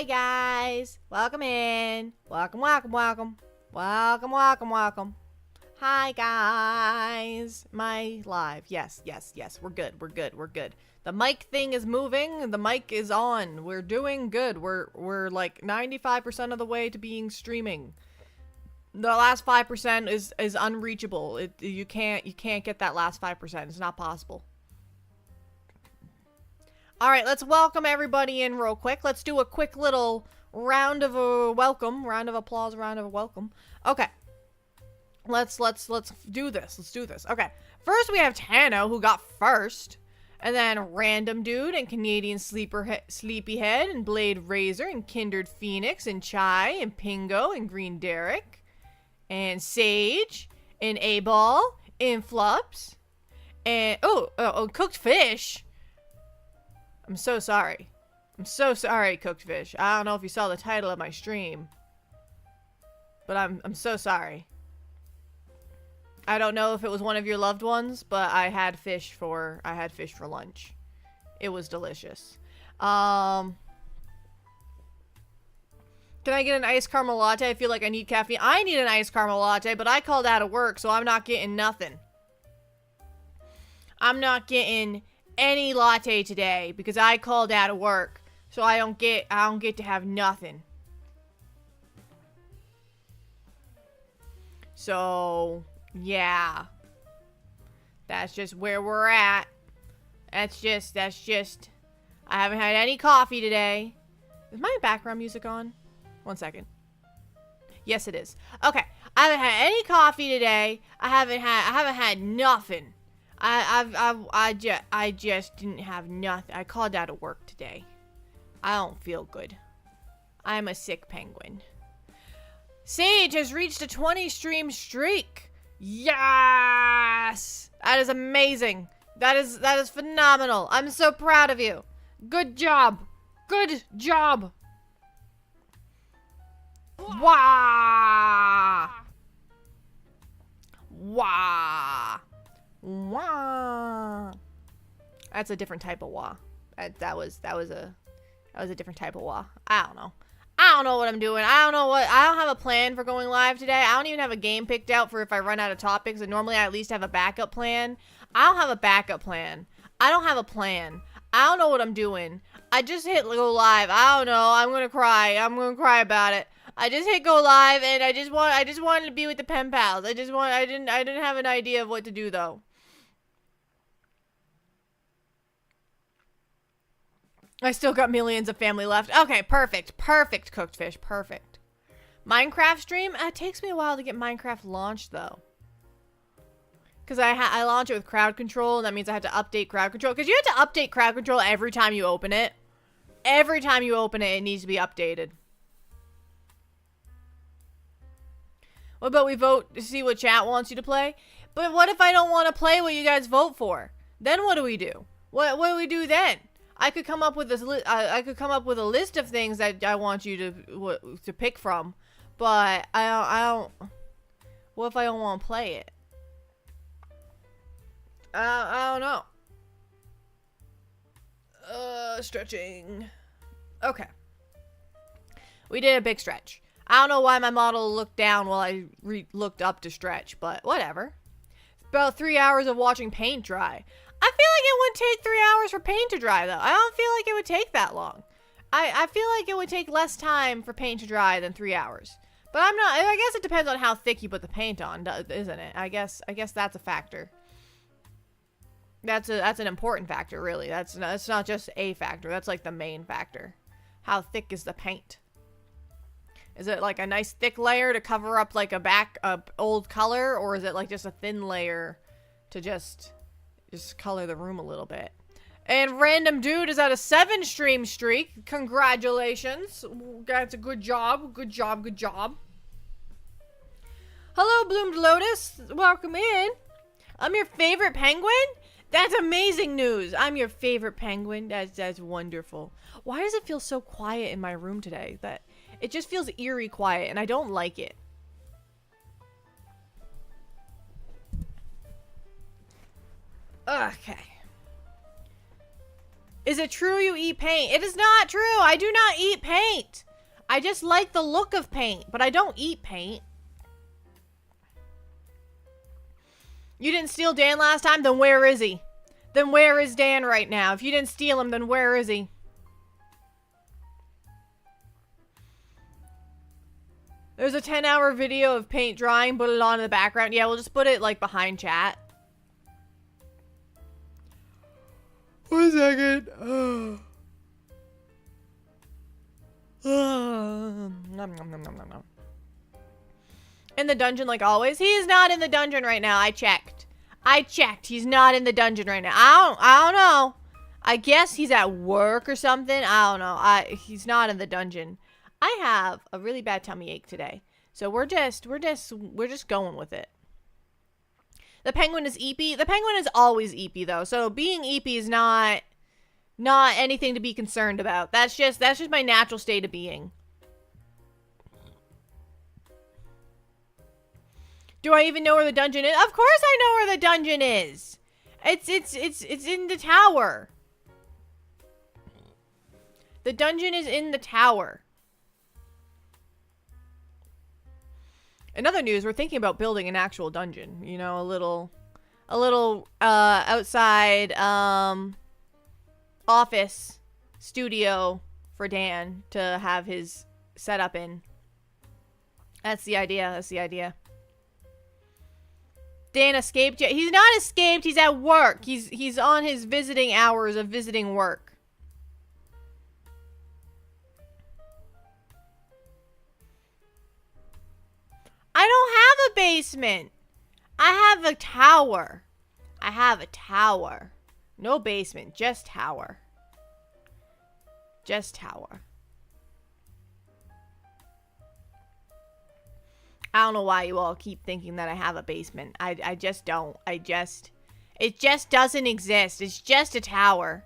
Hi guys, welcome in. Welcome, welcome, welcome. Welcome, welcome, welcome. Hi guys. My live. Yes, yes, yes. We're good. We're good. We're good. The mic thing is moving. The mic is on. We're doing good. We're like 95% of the way to being streaming. The last 5% is unreachable. You can't get that last 5%. It's not possible. All right, let's welcome everybody in real quick. Let's do a quick little round of a welcome, round of applause, round of a welcome. Okay. Let's do this. Let's do this. Okay. First we have Tano, who got first. And then Random Dude and Canadian Sleepyhead and Blade Razor and Kindred Phoenix and Chai and Pingo and Green Derek and Sage and A-Ball and Flups and Cooked Fish. I'm so sorry. I'm so sorry, Cooked Fish. I don't know if you saw the title of my stream, but I'm so sorry. I don't know if it was one of your loved ones, but I had fish for lunch. It was delicious. Can I get an iced caramel latte? I feel like I need caffeine. I need an iced caramel latte, but I called out of work, so I'm not getting nothing. I'm not getting any latte today because I called out of work, so I don't get to have nothing. So yeah, that's just where we're at. That's just I haven't had any coffee today. Is my background music on? 1 second. Yes, it is. Okay, I haven't had any coffee today. I haven't had nothing. I just didn't have nothing. I called out of work today. I don't feel good. I'm a sick penguin. Sage has reached a 20 stream streak. Yes! That is amazing. That is phenomenal. I'm so proud of you. Good job. Good job. Wah! Wah! Wah. That's a different type of wah. That was a different type of wah. I don't know. I don't know what I'm doing. I don't have a plan for going live today. I don't even have a game picked out for if I run out of topics, and normally I at least have a backup plan. I don't have a backup plan. I don't have a plan. I don't know what I'm doing. I just hit go live. I don't know. I'm gonna cry. I'm gonna cry about it. I just hit go live, and I just wanted to be with the pen pals. I didn't have an idea of what to do though. I still got millions of family left. Okay, perfect. Perfect, Cooked Fish. Perfect. Minecraft stream? It takes me a while to get Minecraft launched, though. Because I launch it with crowd control, and that means I have to update crowd control. Because you have to update crowd control every time you open it. Every time you open it, it needs to be updated. What about we vote to see what chat wants you to play? But what if I don't want to play what you guys vote for? Then what do we do? What do we do then? I could come up with this. I could come up with a list of things that I want you to pick from, but I don't. What if I don't want to play it? I don't know. Stretching. Okay. We did a big stretch. I don't know why my model looked down while I looked up to stretch, but whatever. About 3 hours of watching paint dry. I feel like it would take 3 hours for paint to dry, though. I don't feel like it would take that long. I feel like it would take less time for paint to dry than 3 hours. But I'm not. I guess it depends on how thick you put the paint on, isn't it? I guess that's a factor. That's an important factor, really. That's not just a factor. That's like the main factor. How thick is the paint? Is it like a nice thick layer to cover up like a old color, or is it like just a thin layer to just color the room a little bit? And Random Dude is at a 7 stream streak. Congratulations. That's a good job. Good job. Good job. Hello, Bloomed Lotus. Welcome in. I'm your favorite penguin? That's amazing news. I'm your favorite penguin. That's wonderful. Why does it feel so quiet in my room today? That it just feels eerie quiet, and I don't like it. Okay. Is it true you eat paint? It is not true. I do not eat paint. I just like the look of paint, but I don't eat paint. You didn't steal Dan last time? Then where is he? Then where is Dan right now? If you didn't steal him, then where is he? There's a 10-hour video of paint drying. Put it on in the background. Yeah, we'll just put it, like, behind chat. 1 second. Nom, nom, nom, nom, nom, nom. In the dungeon like always. He is not in the dungeon right now. I checked. He's not in the dungeon right now. I don't know. I guess he's at work or something. I don't know. He's not in the dungeon. I have a really bad tummy ache today. So we're just going with it. The penguin is eepy. The penguin is always eepy though. So being eepy is not anything to be concerned about. That's just my natural state of being. Do I even know where the dungeon is? Of course I know where the dungeon is. It's in the tower. The dungeon is in the tower. In other news, we're thinking about building an actual dungeon. You know, a little outside office studio for Dan to have his setup in. That's the idea. Dan escaped yet? He's not escaped. He's at work. He's on his visiting hours of visiting work. I don't have a basement. I have a tower. No basement, just tower. I don't know why you all keep thinking that I have a basement. I just don't. It just doesn't exist. It's just a tower.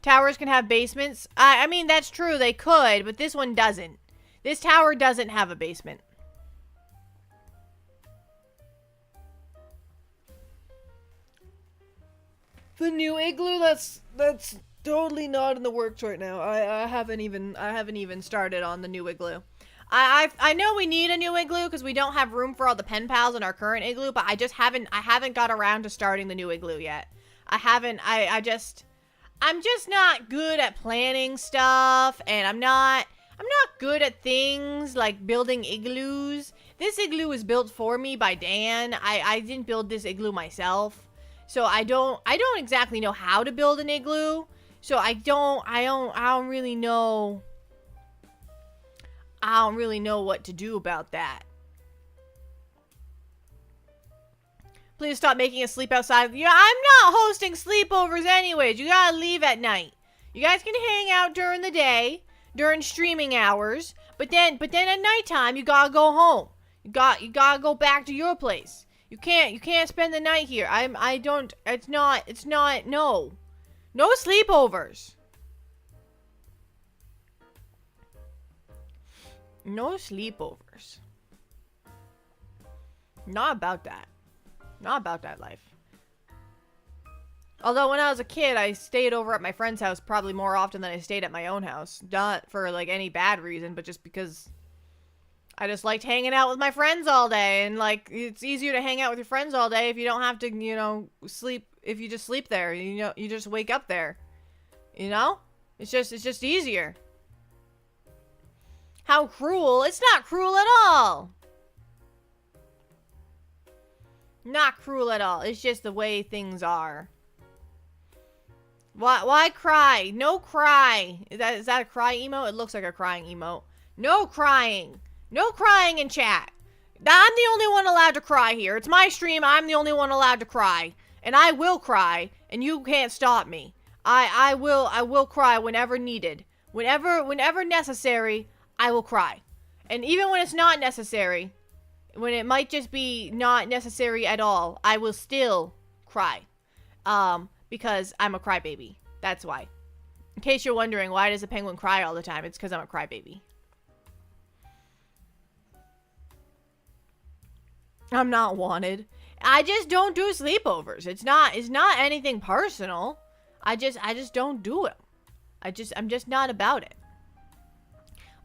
Towers can have basements. I mean, that's true. They could, but this one doesn't. This tower doesn't have a basement. The new igloo, that's totally not in the works right now. I haven't even started on the new igloo. I know we need a new igloo because we don't have room for all the pen pals in our current igloo, but I haven't got around to starting the new igloo yet. I'm just not good at planning stuff, and I'm not good at things like building igloos. This igloo was built for me by Dan. I didn't build this igloo myself. So I don't exactly know how to build an igloo. So I don't really know. I don't really know what to do about that. Please stop making us sleep outside. Yeah, I'm not hosting sleepovers anyways. You gotta leave at night. You guys can hang out during the day, during streaming hours, but then at nighttime you gotta go home. You gotta go back to your place. You can't spend the night here. No sleepovers. No sleepovers. Not about that. Not about that life. Although when I was a kid, I stayed over at my friend's house probably more often than I stayed at my own house. Not for like any bad reason, but just because I just liked hanging out with my friends all day. And like, it's easier to hang out with your friends all day if you don't have to, you know, sleep. If you just sleep there, you know, you just wake up there. You know? It's just easier. How cruel. It's not cruel at all. Not cruel at all. It's just the way things are. Why cry? No cry. Is that a cry emote? It looks like a crying emote. No crying. No crying in chat. I'm the only one allowed to cry here. It's my stream. I'm the only one allowed to cry. And I will cry. And you can't stop me. I will cry whenever needed. Whenever necessary, I will cry. And even when it's not necessary, when it might just be not necessary at all, I will still cry. Because I'm a crybaby. That's why. In case you're wondering, why does a penguin cry all the time? It's because I'm a crybaby. I'm not wanted. I just don't do sleepovers. It's not anything personal. I just don't do it. I'm just not about it.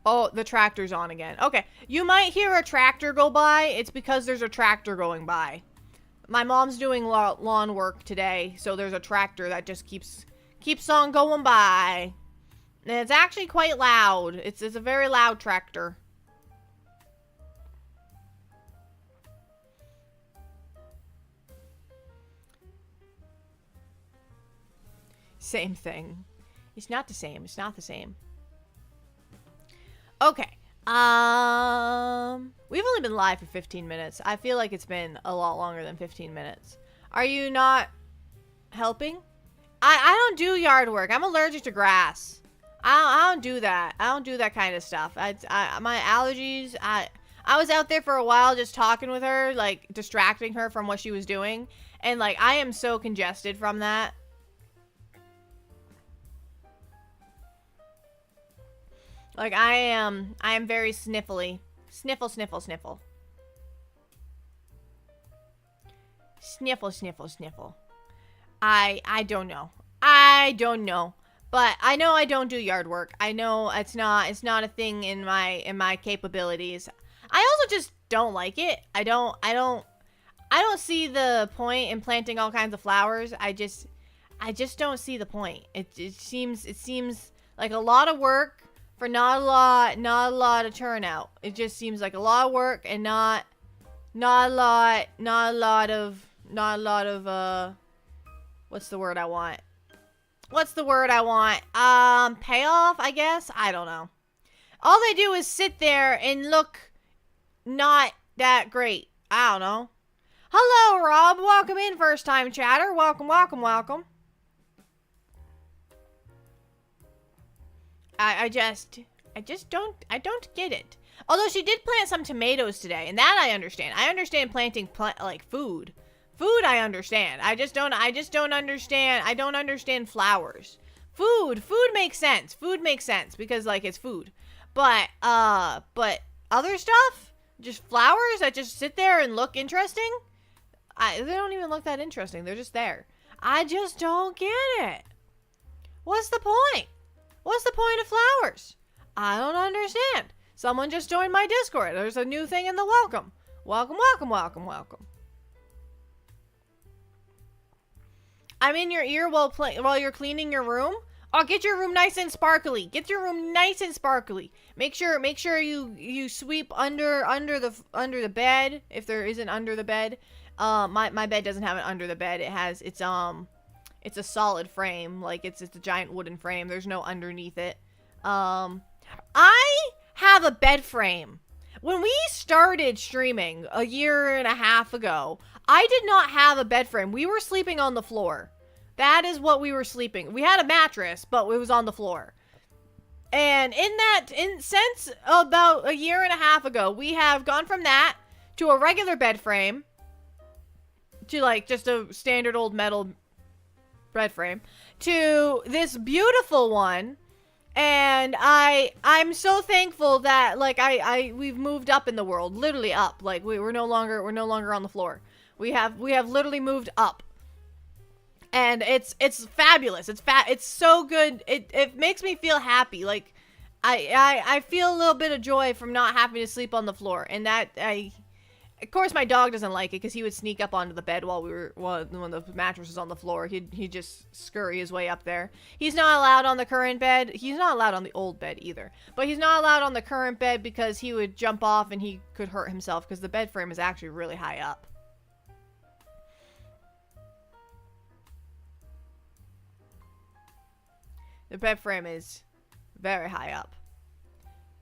Oh, the tractor's on again. Okay, you might hear a tractor go by. It's because there's a tractor going by. My mom's doing lawn work today, so there's a tractor that just keeps on going by. And it's actually quite loud. It's a very loud tractor. Same thing. It's not the same. It's not the same. Okay. We've only been live for 15 minutes. I feel like it's been a lot longer than 15 minutes. Are you not helping? I don't do yard work. I'm allergic to grass. I don't do that. I don't do that kind of stuff. My allergies, I was out there for a while just talking with her, like distracting her from what she was doing. And like, I am so congested from that. Like, I am very sniffly. Sniffle, sniffle, sniffle. Sniffle, sniffle, sniffle. I don't know. I don't know. But I know I don't do yard work. I know it's not a thing in my capabilities. I also just don't like it. I don't see the point in planting all kinds of flowers. I just don't see the point. It seems like a lot of work for not a lot of turnout. It just seems like a lot of work and not a lot of what's the word I want? Payoff, I guess? I don't know. All they do is sit there and look not that great. I don't know. Hello, Rob. Welcome in, first time chatter. Welcome, welcome, welcome. I don't get it. Although she did plant some tomatoes today, and that I understand. I understand planting like food. Food I understand. I just don't understand. I don't understand flowers. Food makes sense. Food makes sense because like it's food. But other stuff? Just flowers that just sit there and look interesting? They don't even look that interesting. They're just there. I just don't get it. What's the point? What's the point of flowers? I don't understand. Someone just joined my Discord. There's a new thing in the welcome. Welcome, welcome, welcome, welcome. I'm in your ear while you're cleaning your room. Oh, get your room nice and sparkly. Get your room nice and sparkly. Make sure you sweep under the bed if there isn't under the bed. My bed doesn't have it under the bed. It's a solid frame. Like it's a giant wooden frame. There's no underneath it. I have a bed frame. When we started streaming a year and a half ago, I did not have a bed frame. We were sleeping on the floor. That is what we were sleeping. We had a mattress, but it was on the floor. And since about a year and a half ago, we have gone from that to a regular bed frame to like just a standard old metal bed frame to this beautiful one. And I'm so thankful that like we've moved up in the world, literally up. Like we're no longer on the floor. We have literally moved up. And it's fabulous. It's so good. It makes me feel happy. Like I feel a little bit of joy from not having to sleep on the floor. And that of course my dog doesn't like it because he would sneak up onto the bed when the mattress was on the floor. He'd just scurry his way up there. He's not allowed on the current bed. He's not allowed on the old bed either. But he's not allowed on the current bed because he would jump off and he could hurt himself because the bed frame is actually really high up. The bed frame is very high up.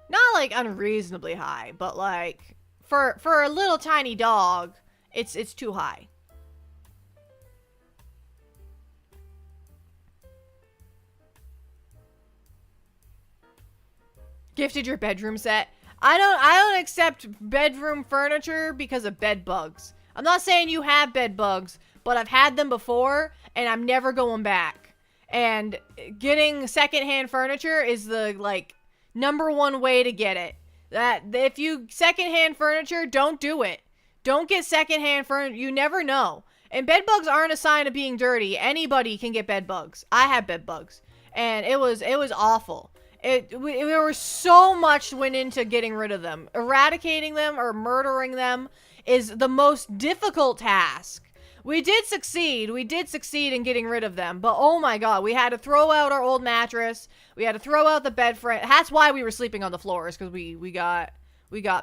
Not like unreasonably high, but like for a little tiny dog, it's too high. Gifted your bedroom set. I don't accept bedroom furniture because of bed bugs. I'm not saying you have bed bugs, but I've had them before and I'm never going back. And getting secondhand furniture is the like number one way to get it. That if you secondhand furniture, don't do it. Don't get secondhand furniture. You never know. And bed bugs aren't a sign of being dirty. Anybody can get bed bugs. I have bed bugs. And it was awful. There was so much went into getting rid of them. Eradicating them or murdering them is the most difficult task. We did succeed. We did succeed in getting rid of them. But oh my god, we had to throw out our old mattress. We had to throw out the bed frame. That's why we were sleeping on the floors, because we got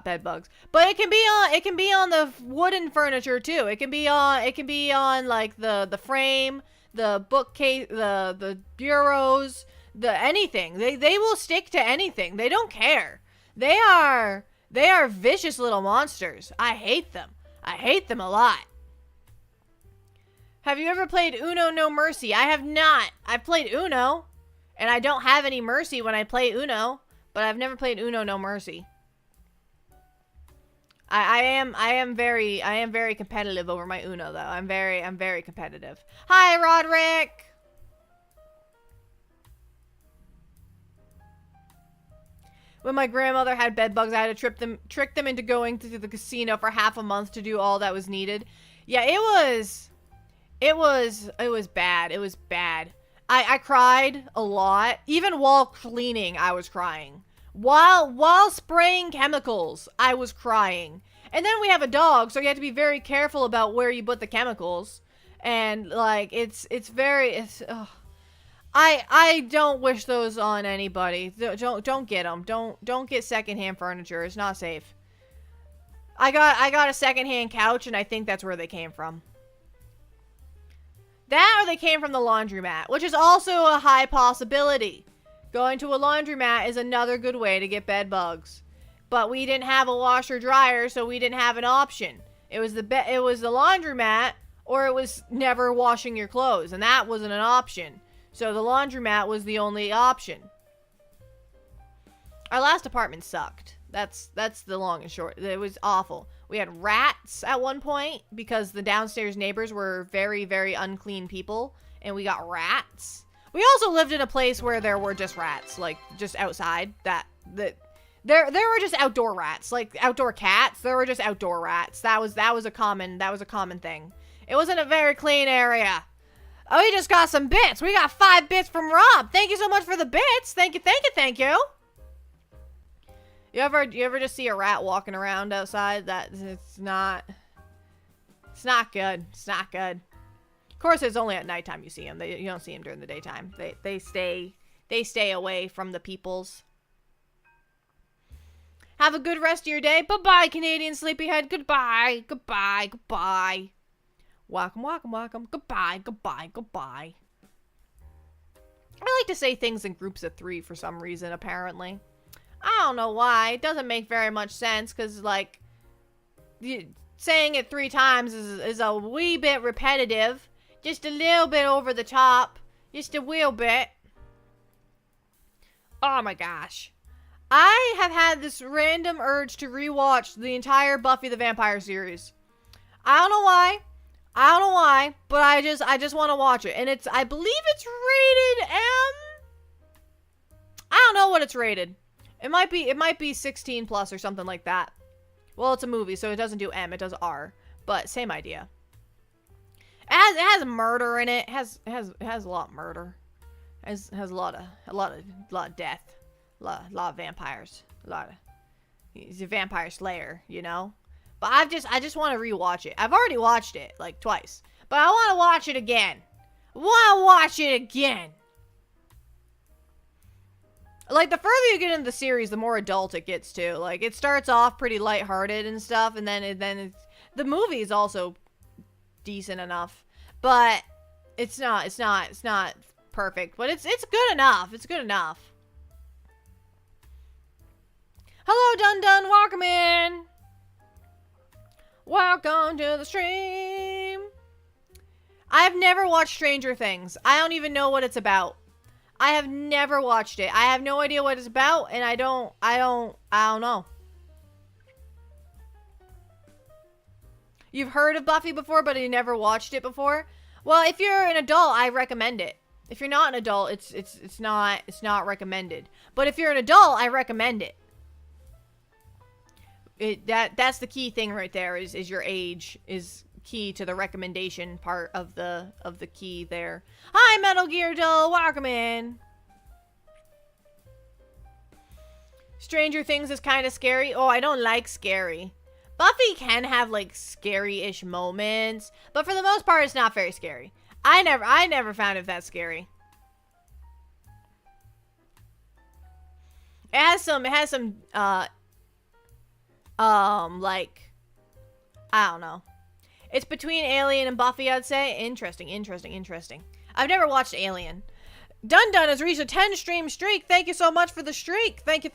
bed bugs. But it can be on the wooden furniture too. It can be on like the frame, the bookcase, the bureaus, anything. They will stick to anything. They don't care. They are vicious little monsters. I hate them. I hate them a lot. Have you ever played Uno No Mercy? I have not. I've played Uno, and I don't have any mercy when I play Uno, but I've never played Uno No Mercy. I am very competitive over my Uno though. I'm very competitive. Hi, Roderick. When my grandmother had bed bugs, I had to trick them into going to the casino for half a month to do all that was needed. Yeah, it was bad. It was bad. I cried a lot. Even while cleaning, I was crying. While spraying chemicals, I was crying. And then we have a dog, so you have to be very careful about where you put the chemicals. And like I don't wish those on anybody. Don't get them. Don't get secondhand furniture. It's not safe. I got a secondhand couch, and I think that's where they came from. That or they came from the laundromat, which is also a high possibility. Going to a laundromat is another good way to get bed bugs. But we didn't have a washer dryer, so we didn't have an option. It was the laundromat, or it was never washing your clothes, and that wasn't an option. So the laundromat was the only option. Our last apartment sucked. That's the long and short. It was awful. We had rats at one point because the downstairs neighbors were very, very unclean people, and we got rats. We also lived in a place where there were just rats, like just outside. There were just outdoor rats, like outdoor cats. There were just outdoor rats. That was a common thing. It wasn't a very clean area. Oh, we just got some bits. We got 5 bits from Rob. Thank you so much for the bits. Thank you. You ever just see a rat walking around outside? It's not good. It's not good. Of course, it's only at nighttime you see them. You don't see them during the daytime. They stay away from the peoples. Have a good rest of your day. Bye-bye, Canadian Sleepyhead. Goodbye. Welcome. Goodbye. I like to say things in groups of 3 for some reason, apparently. I don't know why. It doesn't make very much sense, because, like, saying it 3 times is a wee bit repetitive. Just a little bit over the top. Just a wee bit. Oh my gosh. I have had this random urge to rewatch the entire Buffy the Vampire series. I don't know why, but I just want to watch it. And I believe it's rated M. I don't know what it's rated. It might be 16 plus or something like that. Well, it's a movie, so it doesn't do M, it does R. But same idea. It has murder in it. It has a lot of murder. It has a lot of death. A lot of vampires. He's a vampire slayer, you know? But I just want to rewatch it. I've already watched it, like, twice. But I want to watch it again. Like, the further you get into the series, the more adult it gets too. Like, it starts off pretty lighthearted and stuff, and then the movie is also decent enough. But it's not perfect. But it's good enough. It's good enough. Hello, Dun. Welcome in. Welcome to the stream. I've never watched Stranger Things. I don't even know what it's about. I have never watched it. I have no idea what it's about, and I don't know. You've heard of Buffy before, but you never watched it before? Well, if you're an adult, I recommend it. If you're not an adult, it's not recommended. But if you're an adult, I recommend it. That's the key thing right there is your age is key to the recommendation part of the key there. Hi, Metal Gear Dill, welcome in. Stranger Things is kind of scary. Oh, I don't like scary. Buffy can have like scary-ish moments, but for the most part, it's not very scary. I never found it that scary. It has some, like, I don't know. It's between Alien and Buffy, I'd say. Interesting. I've never watched Alien. Dun Dun has reached a 10 stream streak. Thank you so much for the streak. Thank you.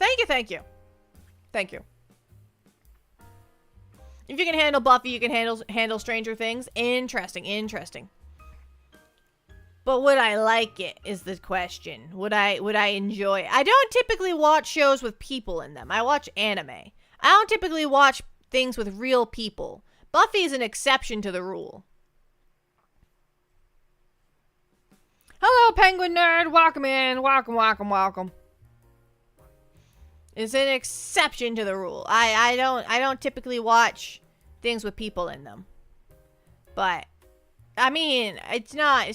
If you can handle Buffy, you can handle Stranger Things. Interesting. But would I like it is the question. Would I enjoy it? I don't typically watch shows with people in them. I watch anime. I don't typically watch things with real people. Buffy is an exception to the rule. Hello, Penguin Nerd. Welcome in. Welcome. It's an exception to the rule. I don't typically watch things with people in them. But I mean, it's not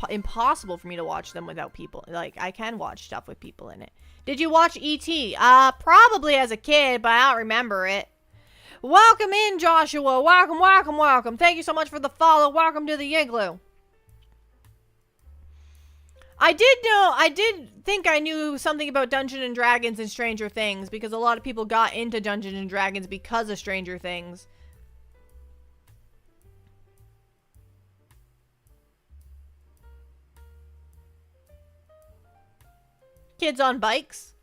impossible for me to watch them without people. Like, I can watch stuff with people in it. Did you watch E.T.? Probably as a kid, but I don't remember it. Welcome in, Joshua. Welcome. Thank you so much for the follow. Welcome to the Igloo. I did think I knew something about Dungeons and Dragons and Stranger Things, because a lot of people got into Dungeons and Dragons because of Stranger Things. Kids on bikes?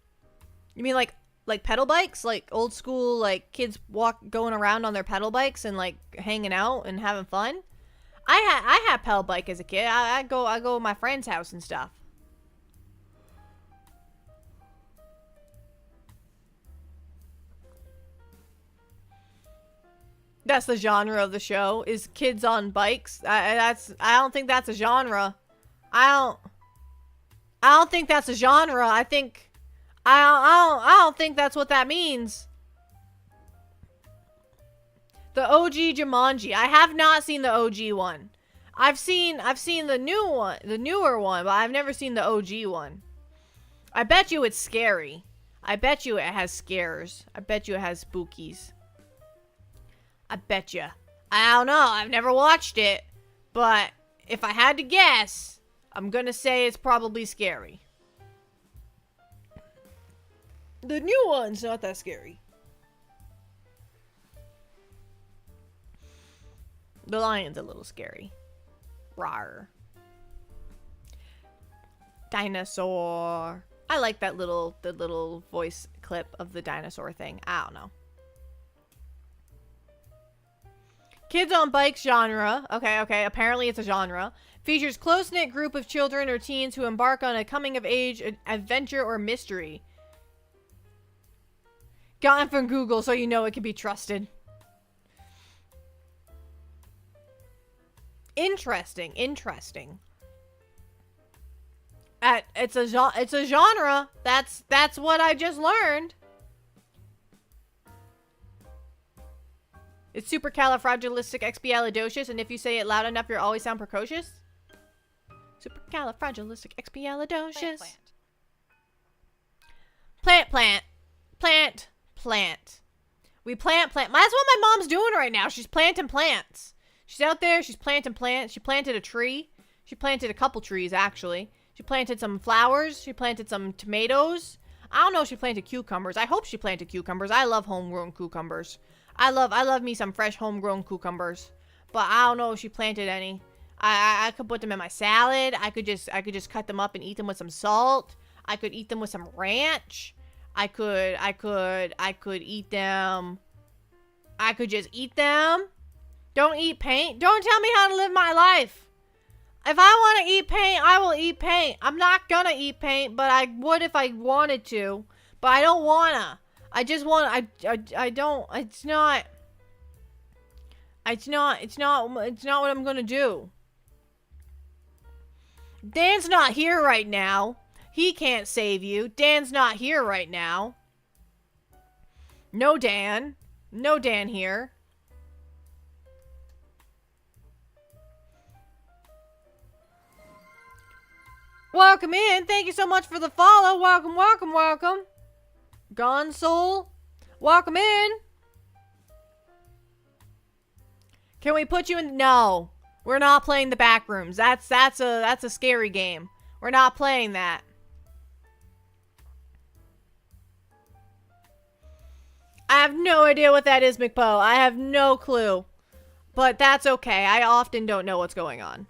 You mean like pedal bikes? Like old school, like kids going around on their pedal bikes and like hanging out and having fun? I had pedal bike as a kid. I go to my friend's house and stuff. That's the genre of the show, is kids on bikes. I don't think that's a genre. I don't think that's a genre. I don't think that's what that means. The OG Jumanji. I have not seen the OG one. I've seen the new one, the newer one, but I've never seen the OG one. I bet you it's scary. I bet you it has scares. I bet you it has spookies. I bet you. I don't know. I've never watched it, but if I had to guess, I'm gonna say it's probably scary. The new one's not that scary. The lion's a little scary. Rawr. Dinosaur. I like the little voice clip of the dinosaur thing. I don't know. Kids on bikes genre. Okay. Apparently it's a genre. Features close-knit group of children or teens who embark on a coming-of-age adventure or mystery. Gotten from Google, so you know it can be trusted. Interesting. It's a genre. That's what I just learned. It's supercalifragilisticexpialidocious, and if you say it loud enough, you'll always sound precocious. Supercalifragilisticexpialidocious. Plant. We plant. That's what my mom's doing right now. She's planting plants. She's out there. She's planting plants. She planted a tree. She planted a couple trees, actually. She planted some flowers. She planted some tomatoes. I don't know if she planted cucumbers. I hope she planted cucumbers. I love homegrown cucumbers. I love me some fresh homegrown cucumbers. But I don't know if she planted any. I could put them in my salad. I could just cut them up and eat them with some salt. I could eat them with some ranch. I could eat them. I could just eat them. Don't eat paint. Don't tell me how to live my life. If I want to eat paint, I will eat paint. I'm not gonna eat paint, but I would if I wanted to. But I don't wanna. I just want. I don't. It's not what I'm gonna do. Dan's not here right now. He can't save you. Dan's not here right now. No Dan. No Dan here. Welcome in. Thank you so much for the follow. Welcome, welcome, welcome. Gone Soul. Welcome in. Can we put you in? No. We're not playing the back rooms. That's a scary game. We're not playing that. I have no idea what that is, McPo. I have no clue. But that's okay. I often don't know what's going on.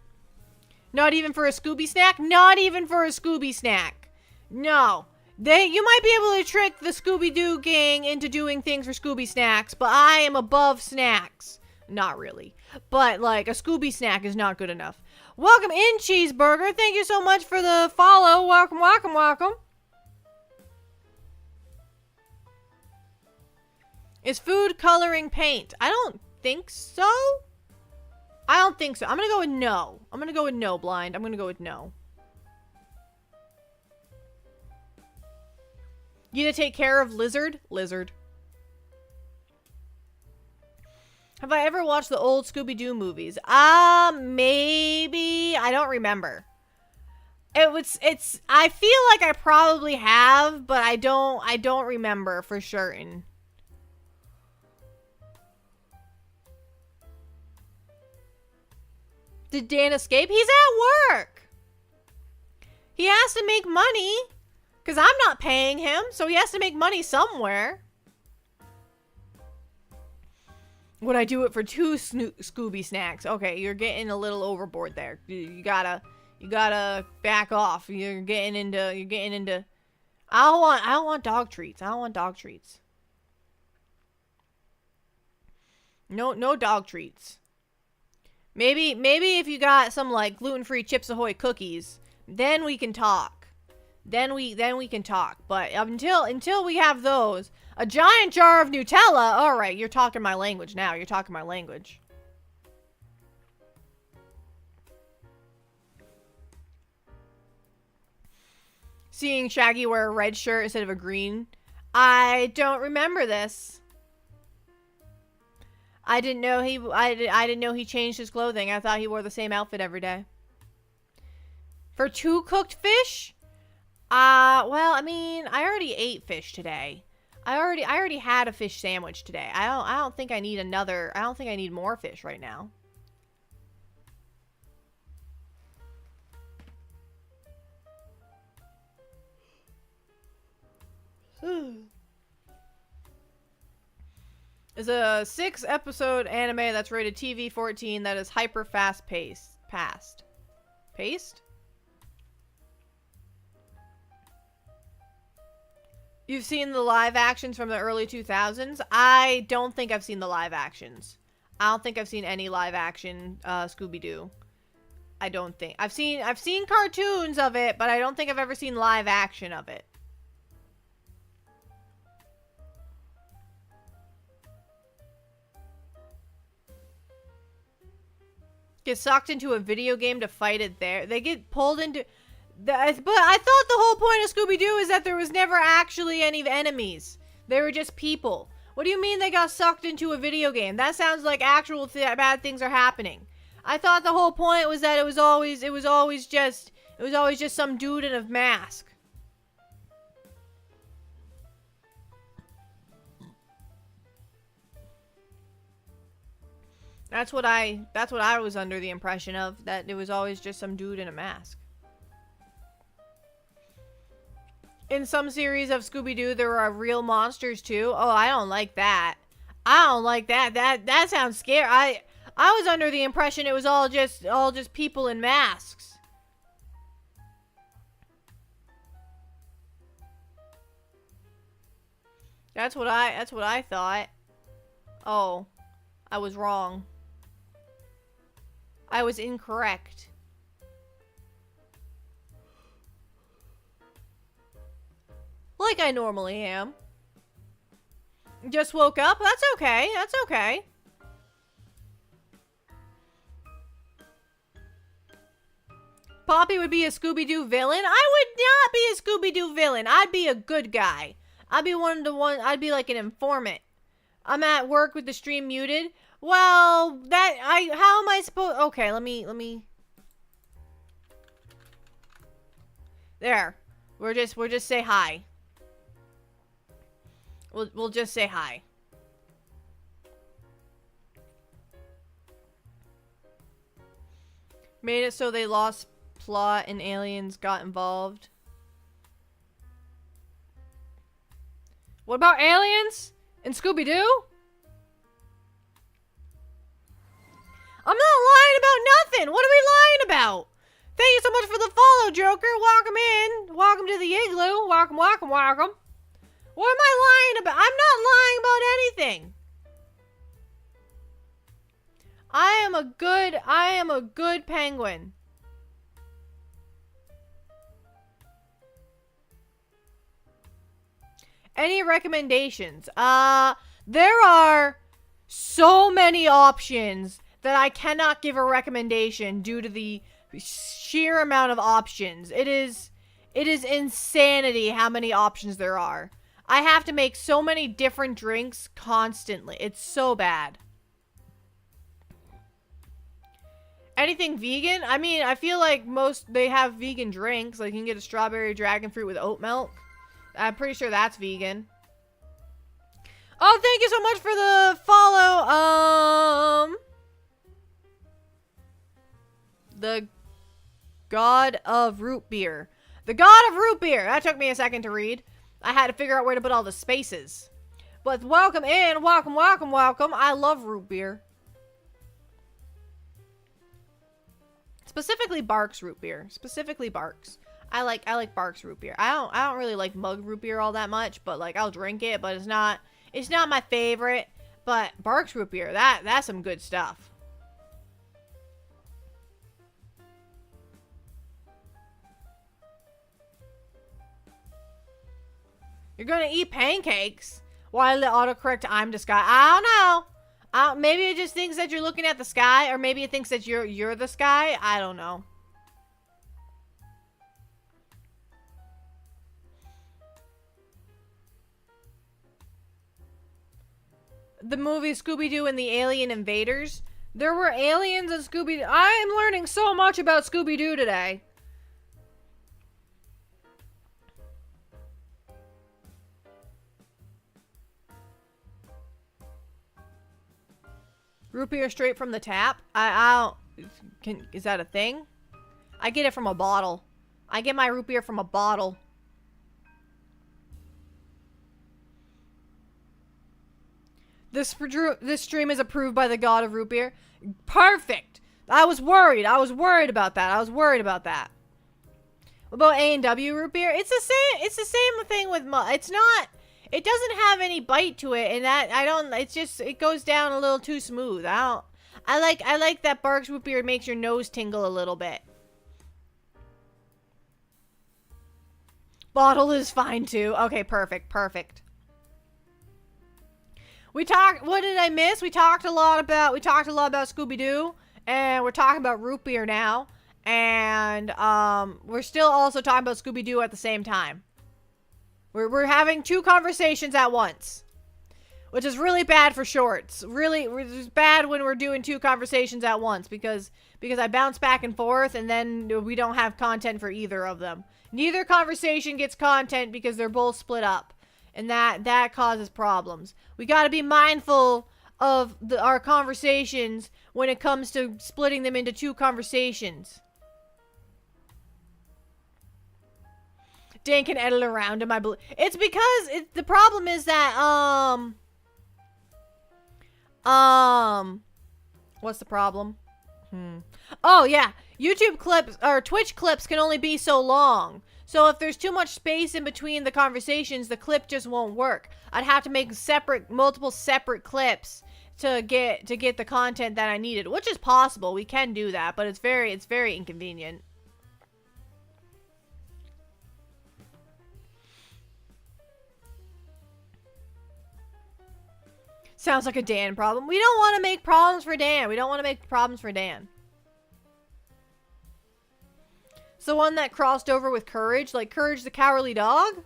Not even for a Scooby snack? Not even for a Scooby snack. No. You might be able to trick the Scooby-Doo gang into doing things for Scooby snacks, but I am above snacks. Not really. But, like, a Scooby snack is not good enough. Welcome in, Cheeseburger. Thank you so much for the follow. Welcome, welcome, welcome. Is food coloring paint? I don't think so. I don't think so. I'm gonna go with no. I'm gonna go with no, Blind. I'm gonna go with no. You gonna take care of Lizard? Lizard. Have I ever watched the old Scooby-Doo movies? Maybe. I don't remember. I feel like I probably have, but I don't remember for certain. Did Dan escape? He's at work. He has to make money. Because I'm not paying him, so he has to make money somewhere. Would I do it for 2 Scooby snacks? Okay, you're getting a little overboard there. You gotta back off. You're getting into. I don't want dog treats. I don't want dog treats. No dog treats. Maybe if you got some like gluten-free Chips Ahoy cookies, then we can talk. Then we can talk. But until we have those, a giant jar of Nutella. All right, you're talking my language now. You're talking my language. Seeing Shaggy wear a red shirt instead of a green. I don't remember this. I didn't know he changed his clothing. I thought he wore the same outfit every day. For 2 cooked fish? Well, I mean, I already ate fish today. I already had a fish sandwich today. I don't think I need another. I don't think I need more fish right now. Is a 6-episode anime that's rated TV 14 that is hyper fast paced. Paced? You've seen the live actions from the early 2000s? I don't think I've seen the live actions. I don't think I've seen any live action Scooby-Doo. I don't think. I've seen cartoons of it, but I don't think I've ever seen live action of it. Get sucked into a video game to fight it there. They get pulled into... But I thought the whole point of Scooby-Doo is that there was never actually any enemies. They were just people. What do you mean they got sucked into a video game? That sounds like actual bad things are happening. I thought the whole point was that it was always just some dude in a mask. That's what I was under the impression of, that it was always just some dude in a mask. In some series of Scooby-Doo, there are real monsters too. Oh, I don't like that. I don't like that. That sounds scary. I was under the impression it was all just people in masks. That's what I thought. Oh, I was wrong. I was incorrect. Like I normally am. Just woke up? That's okay. That's okay. Poppy would be a Scooby-Doo villain? I would not be a Scooby-Doo villain. I'd be a good guy. I'd be I'd be like an informant. I'm at work with the stream muted. Well, how am I supposed... Okay, let me... There. We're just say hi. We'll just say hi. Made it so they lost plot and aliens got involved. What about aliens? And Scooby-Doo? I'm not lying about nothing. What are we lying about? Thank you so much for the follow, Joker. Welcome in. Welcome to the igloo. Welcome, welcome, welcome. What am I lying about? I'm not lying about anything. I am a good penguin. Any recommendations? There are so many options that I cannot give a recommendation due to the sheer amount of options. It is insanity how many options there are. I have to make so many different drinks constantly. It's so bad. Anything vegan? I mean, I feel like they have vegan drinks. Like you can get a strawberry dragon fruit with oat milk. I'm pretty sure that's vegan. Oh, thank you so much for the follow. The God of Root Beer. The God of Root Beer. That took me a second to read. I had to figure out where to put all the spaces. But welcome in. Welcome, welcome, welcome. I love root beer. Specifically Barks root beer. Specifically Barks. I like Barks root beer. I don't really like mug root beer all that much, but like I'll drink it, but it's not my favorite. But Barks root beer, that's some good stuff. You're gonna eat pancakes while the autocorrect I'm the sky. I don't know. Maybe it just thinks that you're looking at the sky, or maybe it thinks that you're the sky. I don't know. The movie Scooby-Doo and the Alien Invaders. There were aliens in Scooby-Doo. I am learning so much about Scooby-Doo today. Root beer straight from the tap? Is that a thing? I get it from a bottle. I get my root beer from a bottle. This stream is approved by the God of Root Beer. Perfect. I was worried about that. What about A&W Root Beer? It's the same thing with it doesn't have any bite to it, and it goes down a little too smooth. I like that Barks Root Beer makes your nose tingle a little bit. Bottle is fine too. Okay, perfect. What did I miss? We talked a lot about Scooby-Doo, and we're talking about root beer now, and we're still also talking about Scooby-Doo at the same time. We're having two conversations at once, which is really bad for shorts. Really, it's bad when we're doing two conversations at once because I bounce back and forth, and then we don't have content for either of them. Neither conversation gets content because they're both split up, and that causes problems. We got to be mindful of our conversations when it comes to splitting them into two conversations. Dan can edit around him, I believe. It's because the problem is that, what's the problem? Oh, yeah. YouTube clips, or Twitch clips can only be so long. So if there's too much space in between the conversations, the clip just won't work. I'd have to make multiple separate clips to get the content that I needed, which is possible. We can do that, but it's very inconvenient. Sounds like a Dan problem. We don't want to make problems for Dan. It's the one that crossed over with Courage, like Courage the Cowardly Dog?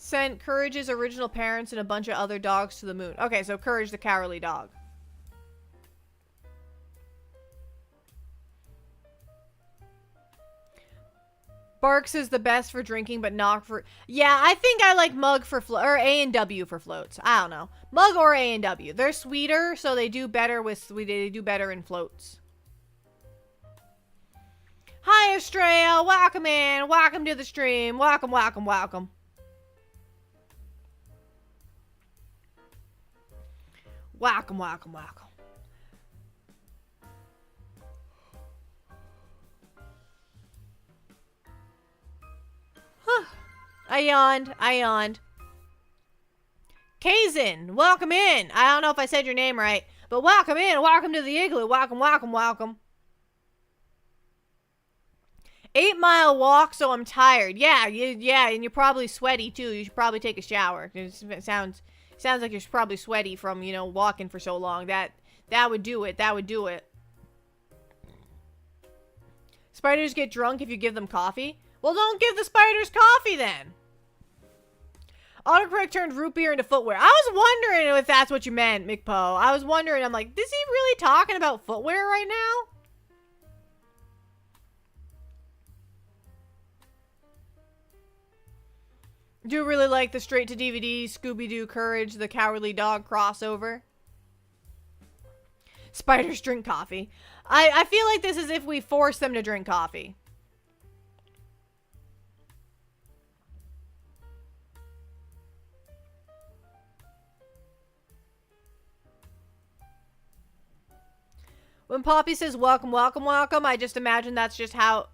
sent Courage's original parents and a bunch of other dogs to the moon. Okay, so Courage the cowardly dog. Barks is the best for drinking, but not for... Yeah, I think I like Mug for or A&W for floats. I don't know. Mug or A&W. They're sweeter, so they do better with... They do better in floats. Hi, Estrella. Welcome in. Welcome to the stream. Welcome, welcome, welcome. Welcome, welcome, welcome. I yawned. Kazin, welcome in. I don't know if I said your name right, but welcome in. Welcome to the igloo. Welcome, welcome, welcome. 8-mile walk, so I'm tired. Yeah, and you're probably sweaty too. You should probably take a shower. It sounds like you're probably sweaty from, you know, walking for so long. That would do it. That would do it. Spiders get drunk if you give them coffee. Well, don't give the spiders coffee then. Autocorrect turned root beer into footwear. I was wondering if that's what you meant, McPo. I was wondering, I'm like, is he really talking about footwear right now? Do you really like the straight-to-DVD Scooby-Doo Courage the Cowardly Dog crossover? Spiders drink coffee. I feel like this is if we force them to drink coffee. When Poppy says welcome, welcome, welcome, I just imagine that's just how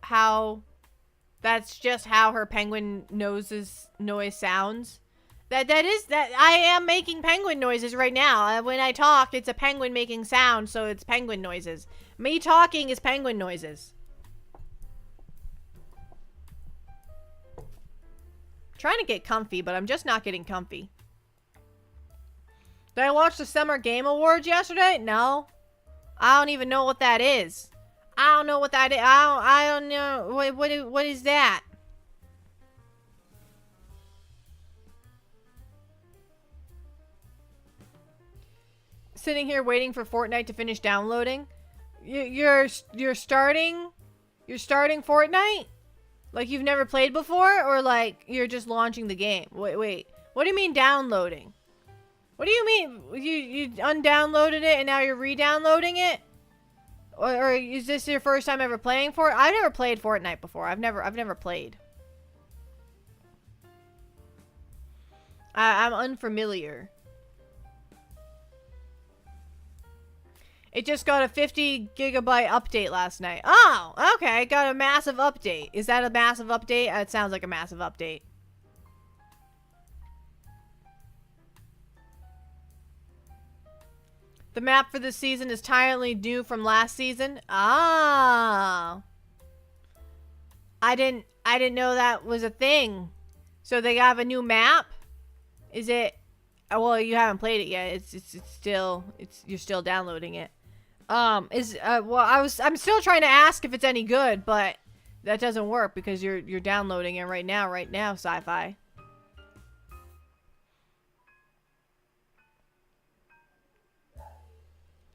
her penguin noise sounds. That I am making penguin noises right now. When I talk, it's a penguin making sound, so it's penguin noises. Me talking is penguin noises. Trying to get comfy, but I'm just not getting comfy. Did I watch the Summer Game Awards yesterday? No. I don't even know what that is. I don't know what that is. I don't know. What is that? Sitting here waiting for Fortnite to finish downloading. You're starting Fortnite? Like you've never played before, or like you're just launching the game? Wait. What do you mean downloading? What do you mean? You undownloaded it and now you're re-downloading it? Or is this your first time ever playing Fortnite? I've never played Fortnite before. I've never played. I'm unfamiliar. It just got a 50 gigabyte update last night. Oh, okay. Got a massive update. Is that a massive update? It sounds like a massive update. The map for this season is entirely new from last season. Ah. I didn't know that was a thing. So they have a new map? Is it... Well, you haven't played it yet. You're still downloading it. I'm still trying to ask if it's any good, but that doesn't work because you're downloading it right now, Sci-Fi.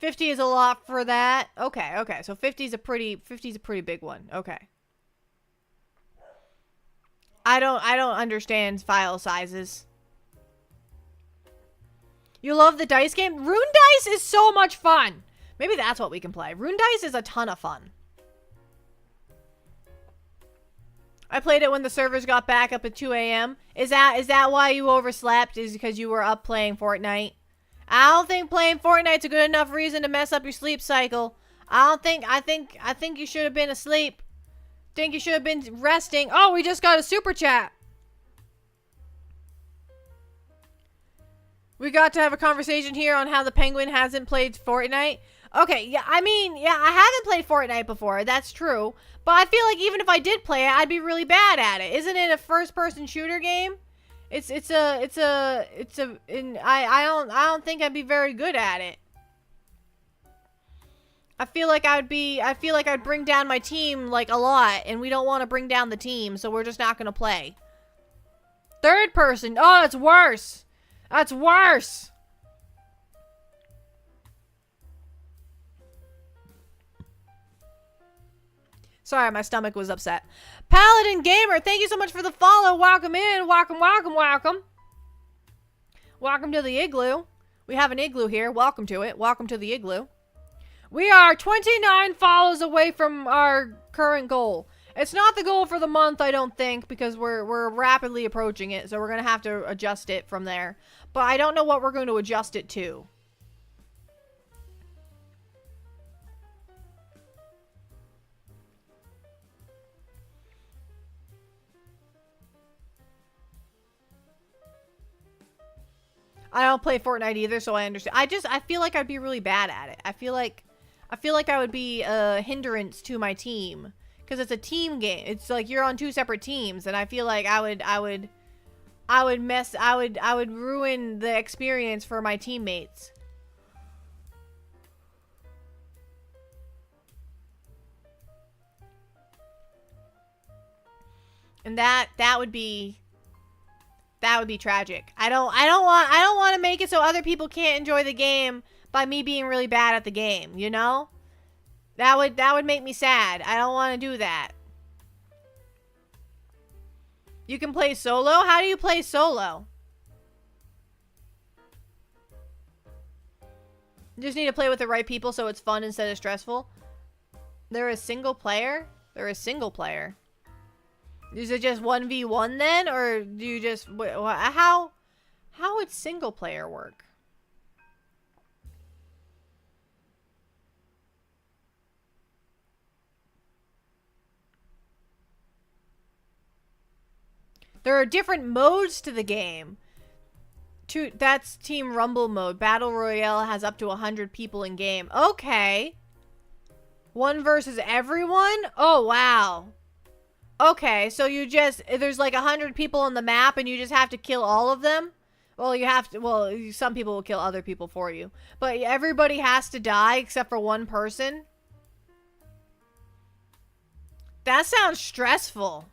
$50 is a lot for that. Okay. So 50's a pretty big one. Okay. I don't understand file sizes. You love the dice game? Rune Dice is so much fun. Maybe that's what we can play. Rune Dice is a ton of fun. I played it when the servers got back up at 2 a.m. Is that why you overslept? Is because you were up playing Fortnite? I don't think playing Fortnite's a good enough reason to mess up your sleep cycle. I think you should have been asleep. Think you should have been resting. Oh, we just got a super chat. We got to have a conversation here on how the penguin hasn't played Fortnite. Okay, yeah, I haven't played Fortnite before. That's true. But I feel like even if I did play it, I'd be really bad at it. Isn't it a first-person shooter game? I don't think I'd be very good at it. I feel like I'd bring down my team like a lot, and we don't want to bring down the team, so we're just not gonna play. third person. Oh, it's worse. That's worse. Sorry, my stomach was upset. Paladin Gamer, thank you so much for the follow. Welcome in. Welcome, welcome, welcome. Welcome to the igloo. We have an igloo here. Welcome to it. Welcome to the igloo. We are 29 follows away from our current goal. It's not the goal for the month, I don't think, because we're rapidly approaching it, so we're going to have to adjust it from there. But I don't know what we're going to adjust it to. I don't play Fortnite either, so I understand. I feel like I'd be really bad at it. I feel like I would be a hindrance to my team. Because it's a team game. It's like you're on two separate teams, and I feel like I would ruin the experience for my teammates. And that would be tragic. I don't want to make it so other people can't enjoy the game by me being really bad at the game, you know? That would make me sad. I don't want to do that. You can play solo? How do you play solo? You just need to play with the right people so it's fun instead of stressful. There is single player? There is single player. Is it just 1v1 then? Or do you just... How would single player work? There are different modes to the game. That's Team Rumble mode. Battle Royale has up to 100 people in game. Okay. One versus everyone? Oh, wow. Okay, so there's like 100 people on the map and you just have to kill all of them? Well, some people will kill other people for you. But everybody has to die except for one person? That sounds stressful.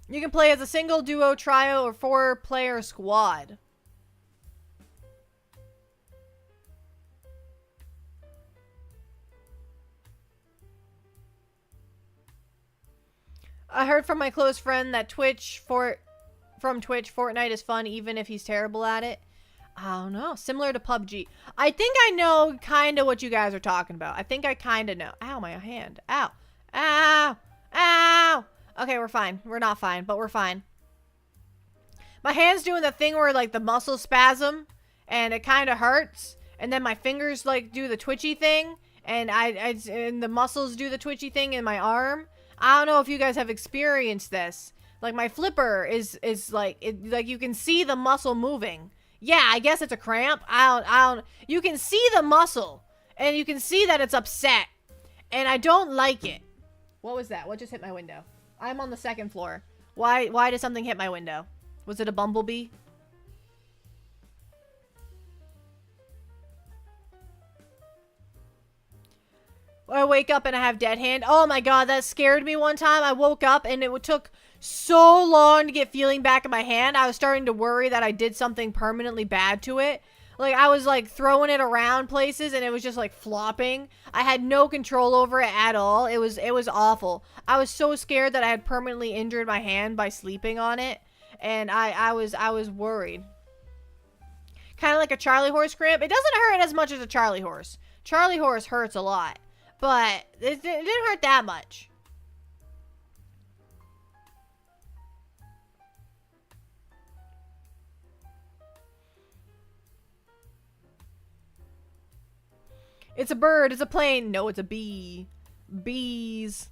You can play as a single, duo, trio, or 4-player squad. I heard from my close friend that from Twitch, Fortnite is fun even if he's terrible at it. I don't know. Similar to PUBG. I think I know kind of what you guys are talking about. I think I kind of know. Ow, my hand. Ow. Ow. Ow. Okay, we're fine. We're not fine, but we're fine. My hand's doing the thing where, like, the muscles spasm, and it kind of hurts. And then my fingers, like, do the twitchy thing, and and the muscles do the twitchy thing in my arm. I don't know if you guys have experienced this. Like, my flipper is like, like, you can see the muscle moving. Yeah, I guess it's a cramp. You can see the muscle, and you can see that it's upset, and I don't like it. What was that? What just hit my window? I'm on the second floor. Why did something hit my window? Was it a bumblebee? I wake up and I have dead hand. Oh my god, that scared me one time. I woke up and it took so long to get feeling back in my hand. I was starting to worry that I did something permanently bad to it. Like, I was, like, throwing it around places, and it was just, like, flopping. I had no control over it at all. It was awful. I was so scared that I had permanently injured my hand by sleeping on it, and I was worried. Kind of like a Charlie horse cramp. It doesn't hurt as much as a Charlie horse. Charlie horse hurts a lot, but it didn't hurt that much. It's a bird. It's a plane. No, it's a bee. Bees.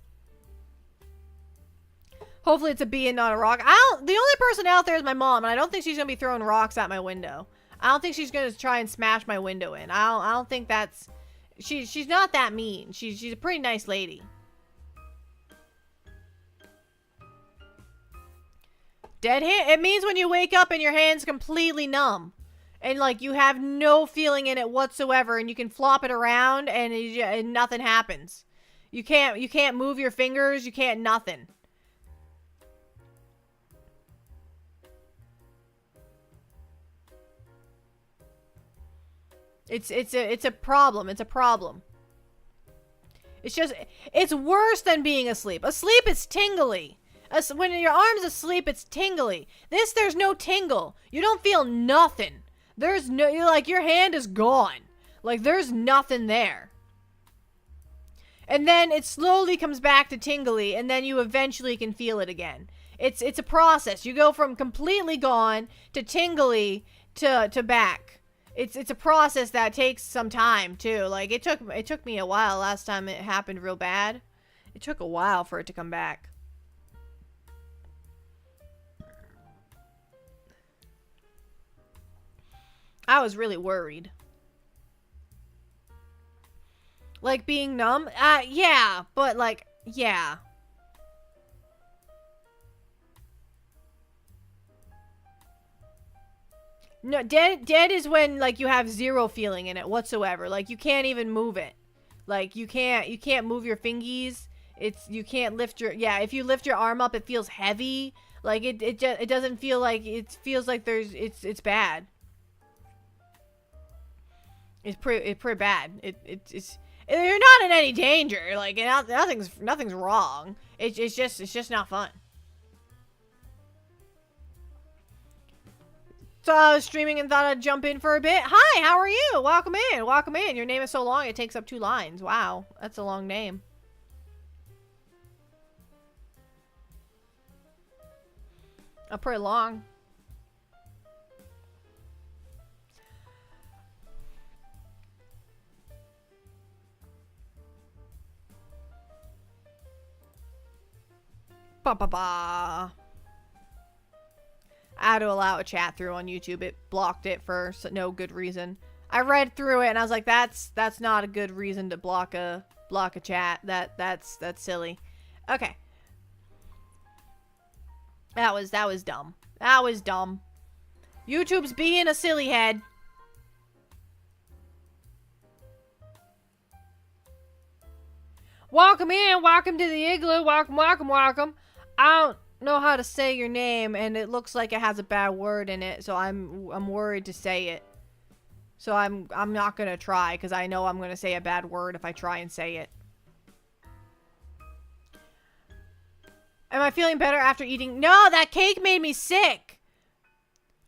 Hopefully it's a bee and not a rock. The only person out there is my mom, and I don't think she's going to be throwing rocks at my window. I don't think she's going to try and smash my window in. I don't think that's... She's not that mean. She's a pretty nice lady. Dead hand? It means when you wake up and your hand's completely numb. And, like, you have no feeling in it whatsoever, and you can flop it around, and nothing happens. You can't move your fingers, you can't nothing. It's a problem. It's a problem. It's just, it's worse than being asleep. Asleep is tingly. When your arm's asleep, it's tingly. There's no tingle. You don't feel nothing. There's no, like, your hand is gone. Like, there's nothing there. And then it slowly comes back to tingly, and then you eventually can feel it again. It's a process. You go from completely gone to tingly to back. It's a process that takes some time too. Like, it took me a while last time it happened real bad. It took a while for it to come back. I was really worried. Like, being numb? Yeah, but like, yeah. No, dead is when, like, you have zero feeling in it whatsoever. Like, you can't even move it. Like, you can't move your fingies. You can't lift your, yeah, if you lift your arm up, it feels heavy. Like, it doesn't feel like, it feels like it's bad. It's pretty bad. It's you're not in any danger. Like, nothing's wrong. It's just not fun. So I was streaming and thought I'd jump in for a bit. Hi, how are you? Welcome in. Welcome in. Your name is so long it takes up 2 lines. Wow, that's a long name. Pretty long. Ba ba ba. I had to allow a chat through on YouTube. It blocked it for no good reason. I read through it and I was like, that's not a good reason to block a chat. That's silly. Okay. That was dumb. That was dumb. YouTube's being a silly head. Welcome in. Welcome to the igloo. Welcome, welcome, welcome. I don't know how to say your name, and it looks like it has a bad word in it, so I'm worried to say it. So I'm not gonna try, because I know I'm gonna say a bad word if I try and say it. Am I feeling better after eating? No, that cake made me sick.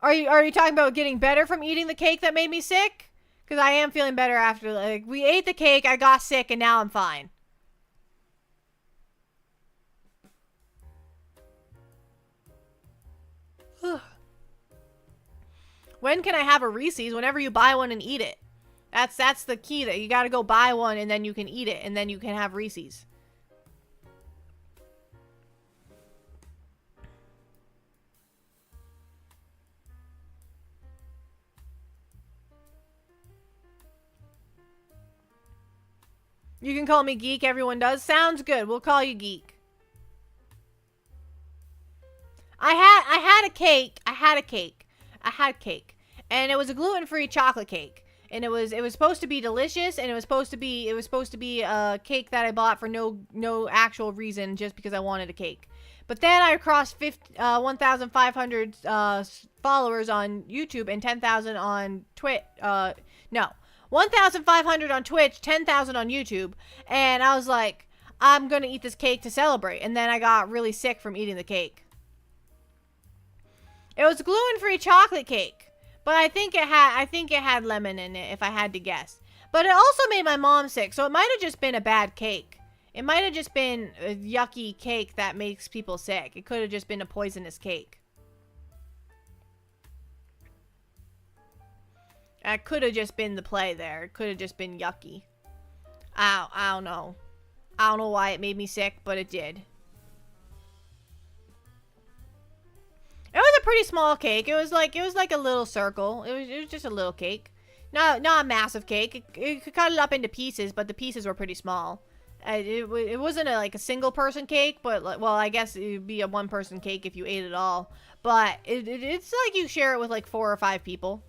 Are you talking about getting better from eating the cake that made me sick? Because I am feeling better after, like, we ate the cake, I got sick, and now I'm fine. When can I have a Reese's? Whenever you buy one and eat it. That's the key. That you gotta go buy one and then you can eat it and then you can have Reese's. You can call me Geek, everyone does. Sounds good. We'll call you Geek. I had a cake. I had a cake. And it was a gluten-free chocolate cake. And it was supposed to be delicious, and it was supposed to be a cake that I bought for no actual reason, just because I wanted a cake. But then I crossed 1,500 followers on YouTube and 10,000 on Twitch. No, 1,500 on Twitch, 10,000 on YouTube, and I was like, I'm gonna eat this cake to celebrate. And then I got really sick from eating the cake. It was gluten-free chocolate cake, but I think it had lemon in it, if I had to guess. But it also made my mom sick, so it might have just been a bad cake. It might have just been a yucky cake that makes people sick. It could have just been a poisonous cake. That could have just been the play there. It could have just been yucky. I don't know. I don't know why it made me sick, but it did. It was a pretty small cake. It was like a little circle. It was just a little cake. Not a massive cake. You could cut it up into pieces, but the pieces were pretty small. It wasn't like a single person cake, but well, I guess it would be a 1-person cake if you ate it all. But it's like you share it with like 4 or 5 people.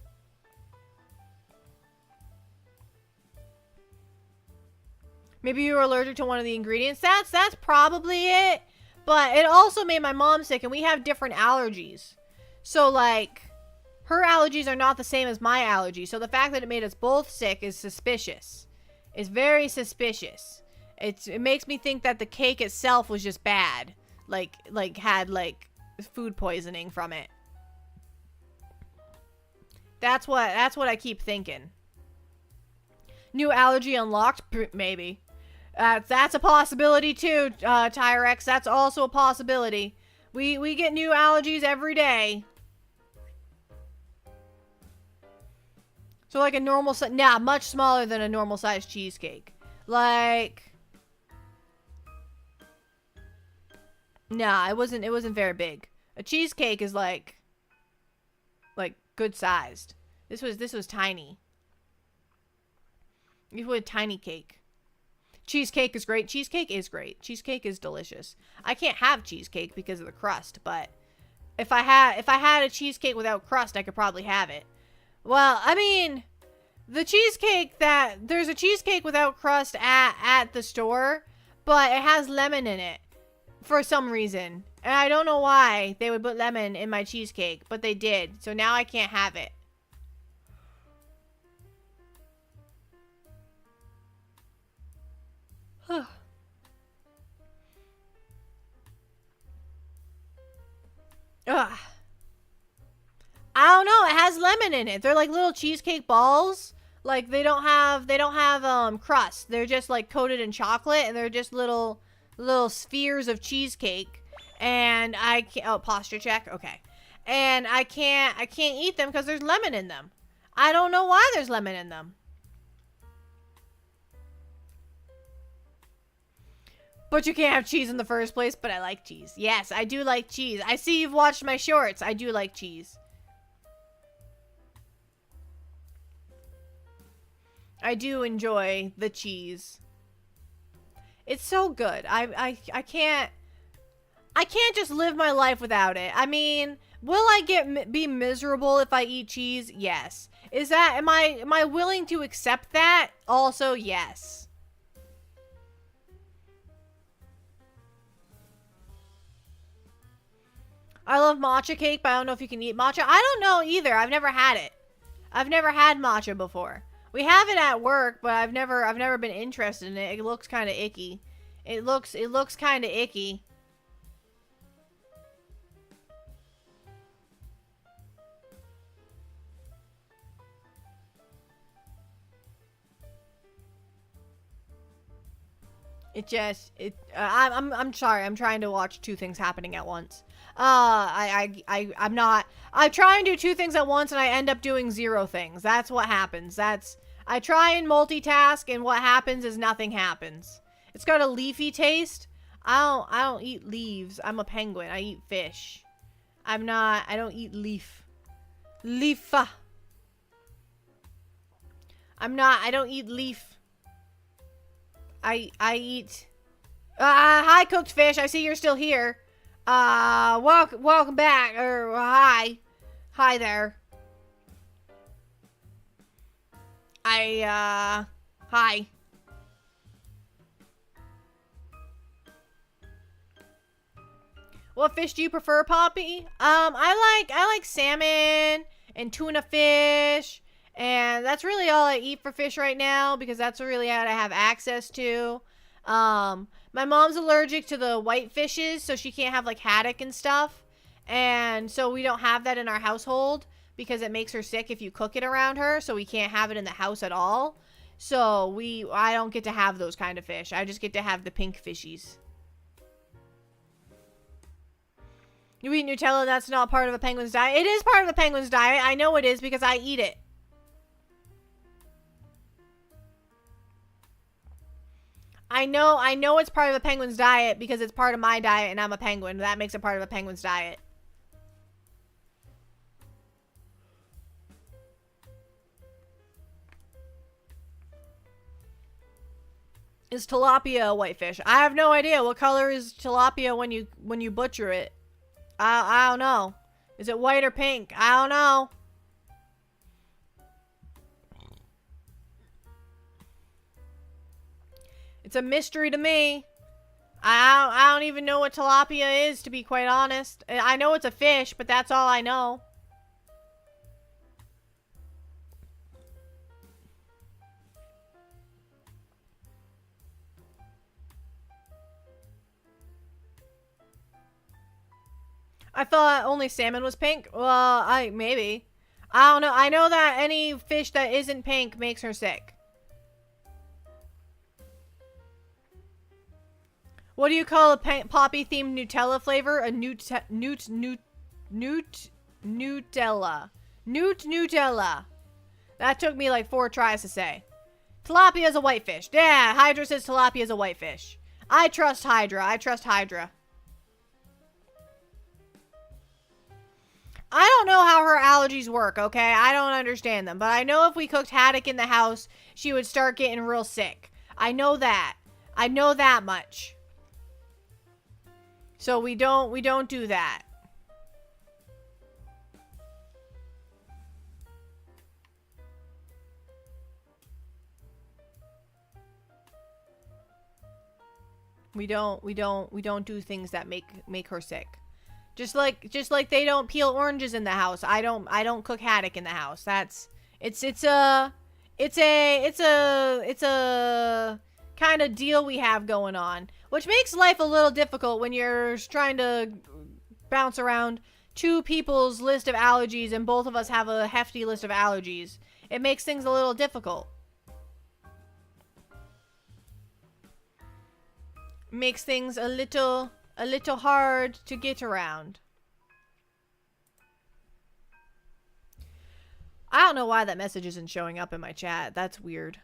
Maybe you were allergic to one of the ingredients. That's probably it. But it also made my mom sick, and we have different allergies. So, like, her allergies are not the same as my allergies. So the fact that it made us both sick is suspicious. It's very suspicious. It makes me think that the cake itself was just bad. Had food poisoning from it. That's what I keep thinking. New allergy unlocked? Maybe. That's a possibility too, Tyrex. That's also a possibility. We get new allergies every day. So like a normal size, nah, much smaller than a normal size cheesecake. Like, nah, it wasn't very big. A cheesecake is like good sized. This was tiny. You had tiny cake. Cheesecake is great. Cheesecake is great. Cheesecake is delicious. I can't have cheesecake because of the crust, but if I had a cheesecake without crust, I could probably have it. Well, I mean, there's a cheesecake without crust at the store, but it has lemon in it for some reason. And I don't know why they would put lemon in my cheesecake, but they did. So now I can't have it. Ugh. I don't know. It has lemon in it. They're like little cheesecake balls. Like they don't have crust. They're just like coated in chocolate, and they're just little spheres of cheesecake. And I can't. Oh, posture check. Okay. And I can't eat them because there's lemon in them. I don't know why there's lemon in them. But you can't have cheese in the first place. But I like cheese. Yes, I do like cheese. I see you've watched my shorts. I do like cheese. I do enjoy the cheese. It's so good. I can't just live my life without it. I mean, will I be miserable if I eat cheese? Yes. Am I willing to accept that? Also, yes. I love matcha cake, but I don't know if you can eat matcha. I don't know either. I've never had it. I've never had matcha before. We have it at work, but I've never been interested in it. It looks kind of icky. It looks kind of icky. I'm sorry. I'm trying to watch two things happening at once. I'm trying to do two things at once and I end up doing zero things. That's what happens. I try and multitask and what happens is nothing happens. It's got a leafy taste. I don't eat leaves. I'm a penguin. I eat fish. I don't eat leaf. Leafa. I don't eat leaf. I eat. Hi, cooked fish. I see you're still here. Welcome back. Or hi there. Hi. What fish do you prefer, Poppy? I like salmon and tuna fish. And that's really all I eat for fish right now because that's really all I have access to. My mom's allergic to the white fishes, so she can't have like haddock and stuff. And so we don't have that in our household because it makes her sick if you cook it around her, so we can't have it in the house at all. So I don't get to have those kind of fish. I just get to have the pink fishies. You eat Nutella, that's not part of a penguin's diet. It is part of a penguin's diet. I know it is because I eat it. I know it's part of a penguin's diet because it's part of my diet and I'm a penguin. That makes it part of a penguin's diet. Is tilapia a whitefish? I have no idea. What color is tilapia when you butcher it? I don't know. Is it white or pink? I don't know. It's a mystery to me. I don't even know what tilapia is, to be quite honest. I know it's a fish, but that's all I know. I thought only salmon was pink. Well, maybe. I don't know. I know that any fish that isn't pink makes her sick. What do you call a poppy-themed Nutella flavor? A Nutella. Nutella. That took me like 4 tries to say. Tilapia is a whitefish. Yeah, Hydra says tilapia is a whitefish. I trust Hydra. I trust Hydra. I don't know how her allergies work, okay? I don't understand them. But I know if we cooked haddock in the house, she would start getting real sick. I know that. I know that much. So we don't do that. We don't do things that make her sick. Just like they don't peel oranges in the house. I don't cook haddock in the house. It's a kind of deal we have going on, which makes life a little difficult when you're trying to bounce around 2 people's list of allergies and both of us have a hefty list of allergies. It makes things a little difficult. Makes things a little hard to get around. I don't know why that message isn't showing up in my chat. That's weird.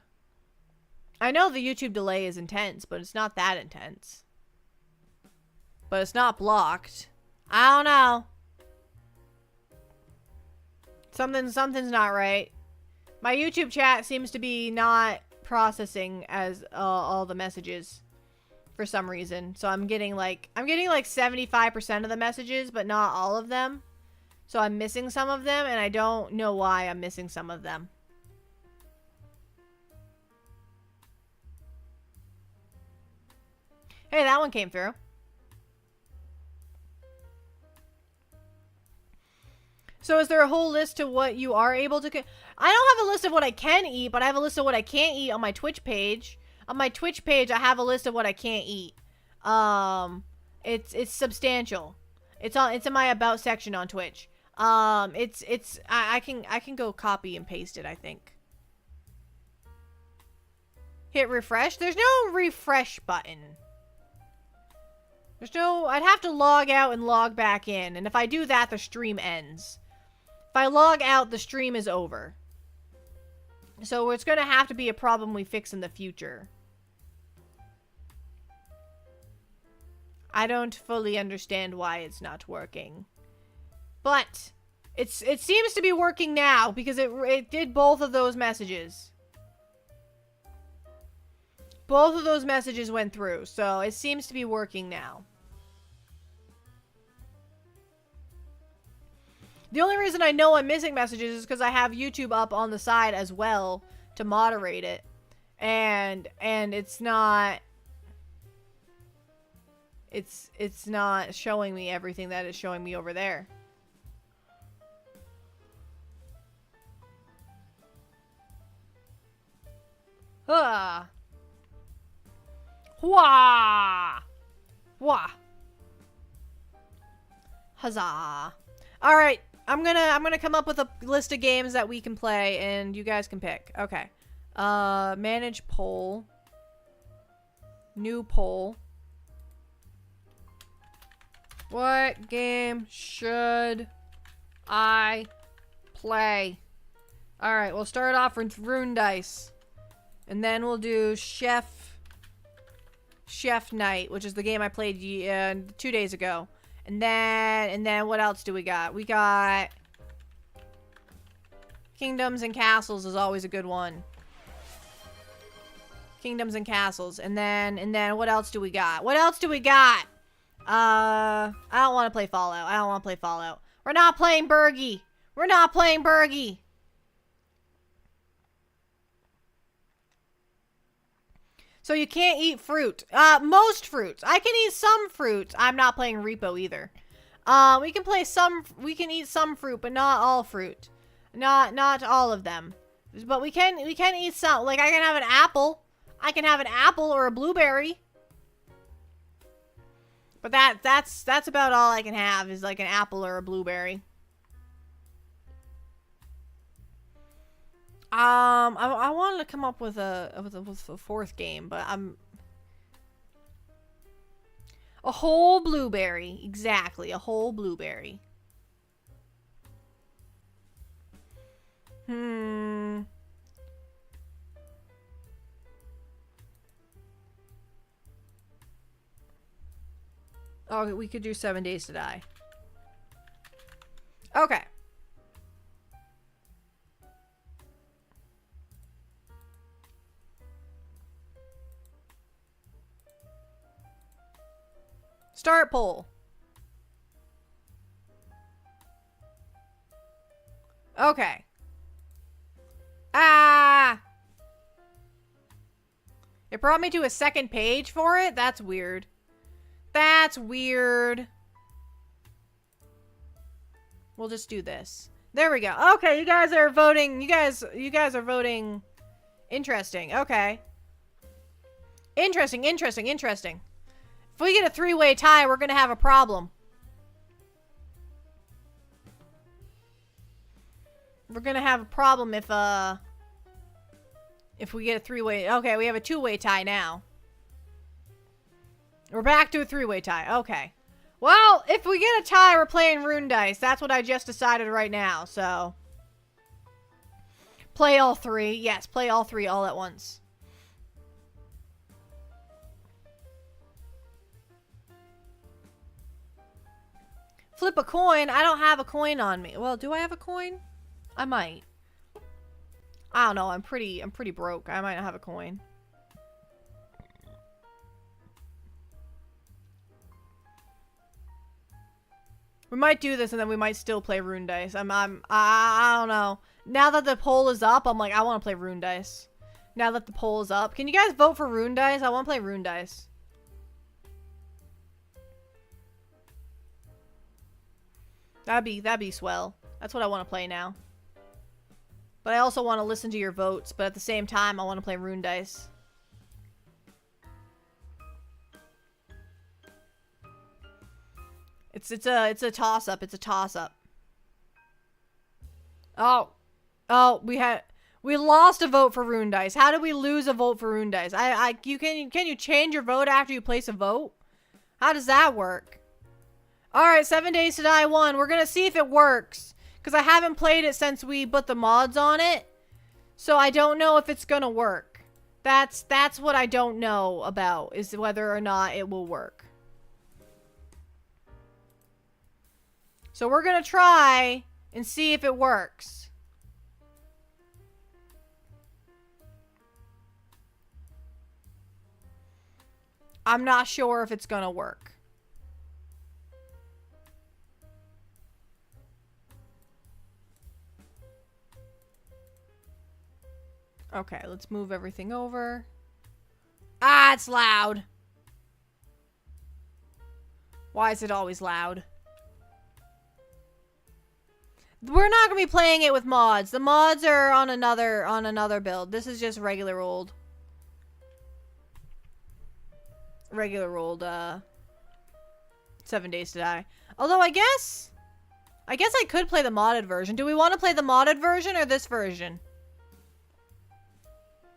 I know the YouTube delay is intense, but it's not that intense. But it's not blocked. I don't know. Something's not right. My YouTube chat seems to be not processing as all the messages. For some reason. So I'm getting like 75% of the messages, but not all of them. So I'm missing some of them, and I don't know why I'm missing some of them. Hey, that one came through. So is there a whole list to what you are able to I don't have a list of what I can eat, but I have a list of what I can't eat on my Twitch page. On my Twitch page, I have a list of what I can't eat. It's substantial. It's in my about section on Twitch. I can go copy and paste it, I think. Hit refresh. There's no refresh button. I'd have to log out and log back in, and if I do that, the stream ends. If I log out, the stream is over. So it's going to have to be a problem we fix in the future. I don't fully understand why it's not working. But it seems to be working now because it did both of those messages. Both of those messages went through, so it seems to be working now. The only reason I know I'm missing messages is because I have YouTube up on the side as well to moderate it. And it's not... It's not showing me everything that it's showing me over there. Ah. Wah. Wah. Huzzah. All right. I'm gonna come up with a list of games that we can play and you guys can pick. Okay. Manage poll. New poll. What game should I play? All right, we'll start off with Rune Dice. And then we'll do Chef Night, which is the game I played 2 days ago. And then what else do we got? We got Kingdoms and Castles is always a good one. Kingdoms and Castles. And then what else do we got? What else do we got? I don't want to play Fallout. I don't want to play Fallout. We're not playing Bergie. We're not playing Bergie. So you can't eat fruit. Most fruits. I can eat some fruit. I'm not playing Repo either. We can eat some fruit, but not all fruit. Not all of them. But we can eat some. Like I can have an apple. I can have an apple or a blueberry. But that's about all I can have is like an apple or a blueberry. I wanted to come up with a fourth game, but a whole blueberry. Exactly, a whole blueberry. Oh, we could do 7 Days to Die. Okay. Start poll. Okay. Ah! It brought me to a second page for it? That's weird. That's weird. We'll just do this. There we go. Okay, you guys are voting. You guys are voting. Interesting. Okay. Interesting. If we get a 3-way tie, we're gonna have a problem. We're gonna have a problem if we get a 3-way. Okay, we have a 2-way tie now. We're back to a 3-way tie. Okay. Well, if we get a tie, we're playing Rune Dice. That's what I just decided right now, so. Play all 3. Yes, play all 3 all at once. Flip a coin? I don't have a coin on me. Well, do I have a coin? I might. I don't know. I'm pretty broke. I might not have a coin. We might do this and then we might still play Rune Dice. I don't know. Now that the poll is up, I'm like, I want to play Rune Dice. Now that the poll is up. Can you guys vote for Rune Dice? I want to play Rune Dice. That'd be swell. That's what I want to play now. But I also want to listen to your votes, but at the same time, I want to play Rune Dice. It's a toss up. It's a toss up. Oh, we lost a vote for Rune Dice. How did we lose a vote for Rune Dice? Can you change your vote after you place a vote? How does that work? All right, 7 Days to Die 1. We're gonna see if it works because I haven't played it since we put the mods on it, so I don't know if it's gonna work. That's what I don't know about, is whether or not it will work. So we're gonna try and see if it works. I'm not sure if it's gonna work. Okay, let's move everything over. Ah, it's loud. Why is it always loud? We're not gonna be playing it with mods. The mods are on another build. This is just regular old 7 Days to Die. Although I guess I could play the modded version. Do we want to play the modded version or this version?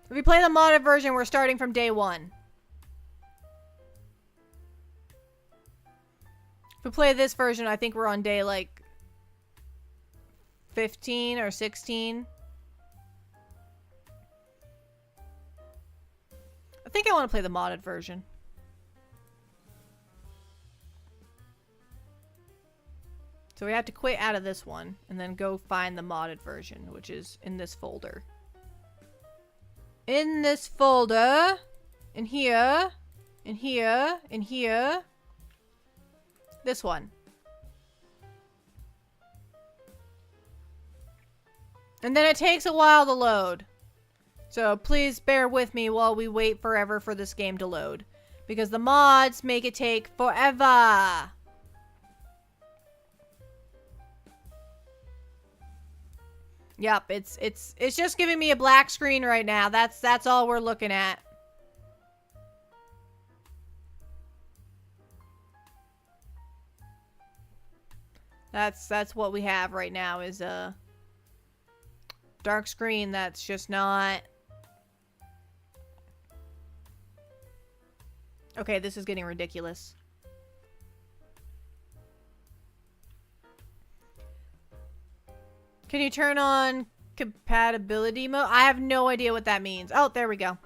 If we play the modded version, we're starting from day 1. If we play this version, I think we're on day, like, 15 or 16. I think I want to play the modded version. So we have to quit out of this one, and then go find the modded version, which is in this folder. In this folder, in here, in here, in here, this one. And then it takes a while to load. So please bear with me while we wait forever for this game to load. Because the mods make it take forever. Yep, it's just giving me a black screen right now. That's all we're looking at. That's what we have right now is a dark screen that's just not... Okay, this is getting ridiculous. Can you turn on compatibility mode? I have no idea what that means. Oh, there we go.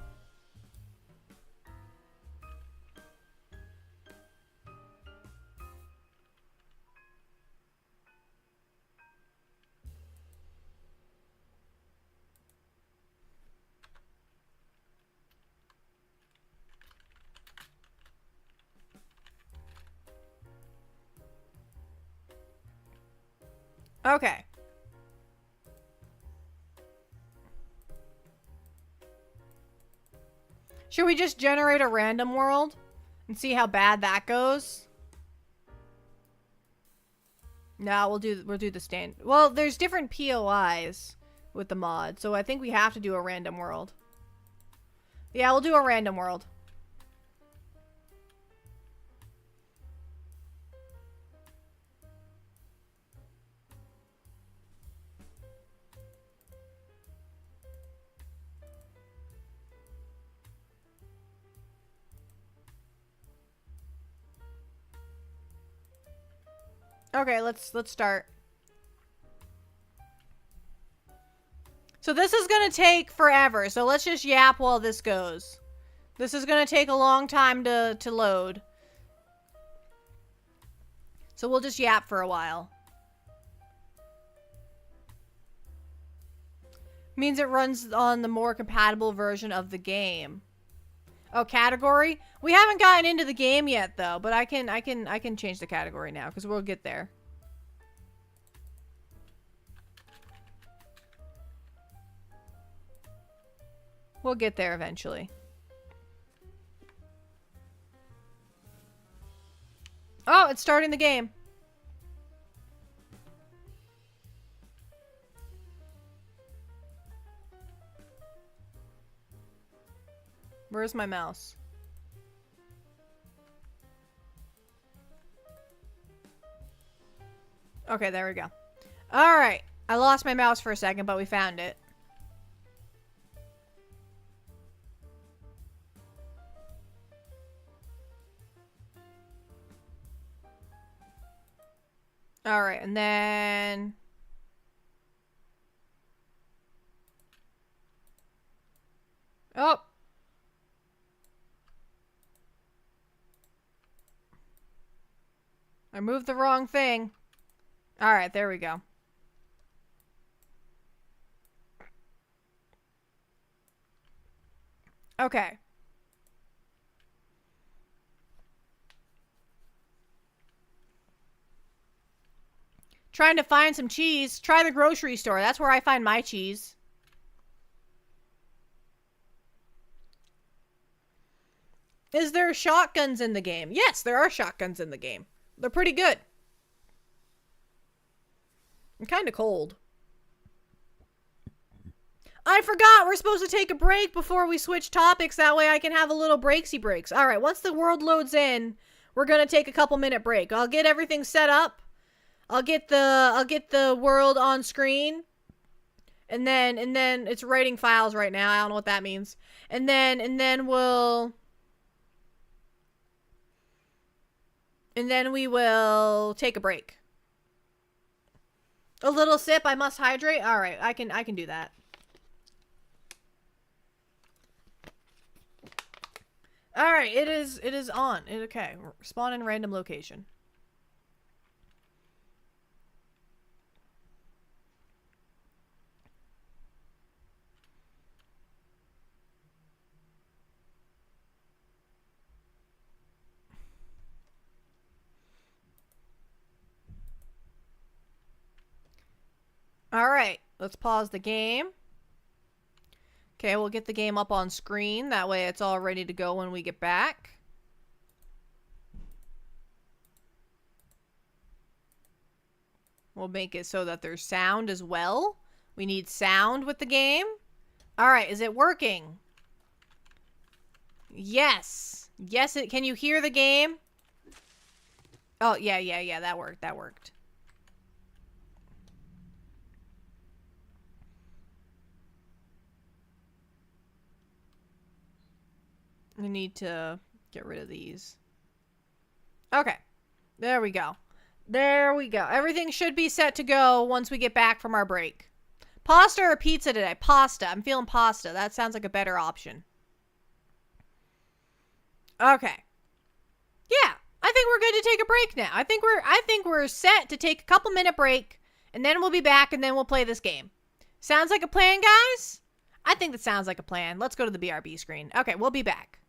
Okay. Should we just generate a random world and see how bad that goes? No, we'll do the stand. Well, there's different POIs with the mod, so I think we have to do a random world. Yeah, we'll do a random world. Okay, let's start. So this is gonna take forever, so let's just yap while this goes. This is gonna take a long time to load. So we'll just yap for a while. Means it runs on the more compatible version of the game. Oh, category? We haven't gotten into the game yet though, but I can change the category now because we'll get there. We'll get there eventually. Oh, it's starting the game. Where's my mouse? Okay, there we go. Alright. I lost my mouse for a second, but we found it. Alright, and then... Oh! I moved the wrong thing. Alright, there we go. Okay. Trying to find some cheese. Try the grocery store. That's where I find my cheese. Is there shotguns in the game? Yes, there are shotguns in the game. They're pretty good. I'm kind of cold. I forgot we're supposed to take a break before we switch topics. That way I can have a little breaksy breaks. All right, once the world loads in, we're going to take a couple minute break. I'll get everything set up. I'll get the world on screen. And then it's writing files right now. I don't know what that means. And then we will take a break. A little sip, I must hydrate. All right, I can do that. All right, it is on. Okay, spawn in random location. Alright, let's pause the game. Okay, we'll get the game up on screen. That way it's all ready to go when we get back. We'll make it so that there's sound as well. We need sound with the game. Alright, is it working? Yes. Yes, can you hear the game? Oh, yeah, that worked. I need to get rid of these. Okay. There we go. There we go. Everything should be set to go once we get back from our break. Pasta or pizza today? Pasta. I'm feeling pasta. That sounds like a better option. Okay. Yeah. I think we're good to take a break now. I think we're set to take a couple minute break, and then we'll be back, and then we'll play this game. Sounds like a plan, guys? I think that sounds like a plan. Let's go to the BRB screen. Okay, we'll be back.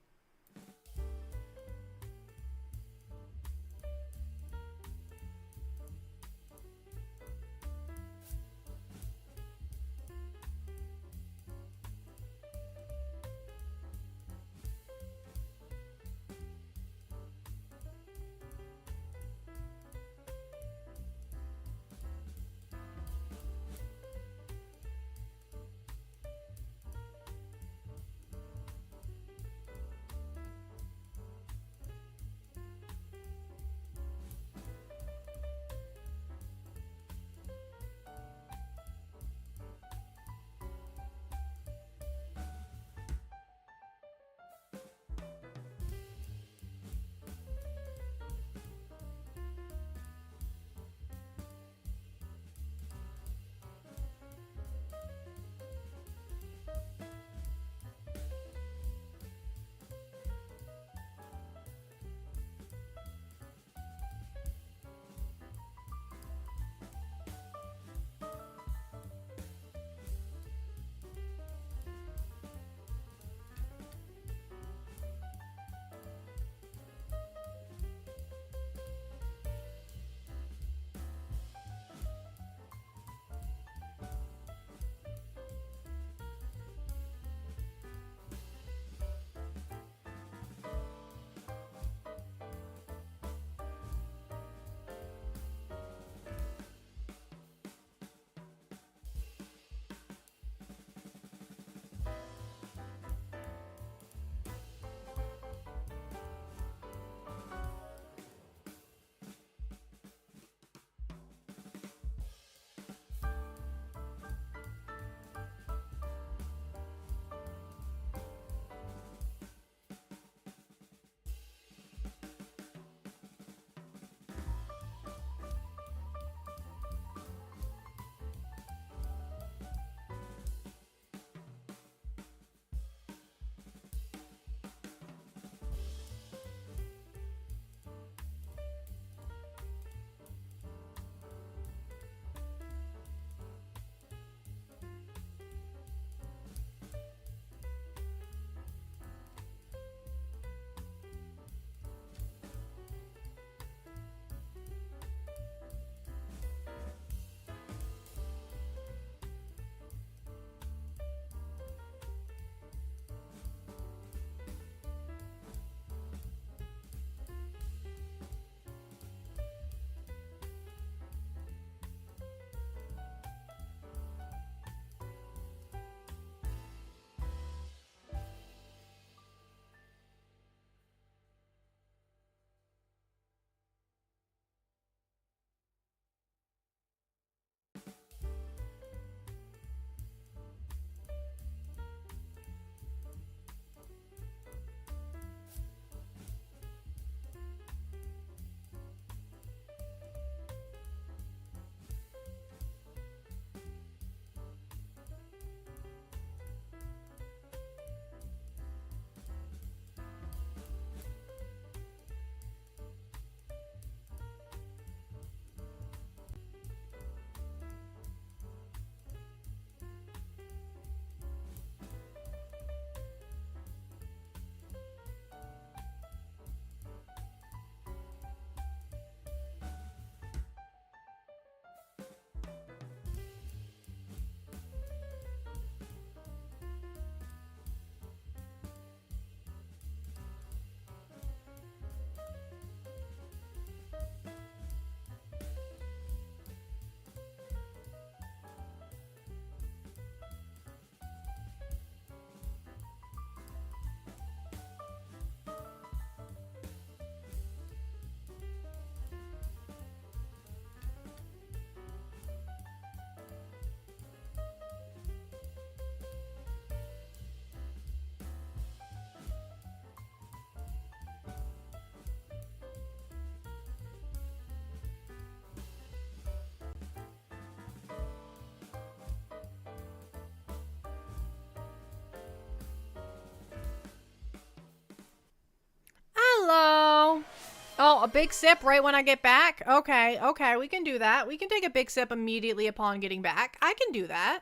Oh, a big sip right when I get back? Okay, okay, we can do that. We can take a big sip immediately upon getting back. I can do that.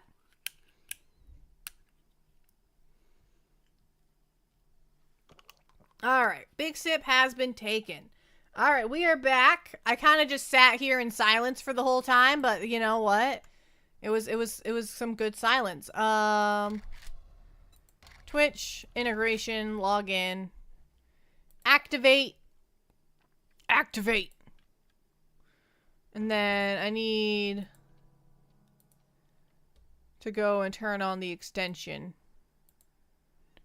Alright, big sip has been taken. Alright, we are back. I kind of just sat here in silence for the whole time, but you know what? It was some good silence. Twitch, integration, login. Activate. Activate. And then I need to go and turn on the extension.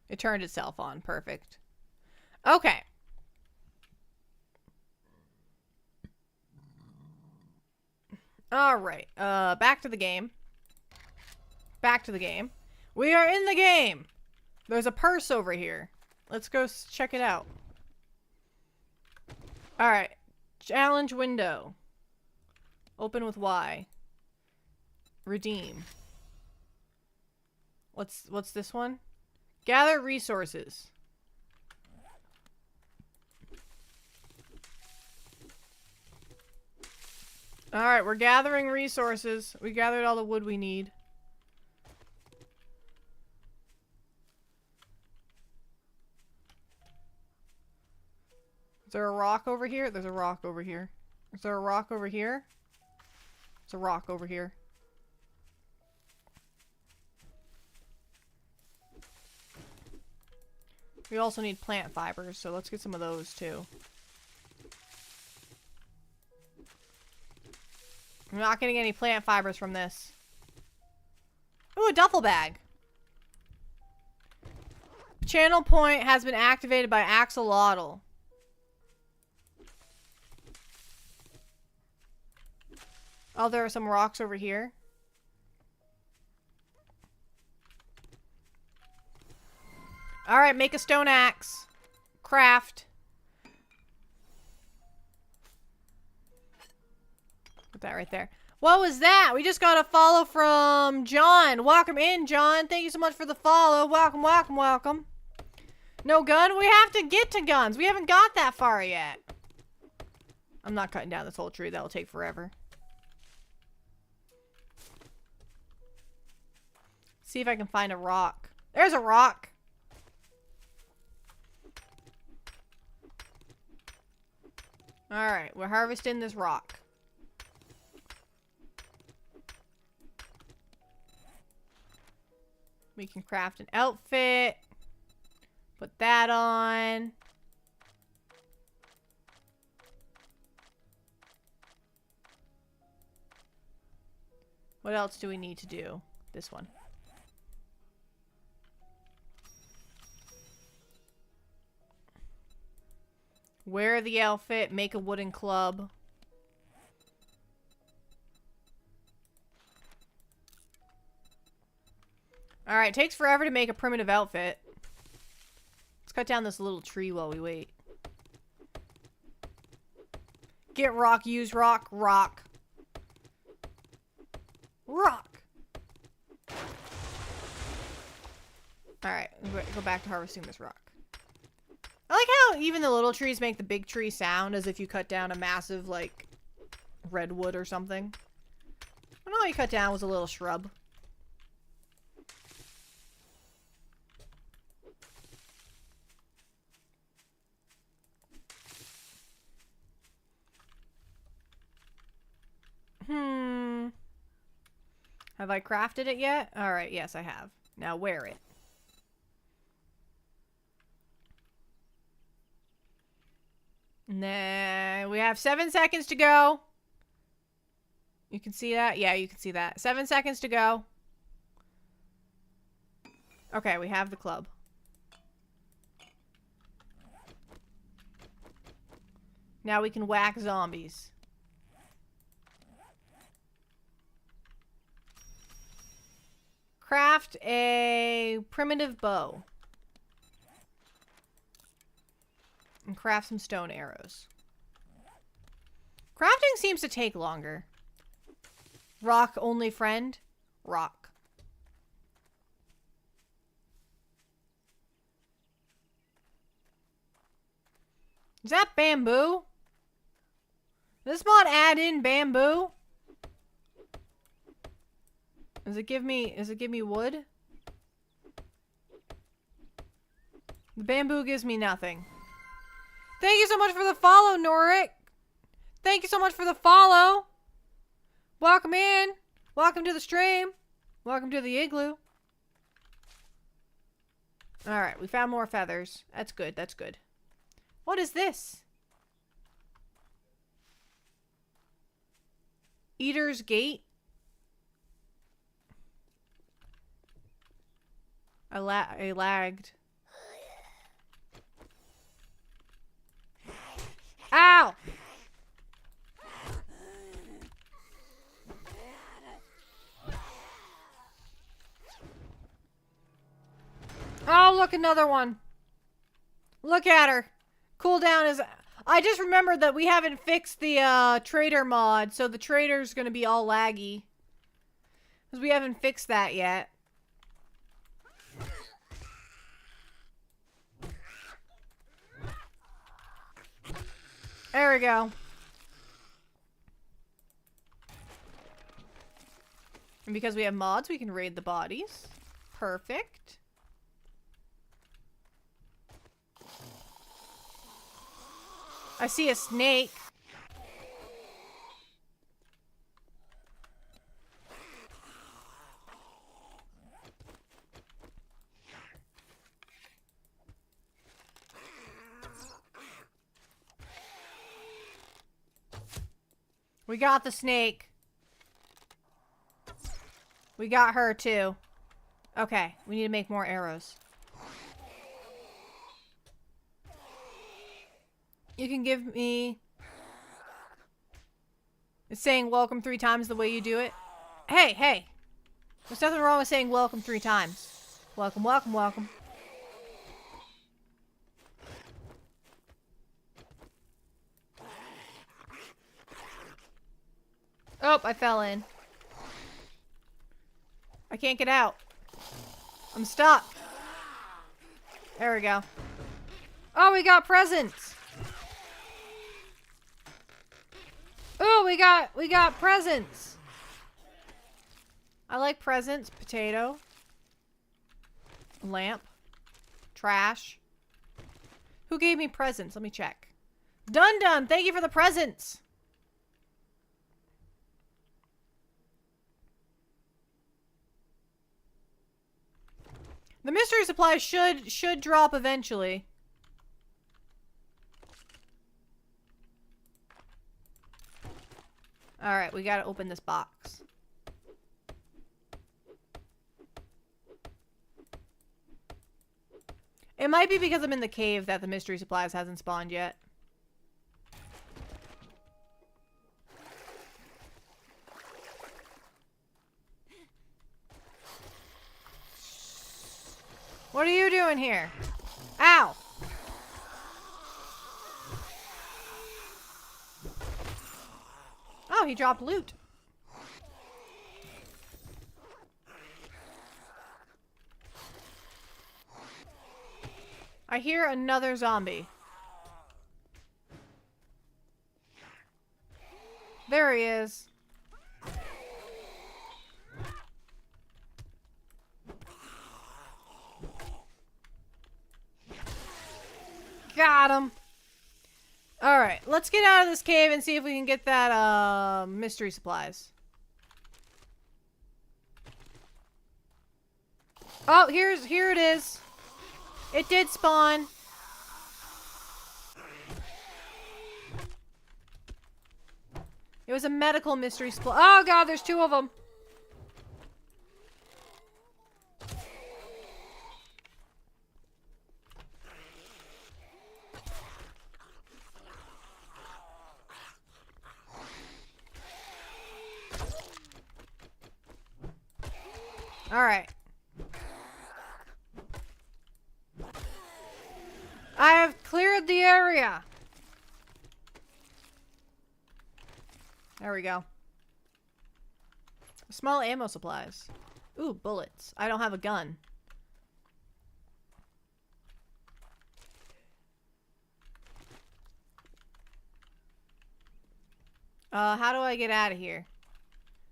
It turned itself on. Perfect. Okay. Alright. Back to the game. Back to the game. We are in the game! There's a purse over here. Let's go check it out. Alright. Challenge window. Open with Y. Redeem. What's this one? Gather resources. Alright, we're gathering resources. We gathered all the wood we need. Is there a rock over here? There's a rock over here. Is there a rock over here? There's a rock over here. We also need plant fibers, so let's get some of those too. I'm not getting any plant fibers from this. Ooh, a duffel bag. Channel point has been activated by axolotl. Oh, there are some rocks over here. Alright, make a stone axe. Craft. Put that right there. What was that? We just got a follow from John. Welcome in, John. Thank you so much for the follow. Welcome, welcome, welcome. No gun? We have to get to guns. We haven't got that far yet. I'm not cutting down this whole tree. That'll take forever. See if I can find a rock. There's a rock. Alright, we're harvesting this rock. We can craft an outfit. Put that on. What else do we need to do? This one. Wear the outfit, make a wooden club. Alright, takes forever to make a primitive outfit. Let's cut down this little tree while we wait. Get rock, use rock, rock. Rock! Alright, go back to harvesting this rock. I like how even the little trees make the big tree sound as if you cut down a massive, like, redwood or something. What all you cut down was a little shrub. Have I crafted it yet? Alright, yes I have. Now wear it. Nah, we have 7 seconds to go. You can see that? Yeah, you can see that. 7 seconds to go. Okay, we have the club. Now we can whack zombies. Craft a primitive bow. And craft some stone arrows. Crafting seems to take longer. Rock only friend? Rock. Is that bamboo? This mod add in bamboo? Does it give me wood? The bamboo gives me nothing. Thank you so much for the follow, Norik. Thank you so much for the follow. Welcome in. Welcome to the stream. Welcome to the igloo. Alright, we found more feathers. That's good, that's good. What is this? Eater's Gate? I lagged. Ow! Oh, look, another one. Look at her. Cooldown is... I just remembered that we haven't fixed the trader mod, so the trader's gonna be all laggy. Because we haven't fixed that yet. There we go. And because we have mods, we can raid the bodies. Perfect. I see a snake. We got the snake. We got her too. Okay, we need to make more arrows. You can give me... It's saying welcome 3 times the way you do it. Hey, hey! There's nothing wrong with saying welcome 3 times. Welcome, welcome, welcome. Oh, I fell in. I can't get out. I'm stuck. There we go. Oh, we got presents. Oh, we got presents. I like presents. Potato. Lamp. Trash. Who gave me presents? Let me check. Dun Dun, thank you for the presents. The mystery supply should drop eventually. Alright, we gotta open this box. It might be because I'm in the cave that the mystery supplies hasn't spawned yet. What are you doing here? Ow! Oh, he dropped loot. I hear another zombie. There he is. Got him. Alright, let's get out of this cave and see if we can get that, mystery supplies. Oh, here it is. It did spawn. It was a medical mystery supply. Oh god, there's 2 of them. Alright. I have cleared the area. There we go. Small ammo supplies. Ooh, bullets. I don't have a gun. How do I get out of here?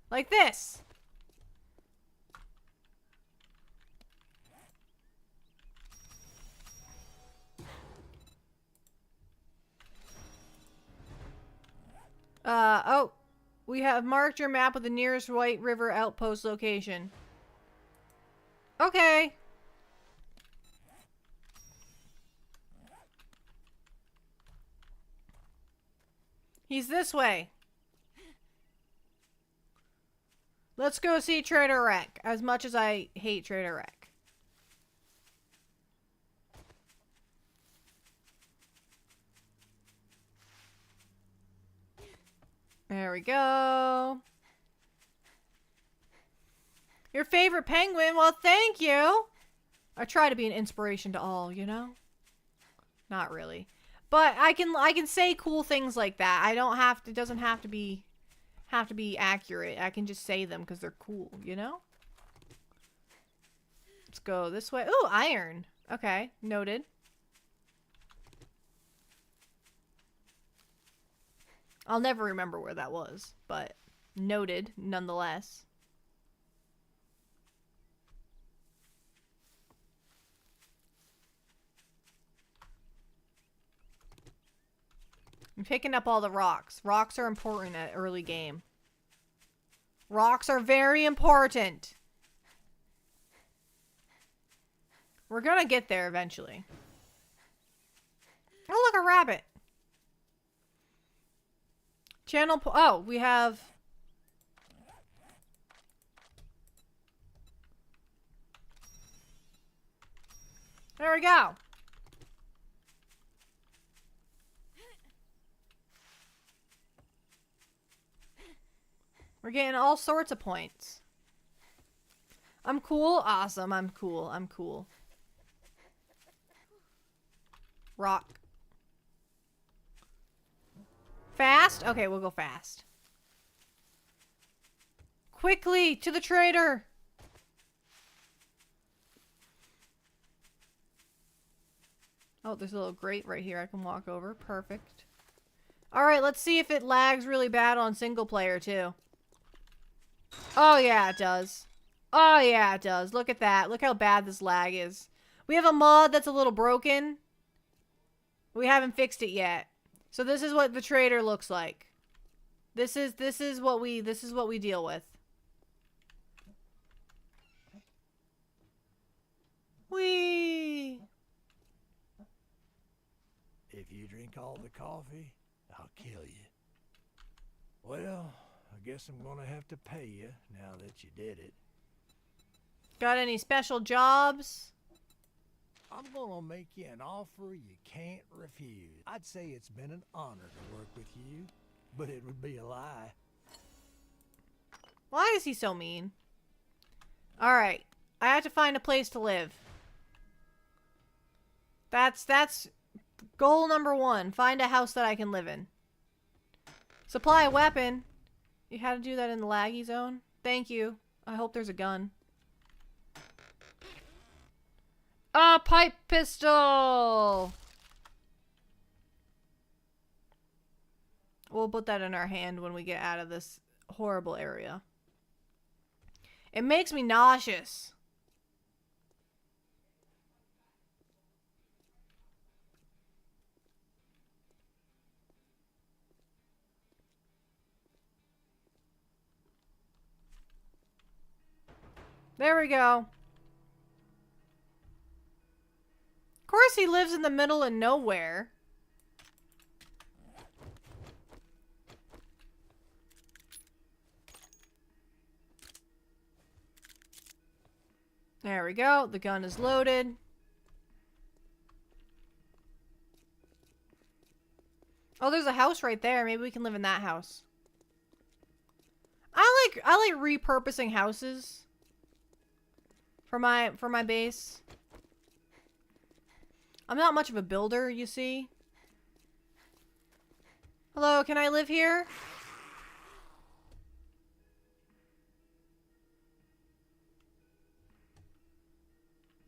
Like this. Oh. We have marked your map with the nearest White River outpost location. Okay. He's this way. Let's go see Trader Wreck, as much as I hate Trader Wreck. There we go. Your favorite penguin? Well, thank you. I try to be an inspiration to all, you know? Not really. But I can say cool things like that. I don't have to, it doesn't have to be accurate. I can just say them because they're cool, you know? Let's go this way. Ooh, iron. Okay, noted. I'll never remember where that was, but noted nonetheless. I'm picking up all the rocks. Rocks are important at early game. Rocks are very important. We're gonna get there eventually. Oh, look, a rabbit. Oh, we have... There we go. We're getting all sorts of points. I'm cool. Awesome. I'm cool. I'm cool. Rock. Fast? Okay, we'll go fast. Quickly, to the trader! Oh, there's a little grate right here I can walk over. Perfect. Alright, let's see if it lags really bad on single player, too. Oh, yeah, it does. Oh, yeah, it does. Look at that. Look how bad this lag is. We have a mod that's a little broken. We haven't fixed it yet. So this is what the trader looks like. This is what we deal with. Whee! If you drink all the coffee, I'll kill you. Well, I guess I'm gonna have to pay you now that you did it. Got any special jobs? I'm gonna make you an offer you can't refuse. I'd say it's been an honor to work with you, but it would be a lie. Why is he so mean? Alright. I have to find a place to live. That's goal number 1. Find a house that I can live in. Supply a weapon. You had to do that in the laggy zone? Thank you. I hope there's a gun. A pipe pistol! We'll put that in our hand when we get out of this horrible area. It makes me nauseous. There we go. Of course he lives in the middle of nowhere. There we go. The gun is loaded. Oh, there's a house right there. Maybe we can live in that house. I like repurposing houses for my base. I'm not much of a builder, you see. Hello, can I live here?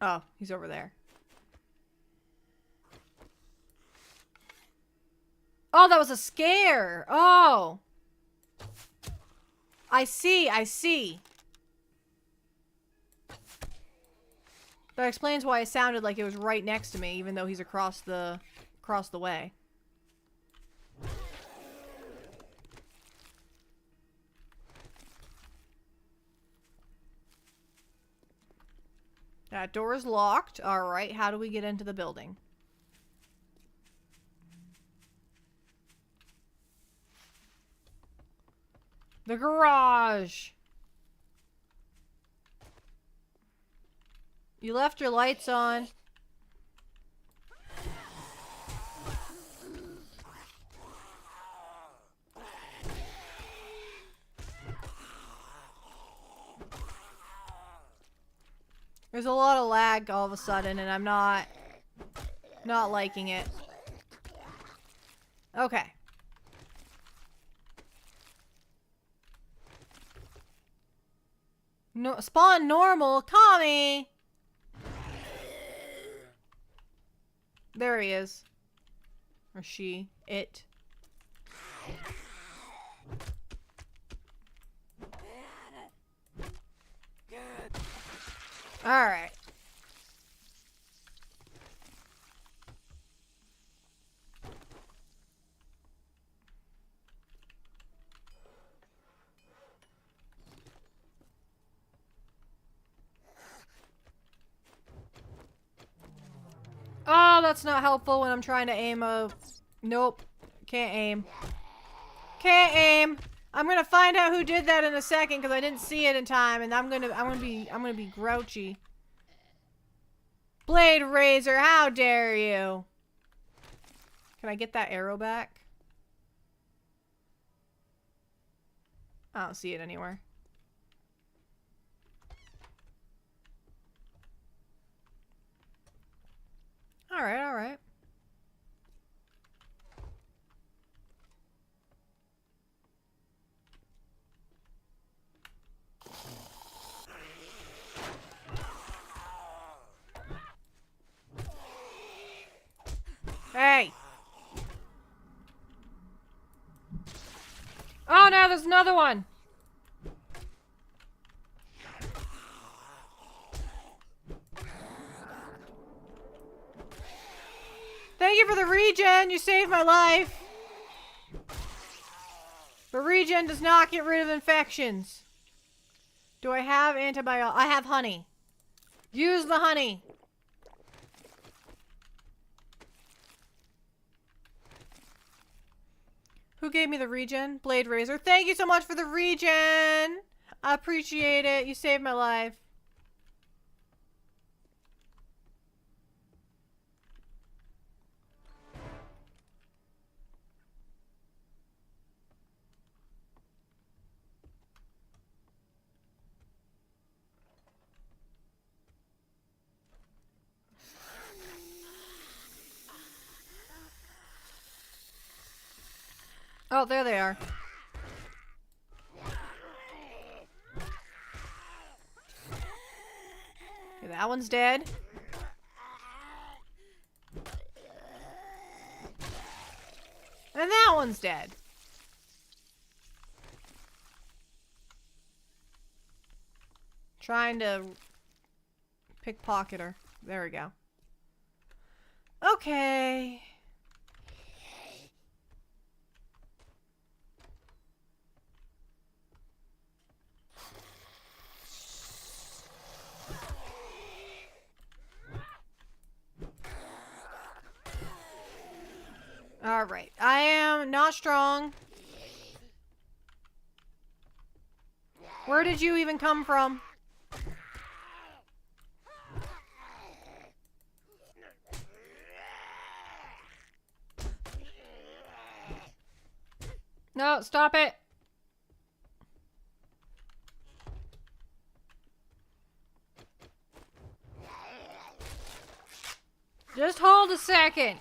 Oh, he's over there. Oh, that was a scare. Oh. I see, I see. That explains why it sounded like it was right next to me, even though he's across the way. That door is locked. Alright, how do we get into the building? The garage! You left your lights on. There's a lot of lag all of a sudden, and I'm not liking it. Okay. No, spawn normal, Tommy! There he is. Or she. It. Alright. Oh, that's not helpful when I'm trying to aim a... Nope. Can't aim. Can't aim! I'm gonna find out who did that in a second because I didn't see it in time, and I'm gonna be grouchy. Blade Razor, how dare you? Can I get that arrow back? I don't see it anywhere. Alright, alright. Hey! Oh no, there's another one! Thank you for the regen! You saved my life! The regen does not get rid of infections. Do I have antibiotics? I have honey. Use the honey! Who gave me the regen? Blade Razor. Thank you so much for the regen! I appreciate it. You saved my life. Oh, there they are. Okay, that one's dead. And that one's dead. Trying to pickpocket her. There we go. Okay. Alright. I am not strong. Where did you even come from? No, stop it. Just hold a second.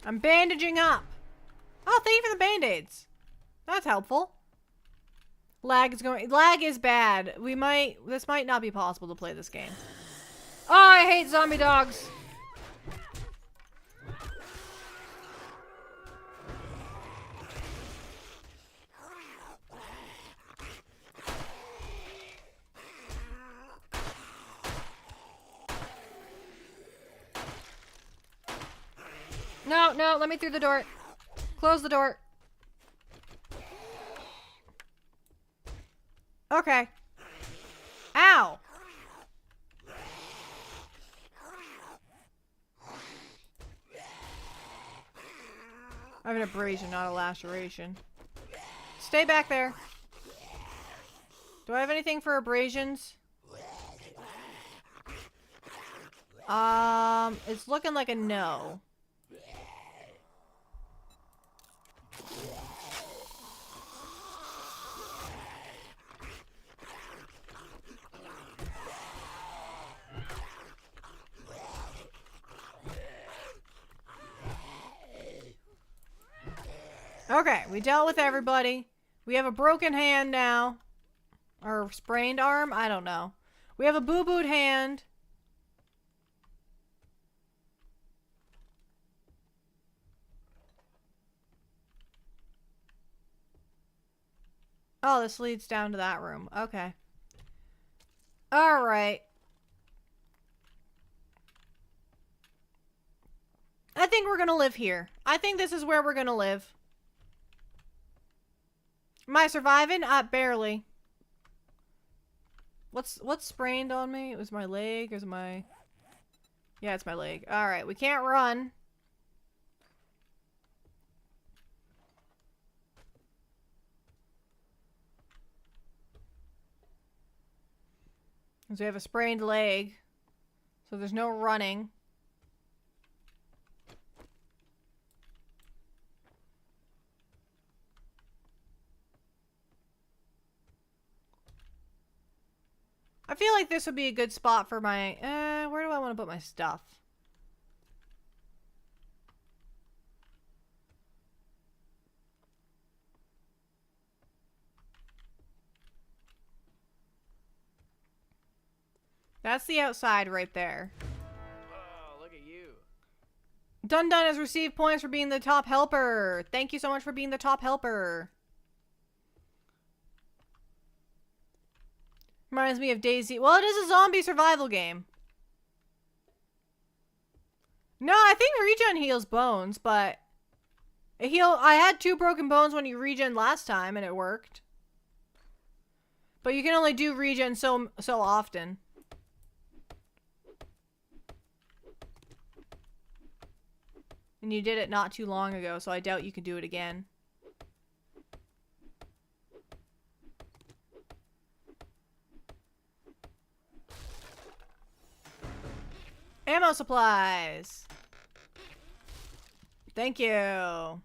I'm bandaging up. Oh, thank you for the band-aids. That's helpful. Lag is bad. This might not be possible to play this game. Oh, I hate zombie dogs. No, no, let me through the door. Close the door. Okay. Ow! I have an abrasion, not a laceration. Stay back there. Do I have anything for abrasions? It's looking like a no. Okay, we dealt with everybody. We have a broken hand now. Or sprained arm? I don't know. We have a boo-booed hand. Oh, this leads down to that room. Okay. Alright. I think we're gonna live here. I think this is where we're gonna live. Am I surviving? Barely. What's sprained on me? It was my leg? Or is it my... Yeah, it's my leg. Alright, we can't run. Because we have a sprained leg. So there's no running. I feel like this would be a good spot for my... where do I want to put my stuff? That's the outside right there. Oh, look at you. Dun Dun has received points for being the top helper. Thank you so much for being the top helper. Reminds me of Daisy. Well, it is a zombie survival game. No, I think regen heals bones, but I had 2 broken bones when you regen last time, and it worked. But you can only do regen so often. And you did it not too long ago, so I doubt you can do it again. Ammo supplies. Thank you.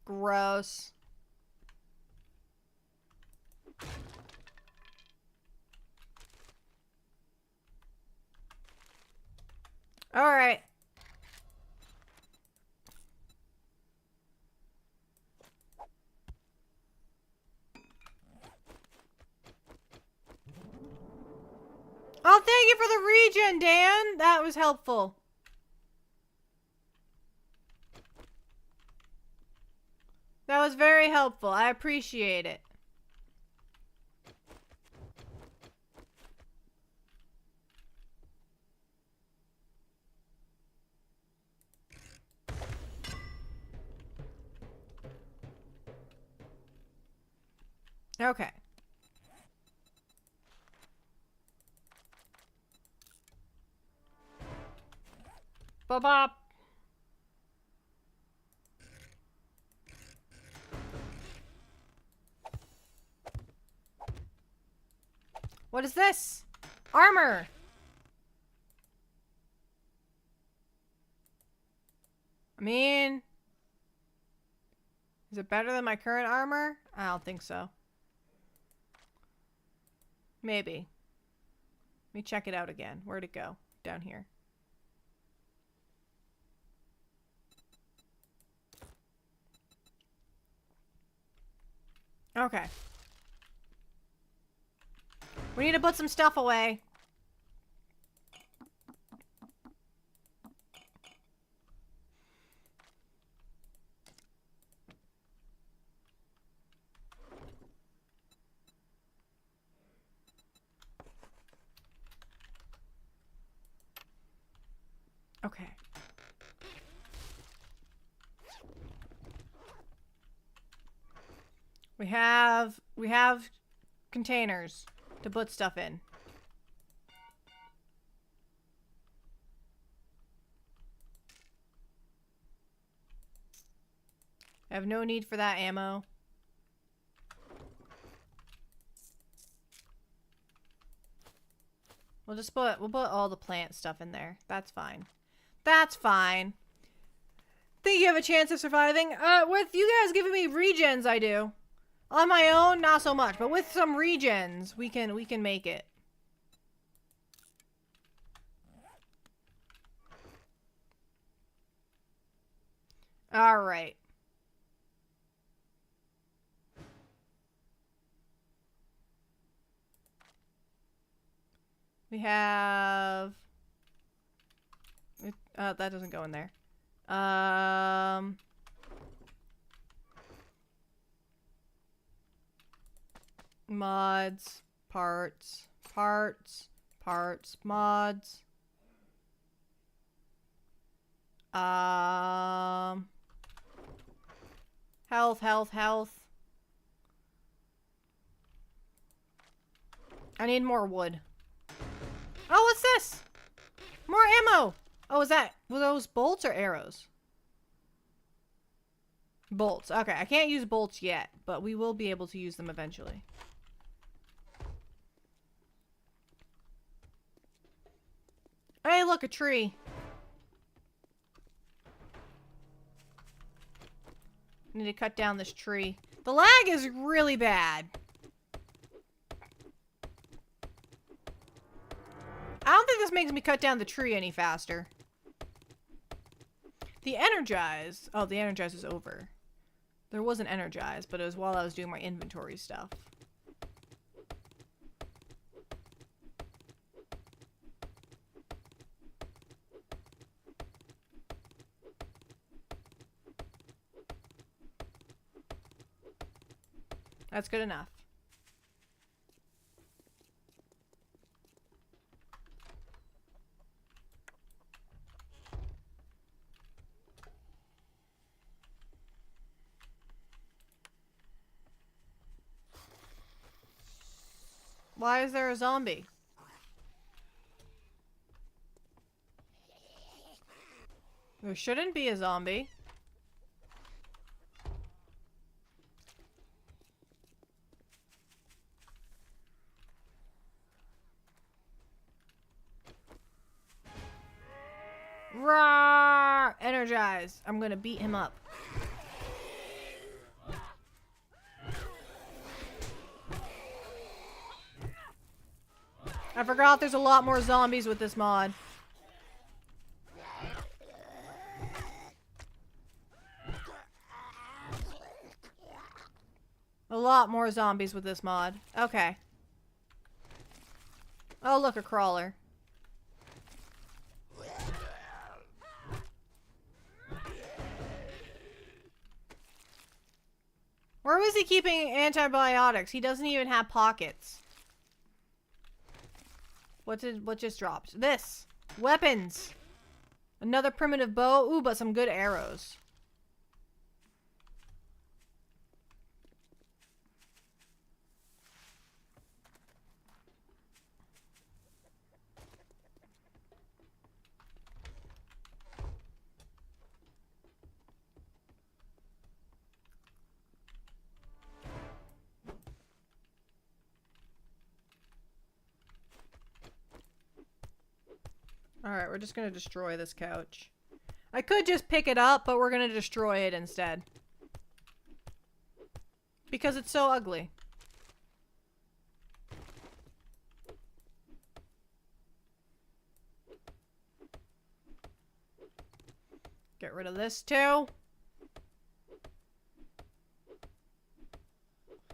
Gross. All right. Oh, thank you for the regen, Dan. That was helpful. That was very helpful. I appreciate it. Okay. Bop. What is this? Armor. I mean, is it better than my current armor? I don't think so. Maybe. Let me check it out again. Where'd it go? Down here. Okay. We need to put some stuff away. Okay. We have containers to put stuff in. I have no need for that ammo. We'll put all the plant stuff in there. That's fine. That's fine. Think you have a chance of surviving? With you guys giving me regens, I do. On my own, not so much, but with some regens, we can make it. All right. We have that doesn't go in there. Mods, parts, mods. Health. I need more wood. Oh, what's this? More ammo. Oh, were those bolts or arrows? Bolts. Okay, I can't use bolts yet, but we will be able to use them eventually. Hey, look, a tree. I need to cut down this tree. The lag is really bad. I don't think this makes me cut down the tree any faster. The energize. Oh, the energize is over. There was an energize, but it was while I was doing my inventory stuff. That's good enough. Why is there a zombie? There shouldn't be a zombie. Rawr! Energize. I'm gonna beat him up. I forgot there's a lot more zombies with this mod. A lot more zombies with this mod. Okay. Oh, look, a crawler. Where was he keeping antibiotics? He doesn't even have pockets. What just dropped? This. Weapons. Another primitive bow. Ooh, but some good arrows. Alright, we're just gonna destroy this couch. I could just pick it up, but we're gonna destroy it instead. Because it's so ugly. Get rid of this too.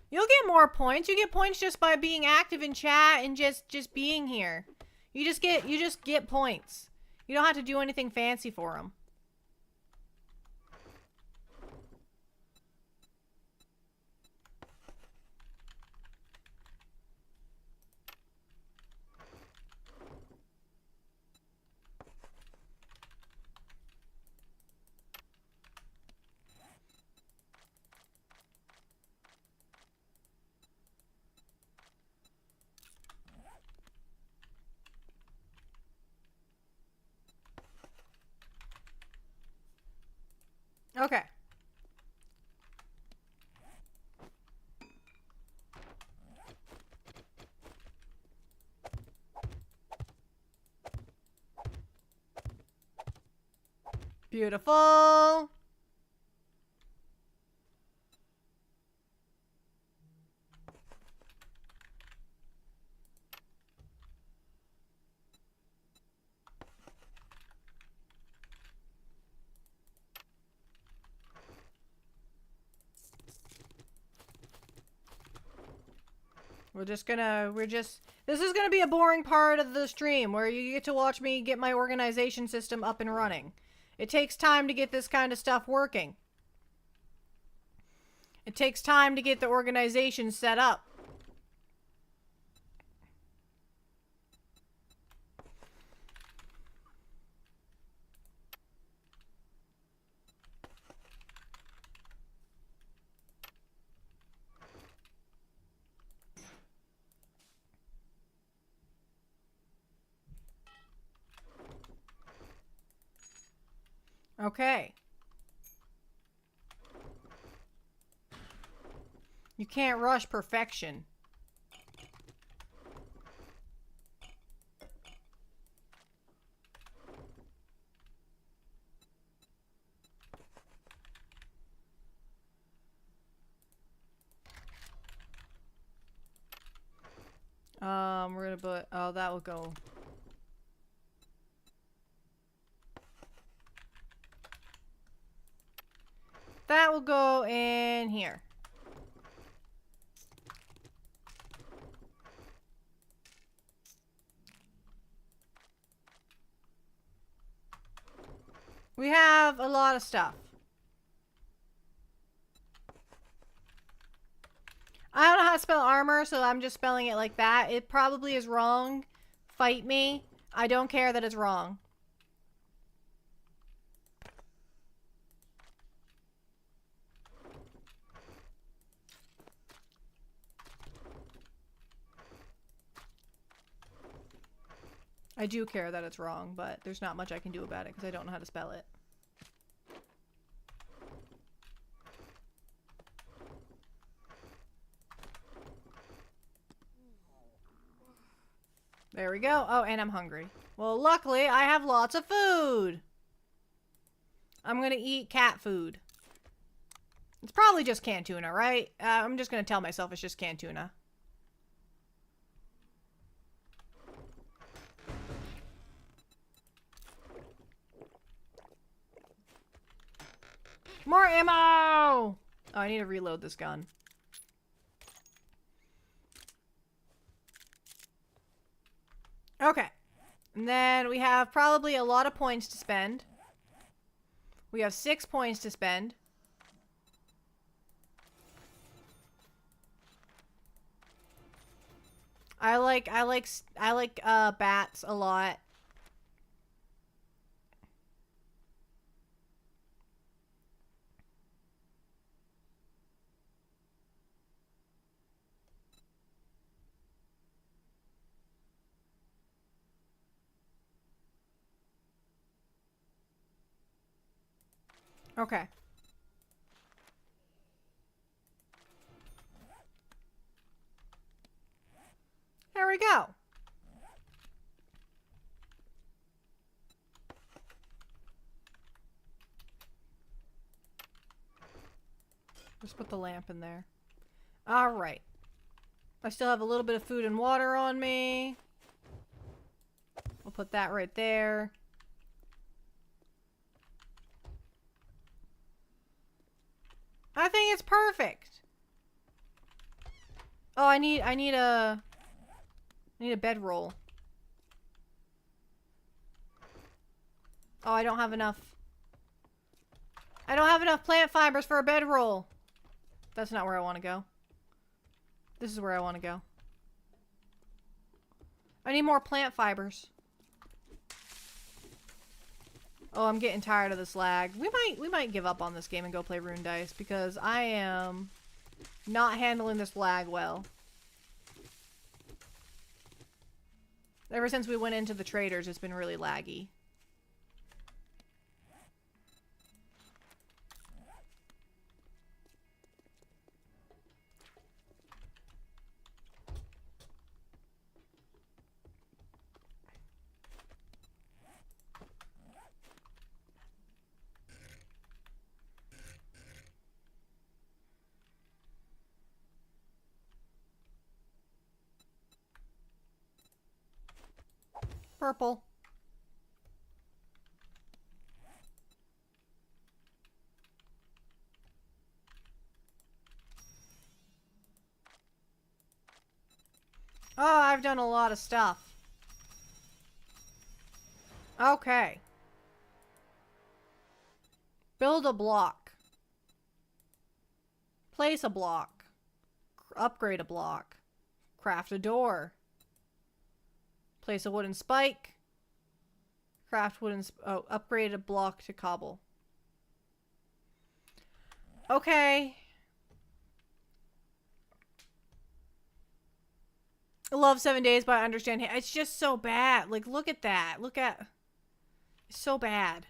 You'll get more points. You get points just by being active in chat and just being here. You just get points. You don't have to do anything fancy for them. Okay. Beautiful. This is gonna be a boring part of the stream where you get to watch me get my organization system up and running. It takes time to get this kind of stuff working. It takes time to get the organization set up. Okay. You can't rush perfection. We're gonna put, oh, that will go. That will go in here. We have a lot of stuff. I don't know how to spell armor, so I'm just spelling it like that. It probably is wrong. Fight me. I don't care that it's wrong. I do care that it's wrong, but there's not much I can do about it because I don't know how to spell it. There we go. Oh, and I'm hungry. Well, luckily, I have lots of food. I'm gonna eat cat food. It's probably just canned tuna, right? I'm just gonna tell myself it's just canned tuna. More ammo! Oh, I need to reload this gun. Okay. And then we have probably a lot of points to spend. We have 6 points to spend. I like bats a lot. Okay. There we go. Just put the lamp in there. Alright. I still have a little bit of food and water on me. We'll put that right there. I think it's perfect. Oh, I need a bedroll. Oh, I don't have enough. I don't have enough plant fibers for a bedroll. That's not where I want to go. This is where I want to go. I need more plant fibers. Oh, I'm getting tired of this lag. We might give up on this game and go play Rune Dice because I am not handling this lag well. Ever since we went into the traders, it's been really laggy. Purple. Oh, I've done a lot of stuff. Okay. Build a block. Place a block. Upgrade a block. Craft a door. Place a wooden spike. Craft wooden... upgrade a block to cobble. Okay. I love 7 days, but I understand. It's just so bad. Like, look at that. Look at... It's so bad.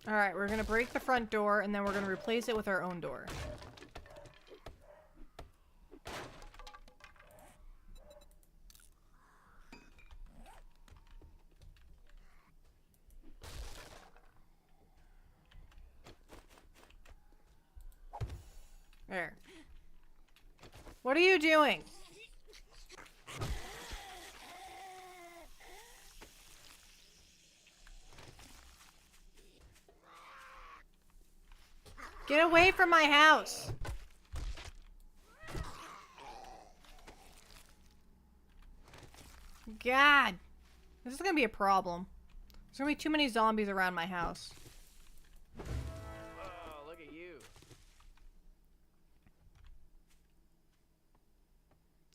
Alright, we're gonna break the front door, and then we're gonna replace it with our own door. There. What are you doing? Get away from my house! God! This is gonna be a problem. There's gonna be too many zombies around my house. Oh, look at you.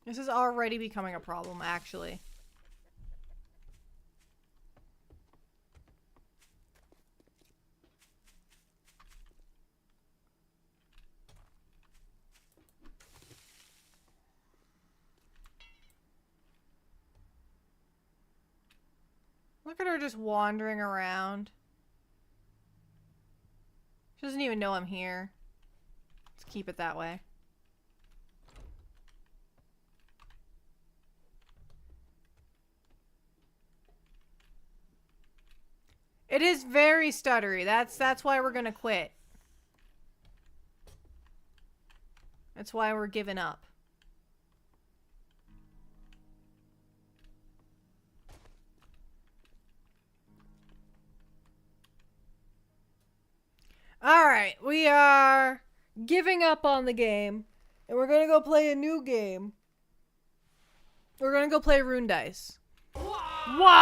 This is already becoming a problem, actually. Look at her just wandering around. She doesn't even know I'm here. Let's keep it that way. It is very stuttery. That's why we're gonna quit. That's why we're giving up. Alright, we are giving up on the game. And we're gonna go play a new game. We're gonna go play Rune Dice. Wow!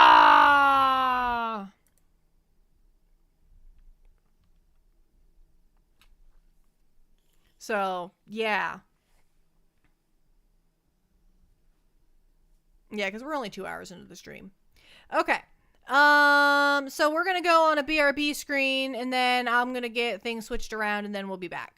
So, yeah. Yeah, because we're only 2 hours into the stream. Okay. So we're gonna go on a BRB screen, and then I'm gonna get things switched around, and then we'll be back.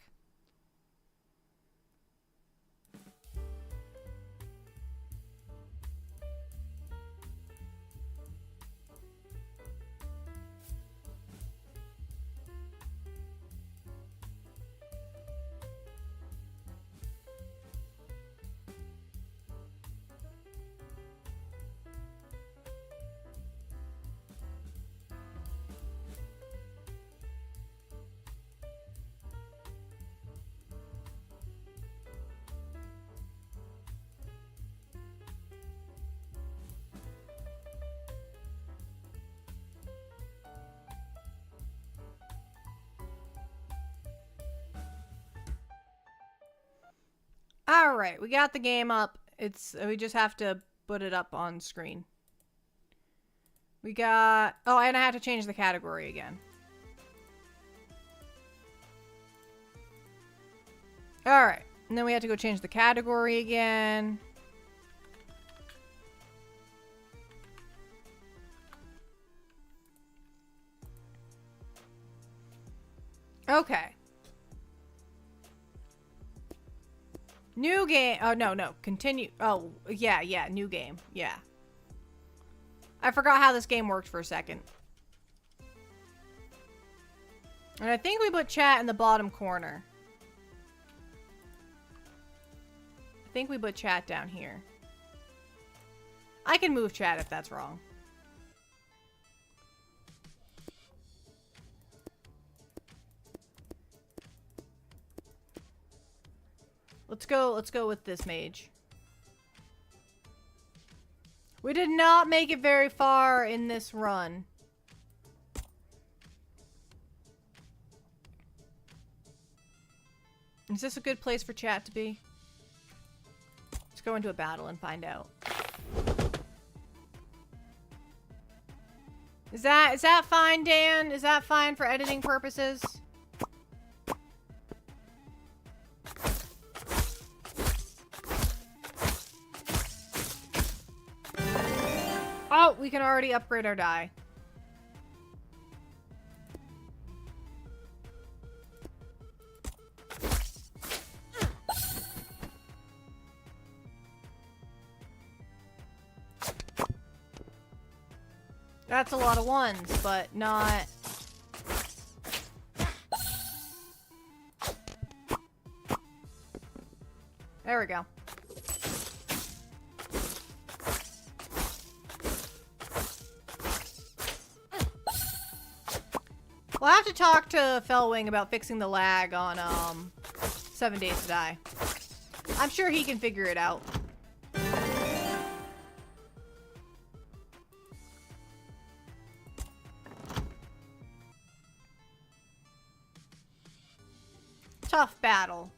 Alright, we got the game up. We just have to put it up on screen. We got... Oh, and I have to change the category again. Alright, and then we have to go change the category again. Okay. New game. Oh, no. Continue. Oh, yeah. New game. Yeah. I forgot how this game worked for a second. And I think we put chat in the bottom corner. I think we put chat down here. I can move chat if that's wrong. Let's go with this mage. We did not make it very far in this run. Is this a good place for chat to be? Let's go into a battle and find out. Is that fine, Dan? Is that fine for editing purposes? Oh, we can already upgrade our die. That's a lot of ones, but not... There we go. We'll have to talk to Fellwing about fixing the lag on 7 Days to Die. I'm sure he can figure it out. Tough battle.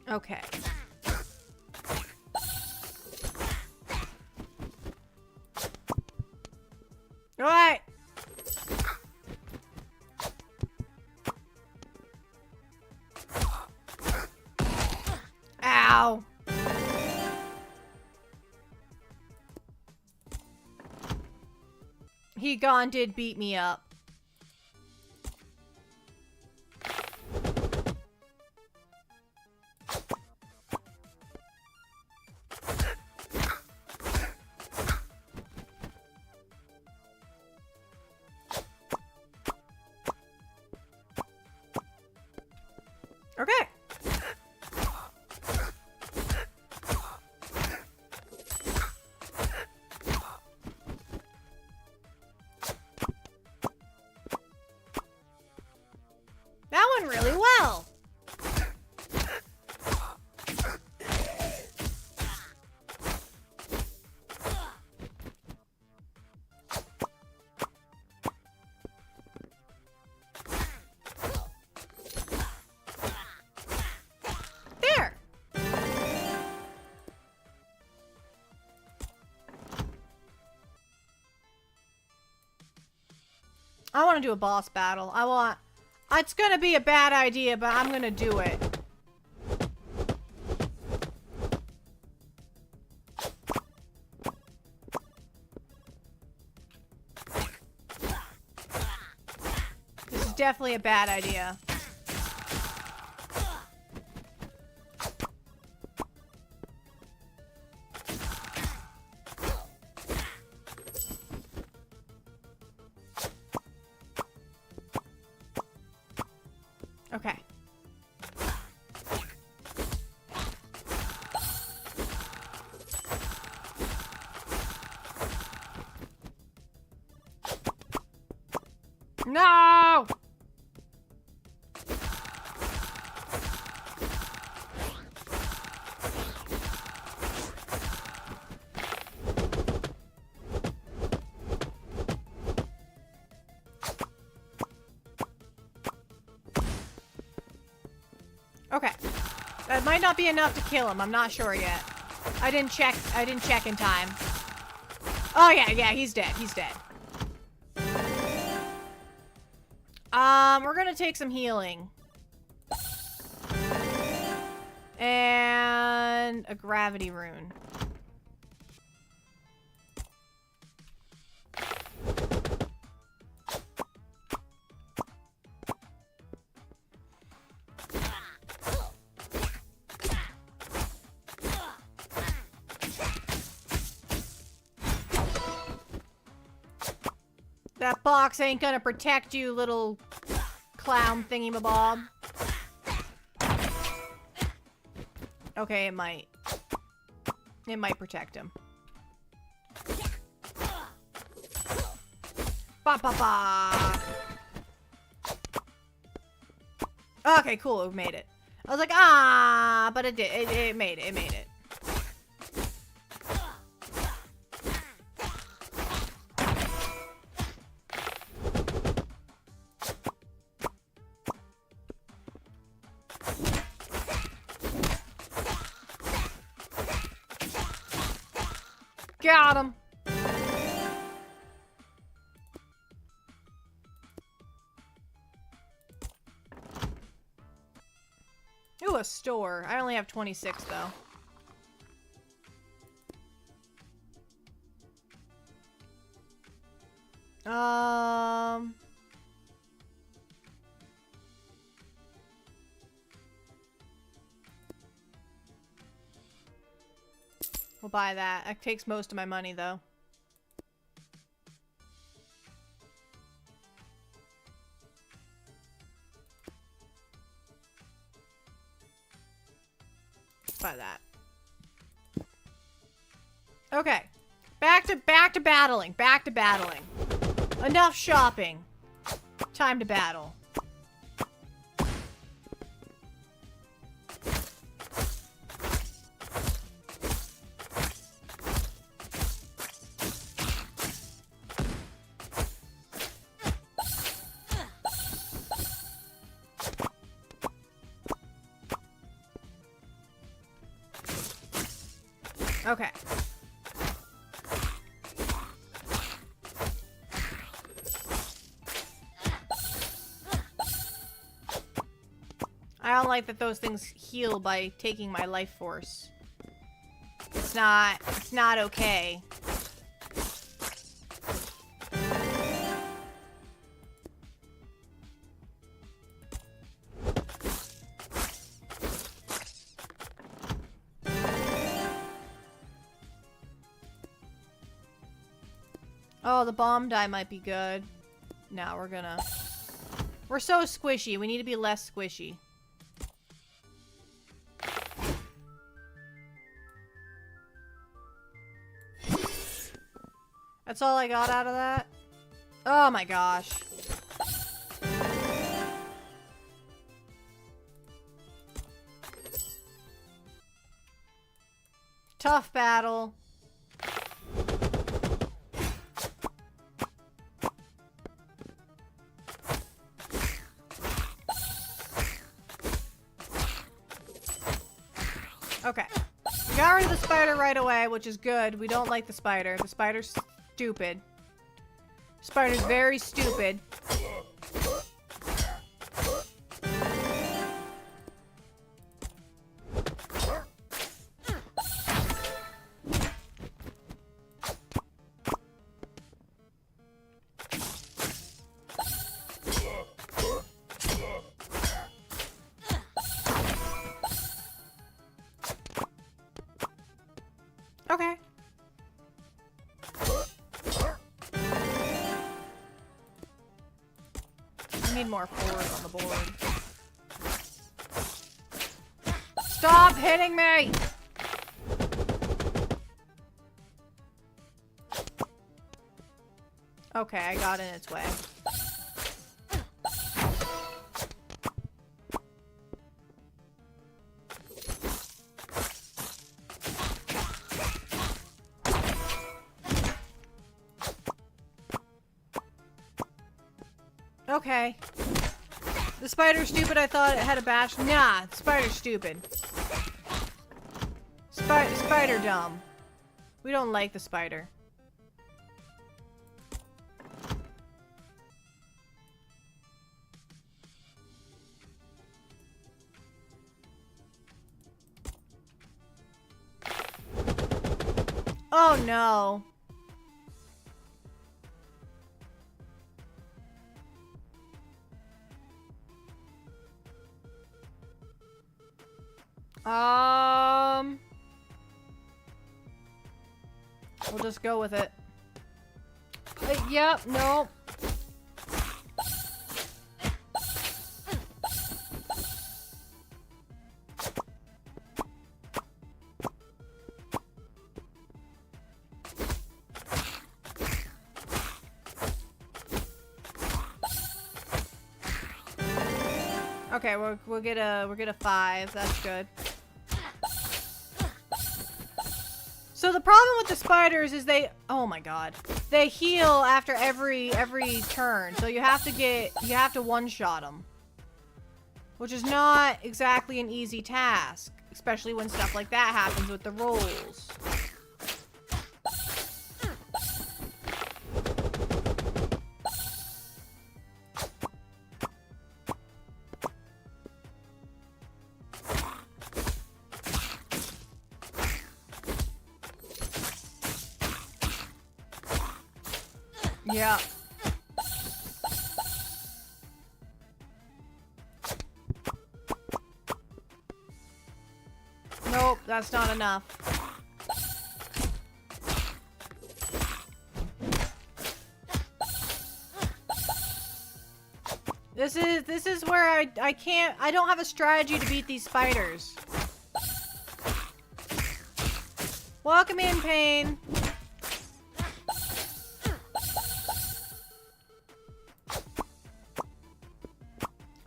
Okay. All right. Ow. He did beat me up. Okay. That went really well. There. I want to do a boss battle. It's gonna be a bad idea, but I'm gonna do it. This is definitely a bad idea. Okay. No! Okay. That might not be enough to kill him. I'm not sure yet. I didn't check in time. Oh yeah, he's dead. He's dead. We're gonna take some healing. And a gravity rune. That box ain't gonna protect you, little clown thingy-mabob. Okay, it might. It might protect him. Ba ba ba. Okay, cool. It made it. I was like, ah, but it did. It made it. It made it. Got him. Ooh, a store. I only have 26 though. We'll buy that. That takes most of my money though. Buy that. Okay. Back to battling. Back to battling. Enough shopping. Time to battle. Okay. I don't like that those things heal by taking my life force. It's not okay. Oh, the bomb die might be good. No, we're so squishy. We need to be less squishy. That's all I got out of that? Oh my gosh. Tough battle. Okay. We got rid of the spider right away, which is good. We don't like the spider. The spider's stupid. Spider's very stupid. Okay. I need more fours on the board. Stop hitting me! Okay, I got in its way. Okay. The spider's stupid. I thought it had a bash. Nah, the spider's stupid. Spider dumb. We don't like the spider. Oh no. We'll just go with it. Yep, nope. Okay, we'll get a 5. That's good. So the problem with the spiders is oh my god, they heal after every turn. So you have to one-shot them, which is not exactly an easy task, especially when stuff like that happens with the rolls. Yeah. Nope, that's not enough. This is where I don't have a strategy to beat these spiders. Welcome in, Pain.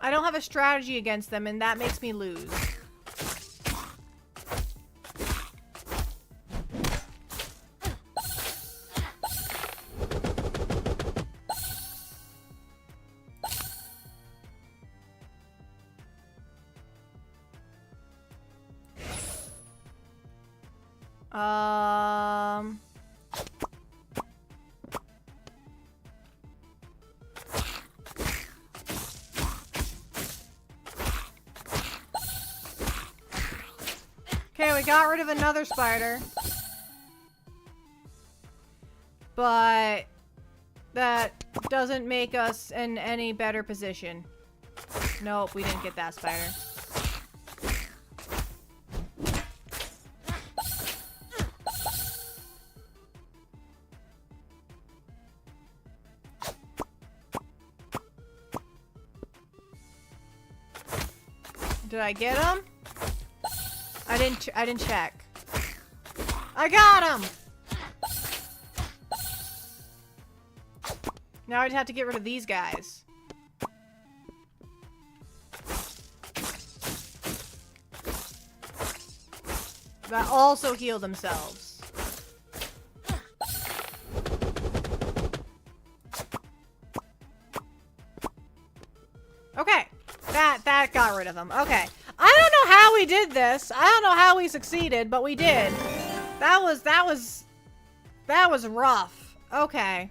I don't have a strategy against them, and that makes me lose. Okay, we got rid of another spider. But that doesn't make us in any better position. Nope, we didn't get that spider. Did I get him? I didn't check. I got him! Now I just have to get rid of these guys. That also heal themselves. Okay. That got rid of them. Okay. I don't know how we did this. I don't know how we succeeded, but we did. That was rough. Okay.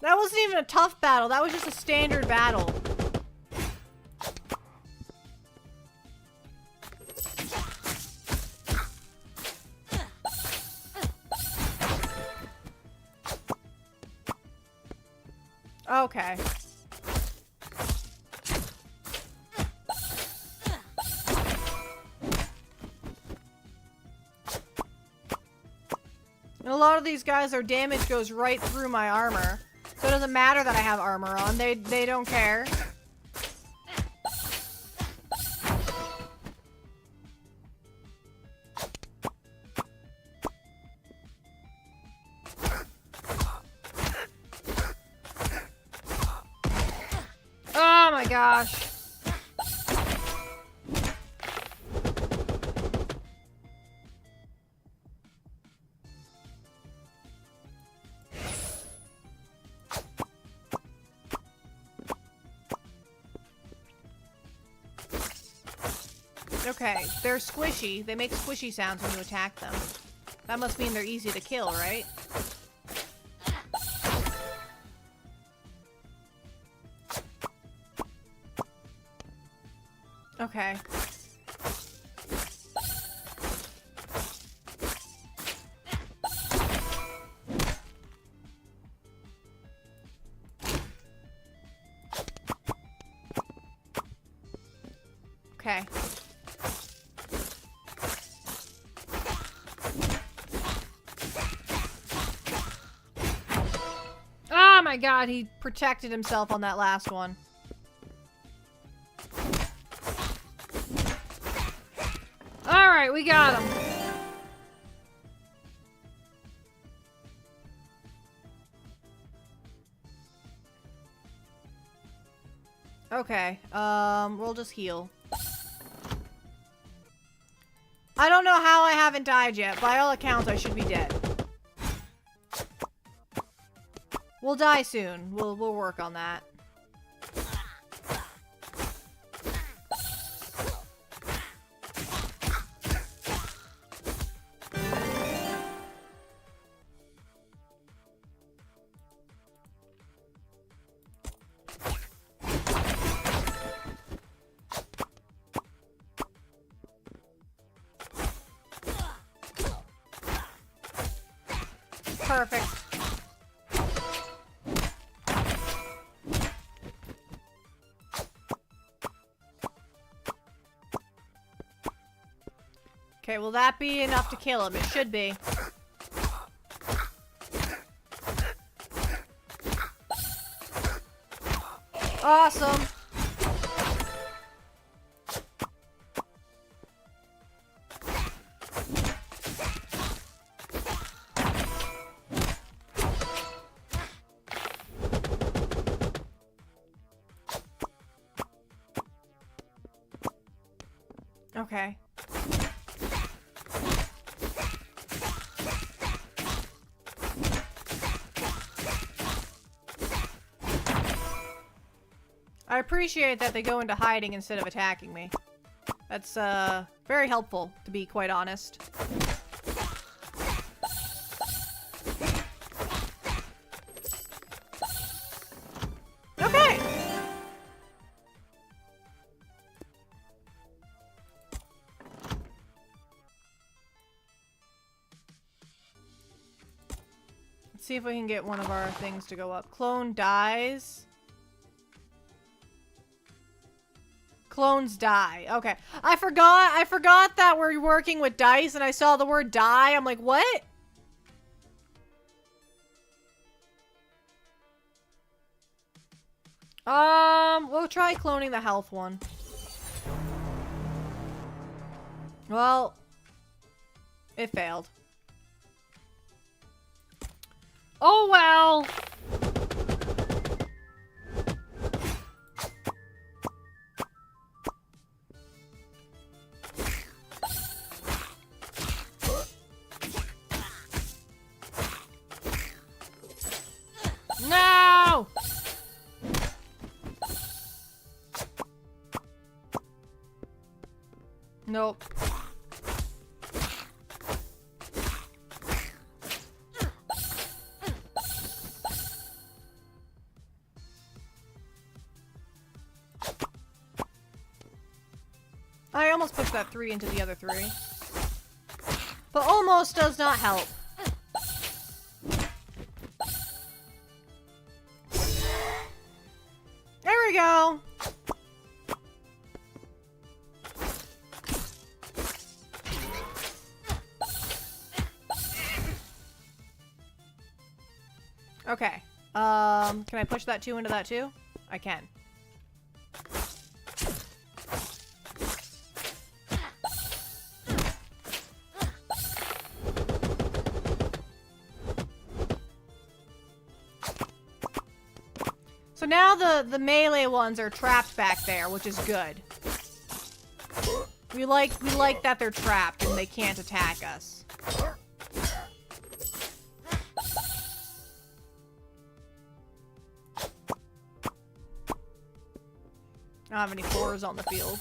That wasn't even a tough battle. That was just a standard battle. Okay. And a lot of these guys, their damage goes right through my armor. So it doesn't matter that I have armor on. They don't care. Oh my gosh. Okay, they're squishy. They make squishy sounds when you attack them. That must mean they're easy to kill, right? Okay. Okay. Oh my god, he protected himself on that last one. Alright, we got him. Okay. We'll just heal. I don't know how I haven't died yet. By all accounts, I should be dead. We'll die soon. We'll work on that. Perfect. Okay, will that be enough to kill him? It should be. Awesome. Okay. I appreciate that they go into hiding instead of attacking me. That's, very helpful, to be quite honest. Okay! Let's see if we can get one of our things to go up. Clone dies. Clones die. Okay. I forgot that we're working with dice and I saw the word die. I'm like, what? We'll try cloning the health one. Well, it failed. Oh well. No! Nope. I almost pushed that 3 into the other 3. But almost does not help. There we go. Okay. Can I push that 2 into that 2? I can. So now the melee ones are trapped back there, which is good. We like that they're trapped and they can't attack us. I don't have any 4s on the field.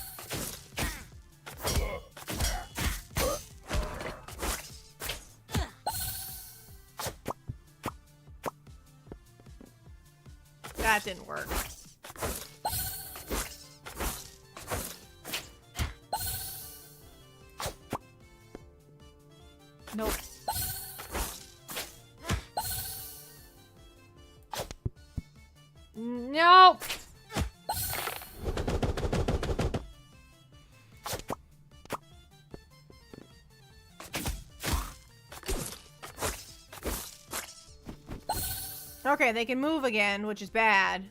That didn't work. Nope. Nope. Okay, they can move again, which is bad.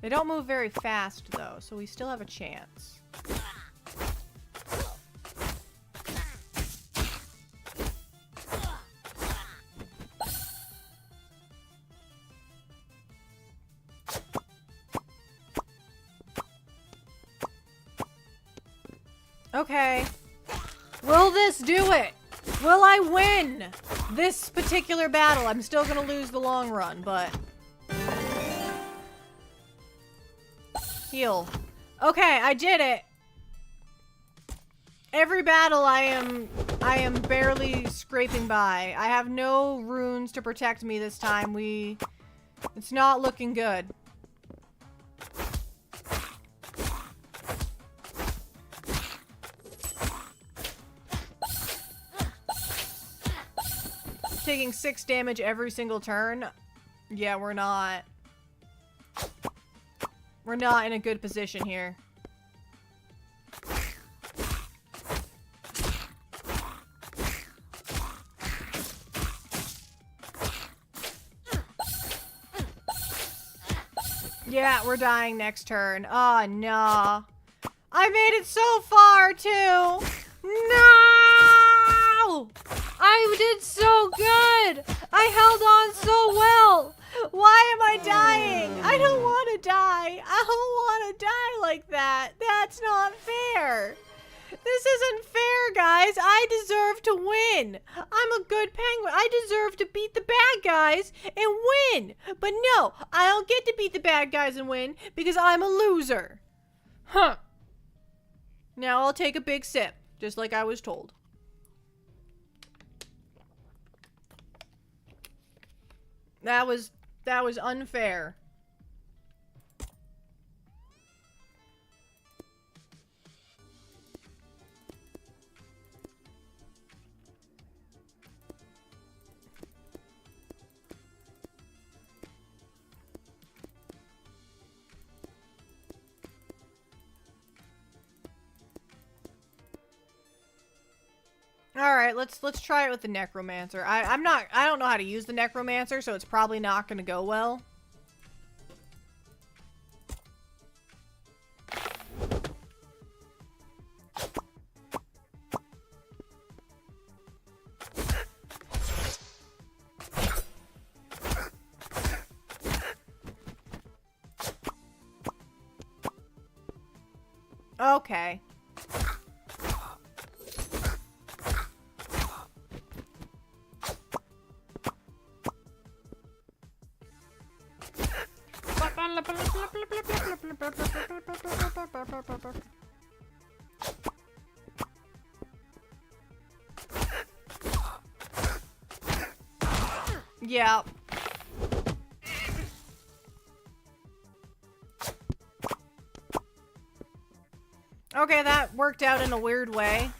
They don't move very fast, though, so we still have a chance. Okay. Will this do it? Will I win this particular battle? I'm still gonna lose the long run, but... Heal. Okay, I did it. Every battle I am barely scraping by. I have no runes to protect me this time. It's not looking good. Taking 6 damage every single turn. Yeah, we're not in a good position here. Yeah, we're dying next turn. Oh, no. I made it so far, too. No! I did so good. I held on so well. Why am I dying? I don't want to die. I don't want to die like that. That's not fair. This isn't fair, guys. I deserve to win. I'm a good penguin. I deserve to beat the bad guys and win. But no, I don't get to beat the bad guys and win because I'm a loser. Huh. Now I'll take a big sip, just like I was told. That was unfair. All right, let's try it with the necromancer. I don't know how to use the necromancer, so it's probably not going to go well. Okay. Yeah. Okay, that worked out in a weird way.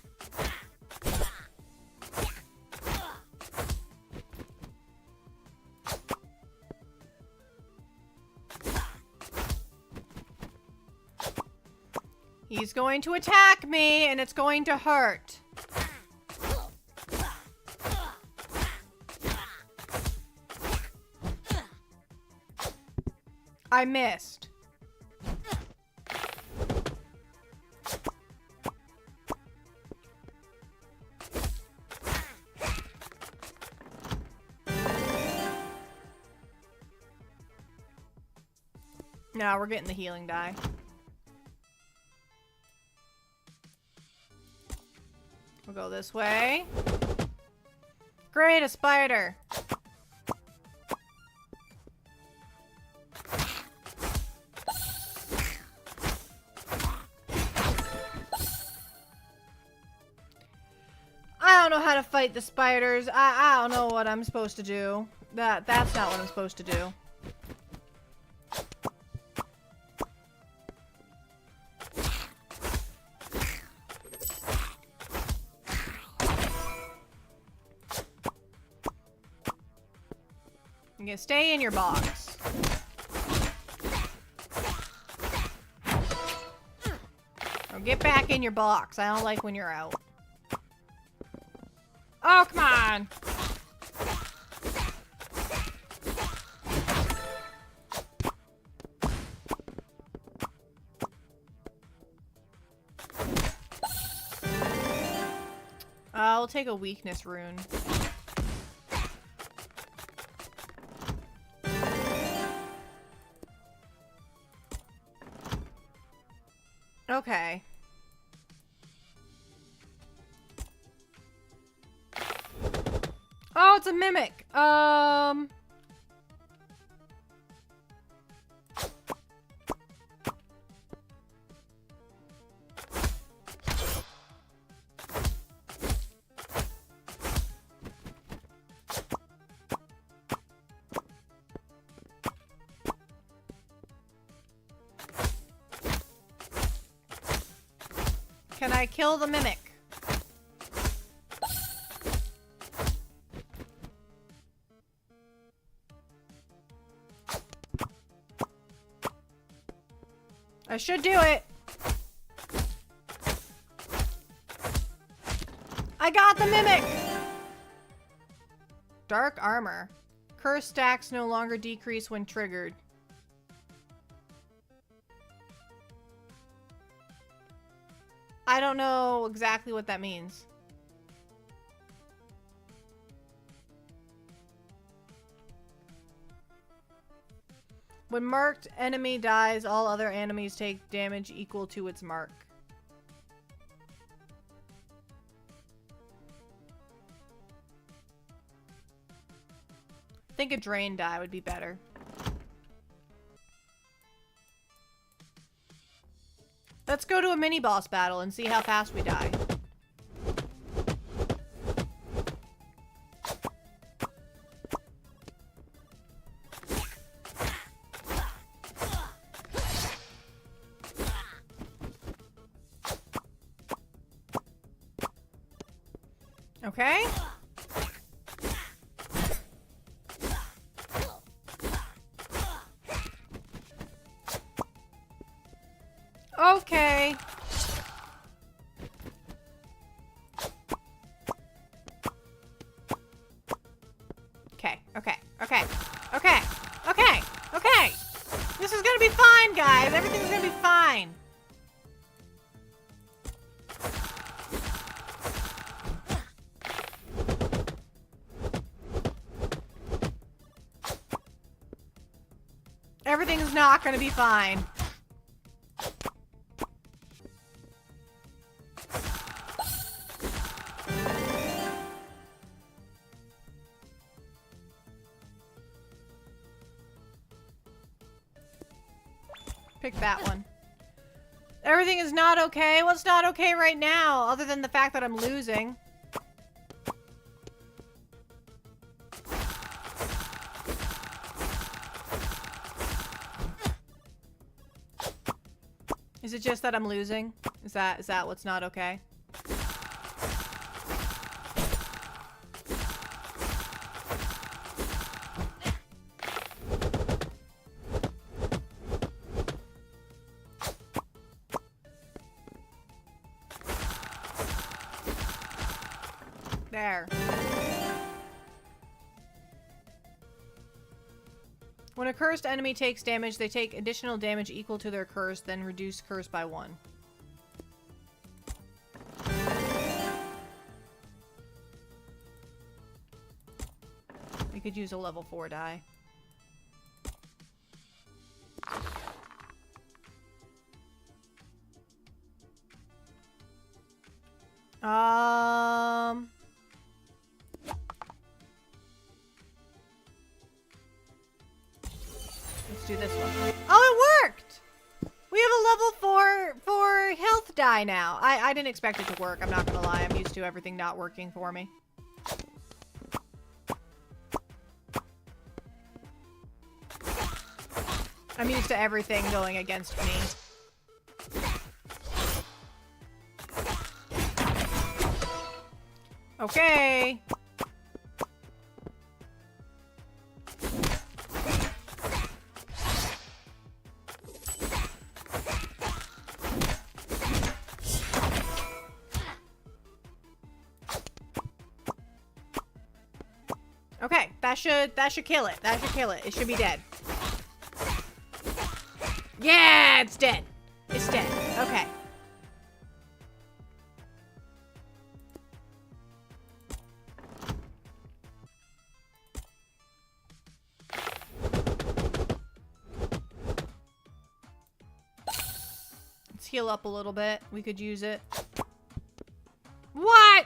He's going to attack me, and it's going to hurt. I missed. Now we're getting the healing die. We'll go this way. Great, a spider. I don't know how to fight the spiders. I don't know what I'm supposed to do. That's not what I'm supposed to do. You can stay in your box. Or get back in your box. I don't like when you're out. Oh, come on. will take a weakness rune. Okay. Oh, it's a mimic. Can I kill the mimic? I should do it. I got the mimic. Dark armor. Curse stacks no longer decrease when triggered. I don't know exactly what that means. When marked enemy dies, all other enemies take damage equal to its mark. I think a drain die would be better. Let's go to a mini boss battle and see how fast we die. Okay. Okay. Okay. This is gonna be fine, guys. Everything's gonna be fine. Everything's not gonna be fine. Pick that one. Everything is not okay? What's not okay right now, other than the fact that I'm losing? Is it just that I'm losing? Is that what's not okay? There. When a cursed enemy takes damage, they take additional damage equal to their curse, then reduce curse by 1. We could use a level 4 die. Let's do this one. Oh, it worked! We have a level 4 health die now. I didn't expect it to work. I'm not gonna lie. I'm used to everything not working for me. I'm used to everything going against me. Okay. Okay, that should kill it. That should kill it. It should be dead. Yeah, it's dead. It's dead. Okay. Let's heal up a little bit. We could use it. What?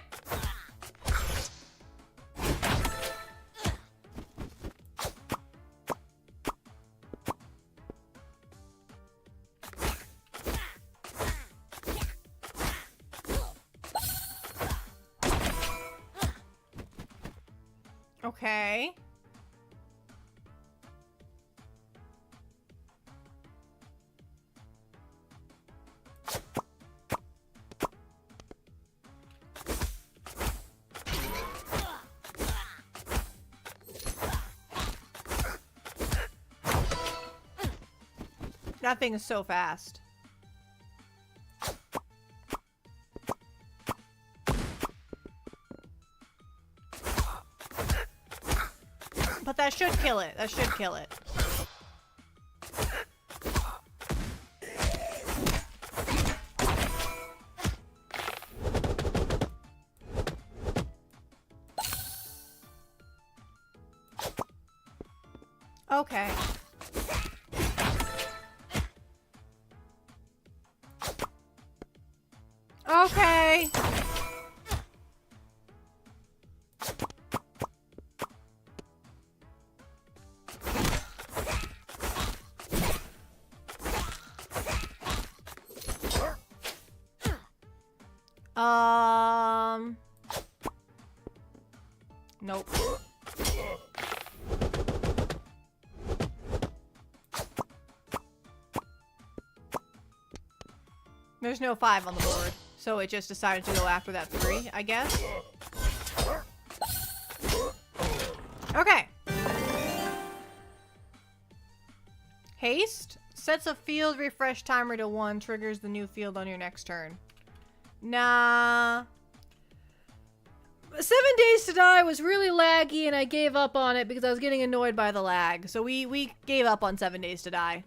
Okay. That thing is so fast. But that should kill it. That should kill it. Okay. Okay. Nope. There's no 5 on the board, so it just decided to go after that 3, I guess. Okay. Haste sets a field refresh timer to 1, triggers the new field on your next turn. Nah. 7 Days to Die was really laggy and I gave up on it because I was getting annoyed by the lag. So we gave up on 7 Days to Die.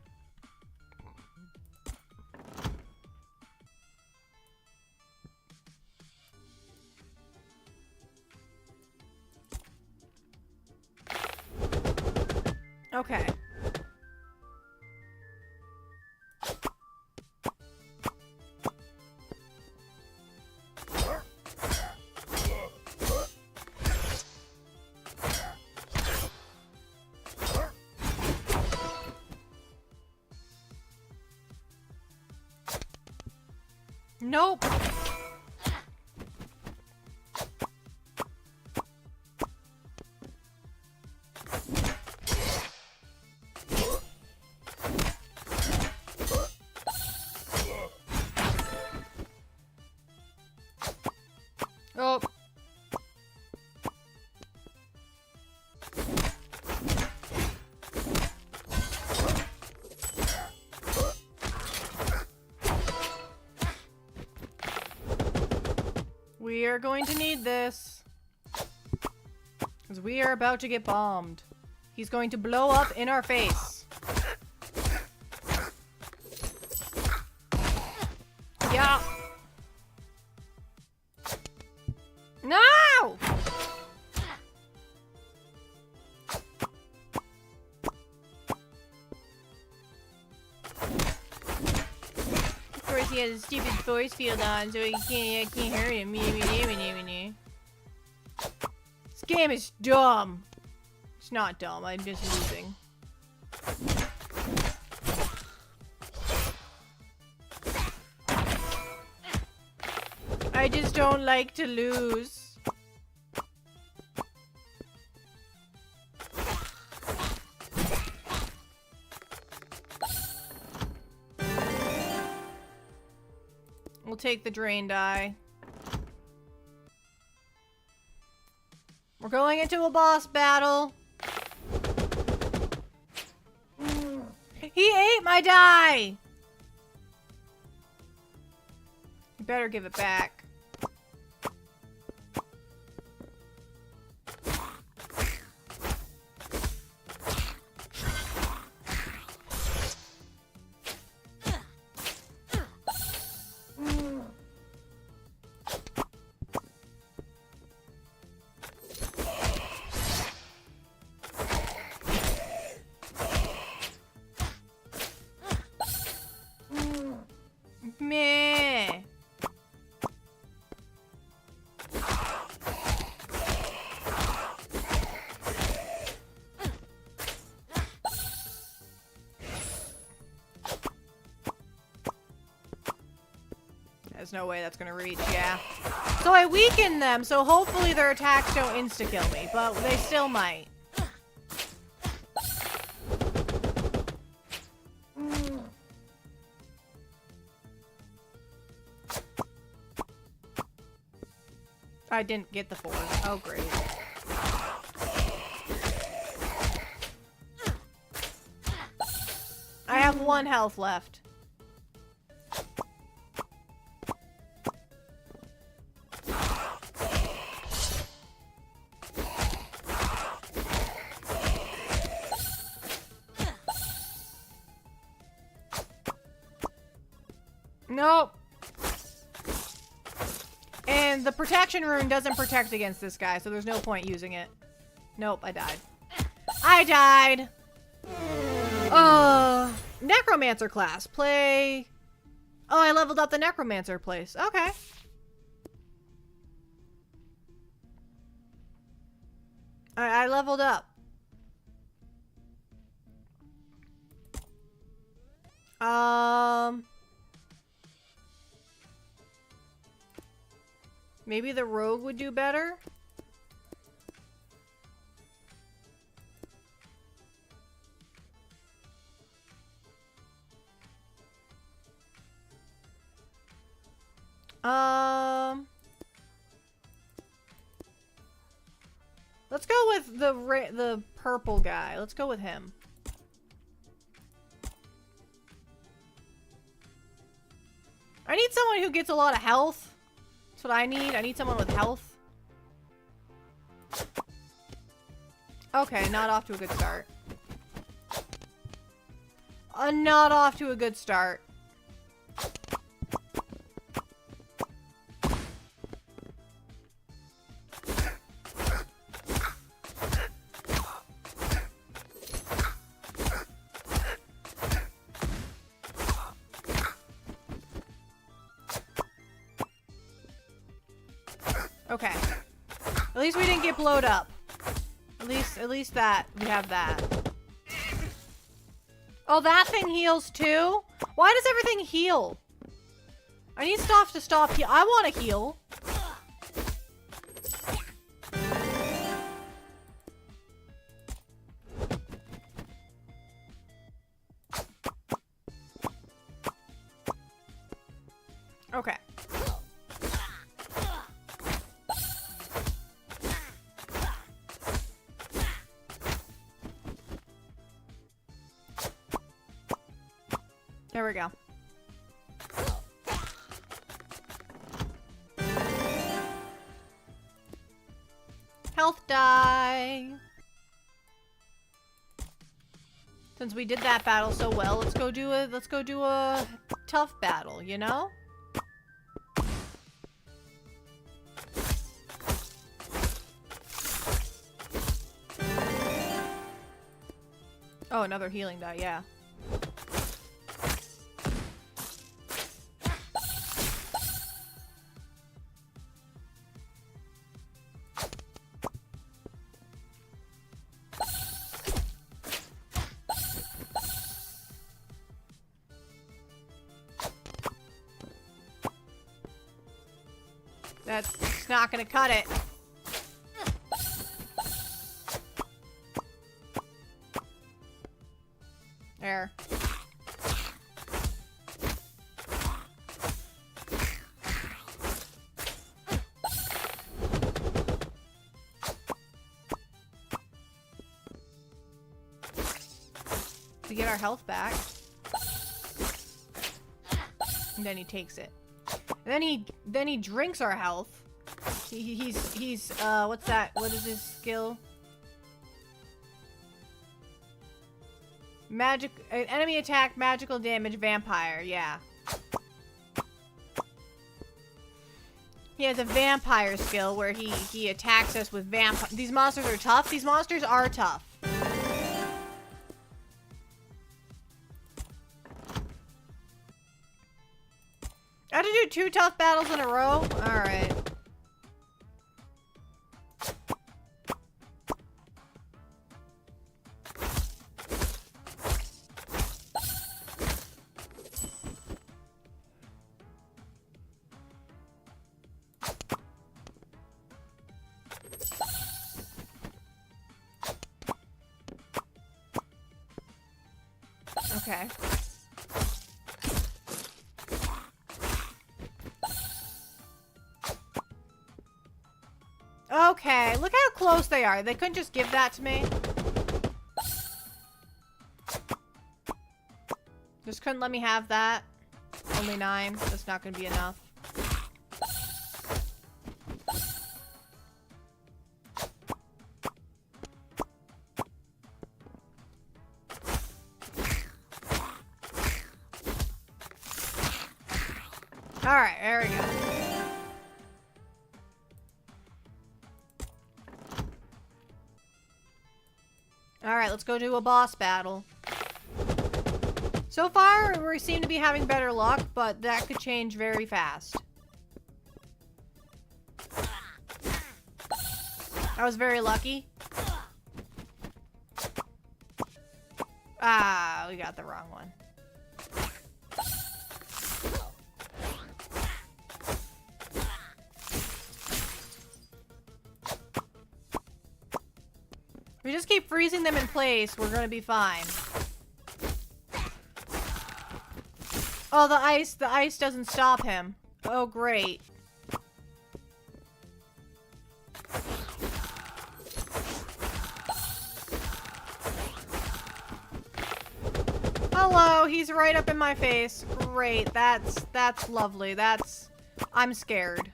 Okay. Nope. Oh. We are going to need this. Because we are about to get bombed. He's going to blow up in our face. Yeah. No! Of course, he has a stupid force field on, so I can't hurt him. This game is dumb. It's not dumb. I'm just losing. I just don't like to lose. We'll take the drain die. We're going into a boss battle. He ate my die! You better give it back. There's no way that's gonna reach, yeah. So I weakened them, so hopefully their attacks don't insta-kill me, but they still might. I didn't get the 4. Oh, great. I have 1 health left. Nope. And the protection rune doesn't protect against this guy, so there's no point using it. Nope, I died. I died! Necromancer class. Play... Oh, I leveled up the Necromancer place. Okay. I leveled up. Maybe the rogue would do better? Let's go with the purple guy. Let's go with him. I need someone who gets a lot of health. That's what I need. I need someone with health. Okay, not off to a good start. Not off to a good start. Okay. At least we didn't get blowed up. At least that we have that. Oh, that thing heals too? Why does everything heal? I need stuff to stop heal. I want to heal. Okay. There we go. Health die. Since we did that battle so well, let's go do a tough battle, you know? Oh, another healing die, yeah. That's not gonna cut it. There. We get our health back. And then he takes it. And then he drinks our health. He's what's that? What is his skill? Magic enemy attack, magical damage, vampire. Yeah. He has a vampire skill where he attacks us with vampire. These monsters are tough. These monsters are tough. I had to do 2 tough battles in a row? Alright. Okay. Okay, look how close they are. They couldn't just give that to me. Just couldn't let me have that. Only 9. That's not gonna be enough. Alright, there we go. Alright, let's go do a boss battle. So far, we seem to be having better luck, but that could change very fast. I was very lucky. Ah, we got the wrong one. We just keep freezing them in place, we're gonna be fine. Oh, the ice doesn't stop him. Oh, great. Hello, he's right up in my face. Great, that's lovely. I'm scared.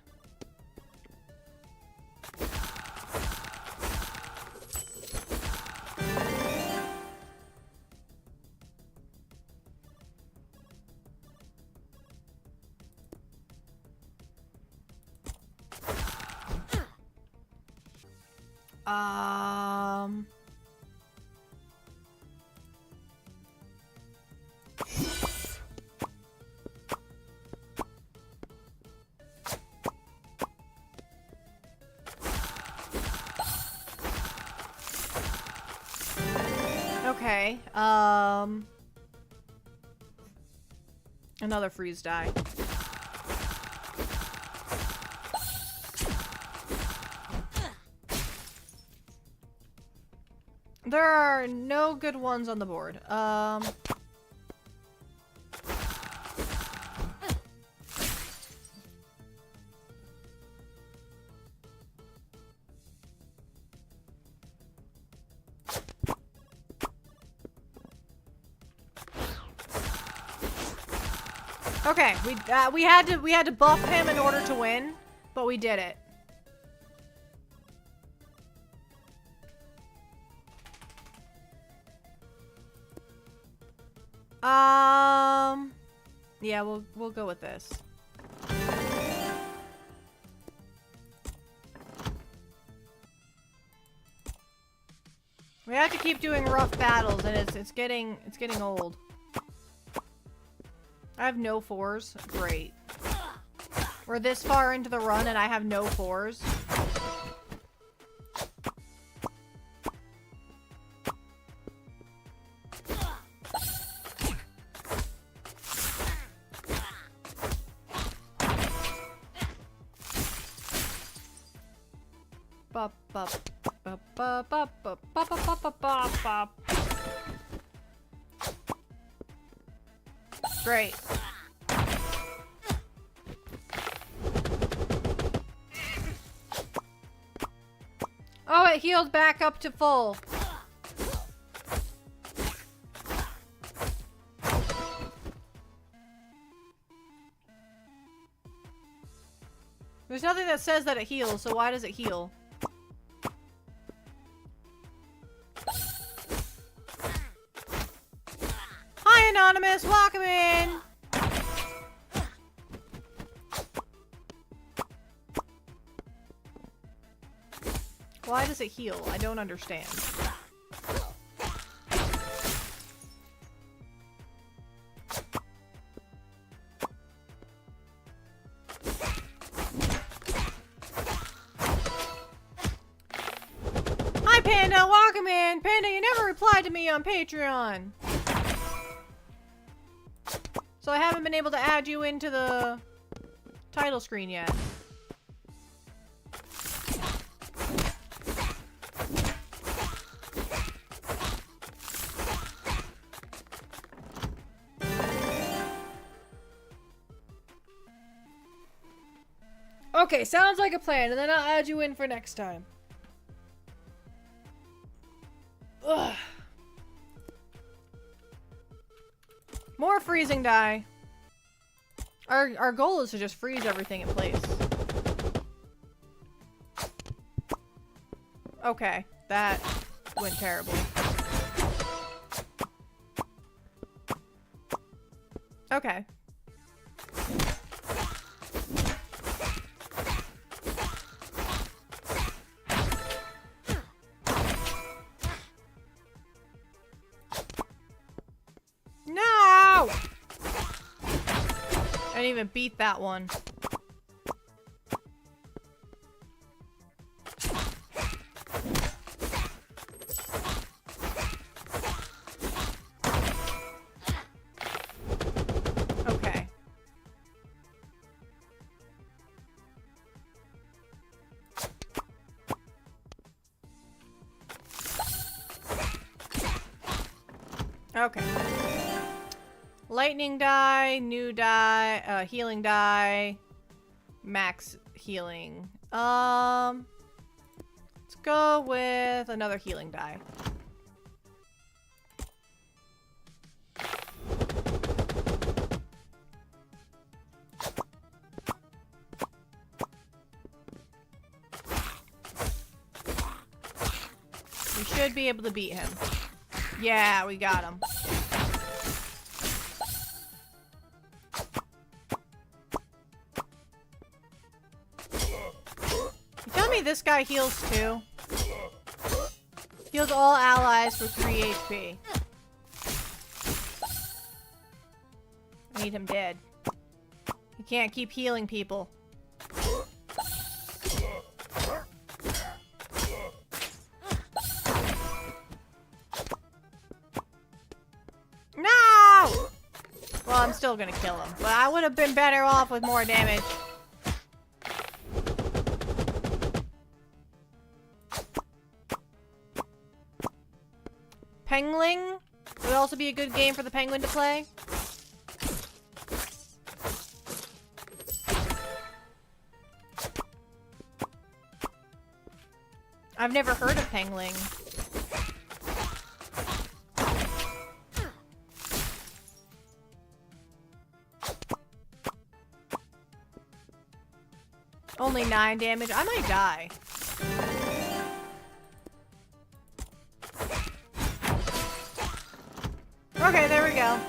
Okay, another freeze die. There are no good ones on the board. Okay, we had to buff him in order to win, but we did it. Yeah, we'll go with this. We have to keep doing rough battles, and it's getting old. I have no 4s. Great. We're this far into the run, and I have no 4s. Bop, bop, bop, bop, bop, bop, bop, bop, bop, bop, bop. Great. Oh, it healed back up to full. There's nothing that says that it heals, so why does it heal? Hi, Anonymous! Welcome in! Why does it heal? I don't understand. Hi, Panda! Welcome in! Panda, you never replied to me on Patreon! So I haven't been able to add you into the title screen yet. Okay, sounds like a plan, and then I'll add you in for next time. Ugh. More freezing die. Our goal is to just freeze everything in place. Okay, that went terribly. Okay. No! I didn't even beat that one. Okay. Okay. Lightning die, new die, healing die, max healing. Let's go with another healing die. We should be able to beat him. Yeah, we got him. You tell me this guy heals too? Heals all allies for 3 HP. I need him dead. He can't keep healing people. No! Well, I'm still gonna kill him, but I would have been better off with more damage. Penguin would also be a good game for the penguin to play. I've never heard of penguin. Only 9 damage. I might die. Okay, there we go.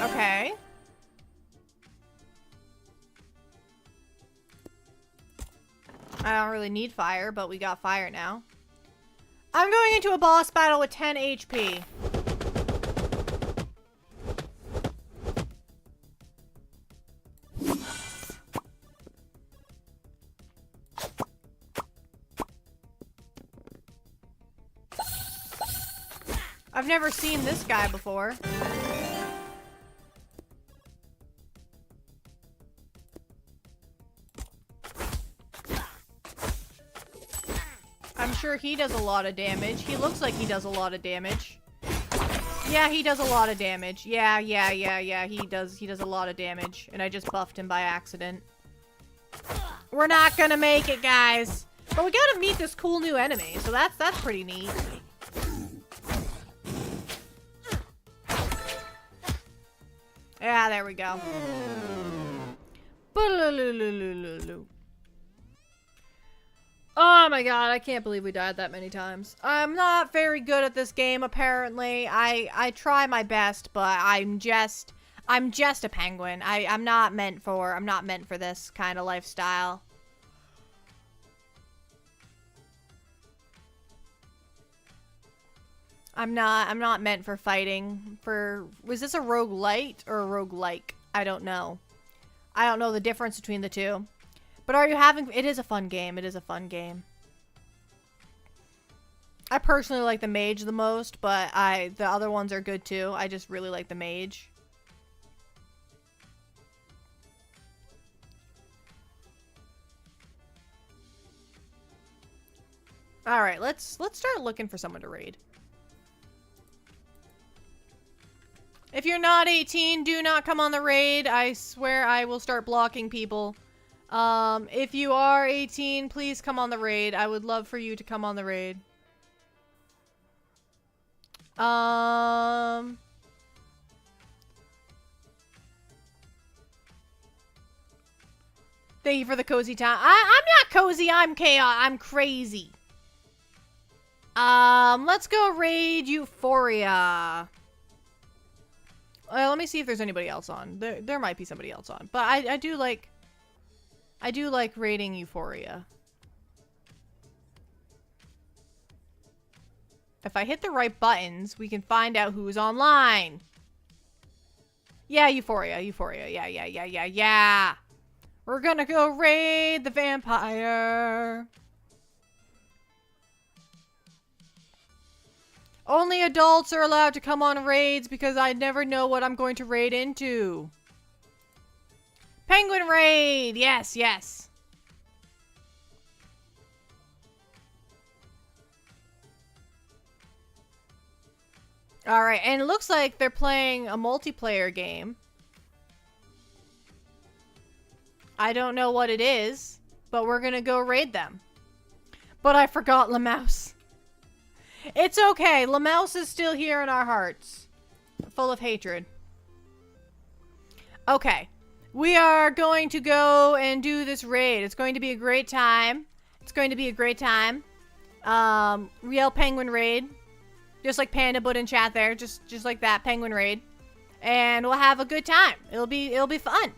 Okay. I don't really need fire, but we got fire now. I'm going into a boss battle with 10 HP. I've never seen this guy before. I'm sure he does a lot of damage. He looks like he does a lot of damage. Yeah, he does a lot of damage. Yeah. He does a lot of damage. And I just buffed him by accident. We're not gonna make it, guys. But we gotta meet this cool new enemy, so that's pretty neat. Yeah, there we go. Oh my god, I can't believe we died that many times. I'm not very good at this game, apparently. I try my best, but I'm just a penguin. I'm not meant for this kind of lifestyle. I'm not meant for fighting. Was this a roguelite or a roguelike? I don't know. I don't know the difference between the two. But it is a fun game. It is a fun game. I personally like the mage the most, but the other ones are good too. I just really like the mage. All right, let's start looking for someone to raid. If you're not 18, do not come on the raid. I swear I will start blocking people. If you are 18, please come on the raid. I would love for you to come on the raid. Thank you for the cozy time. I'm not cozy, I'm chaos. I'm crazy. Let's go raid Euphoria. Let me see if there's anybody else on. There might be somebody else on. But I do like raiding Euphoria. If I hit the right buttons, we can find out who's online. Yeah, Euphoria. Yeah. We're gonna go raid the vampire. Only adults are allowed to come on raids because I never know what I'm going to raid into. Penguin raid! Yes. Alright, and it looks like they're playing a multiplayer game. I don't know what it is, but we're gonna go raid them. But I forgot LaMouse. It's okay. LaMouse is still here in our hearts. Full of hatred. Okay. We are going to go and do this raid. It's going to be a great time. Real penguin raid. Just like Panda put in chat there. Just like that. Penguin raid. And we'll have a good time. It'll be fun.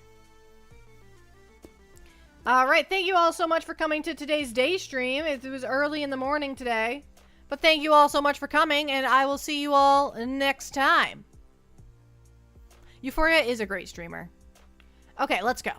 Alright. Thank you all so much for coming to today's day stream. It was early in the morning today. But thank you all so much for coming, and I will see you all next time. Euphoria is a great streamer. Okay, let's go.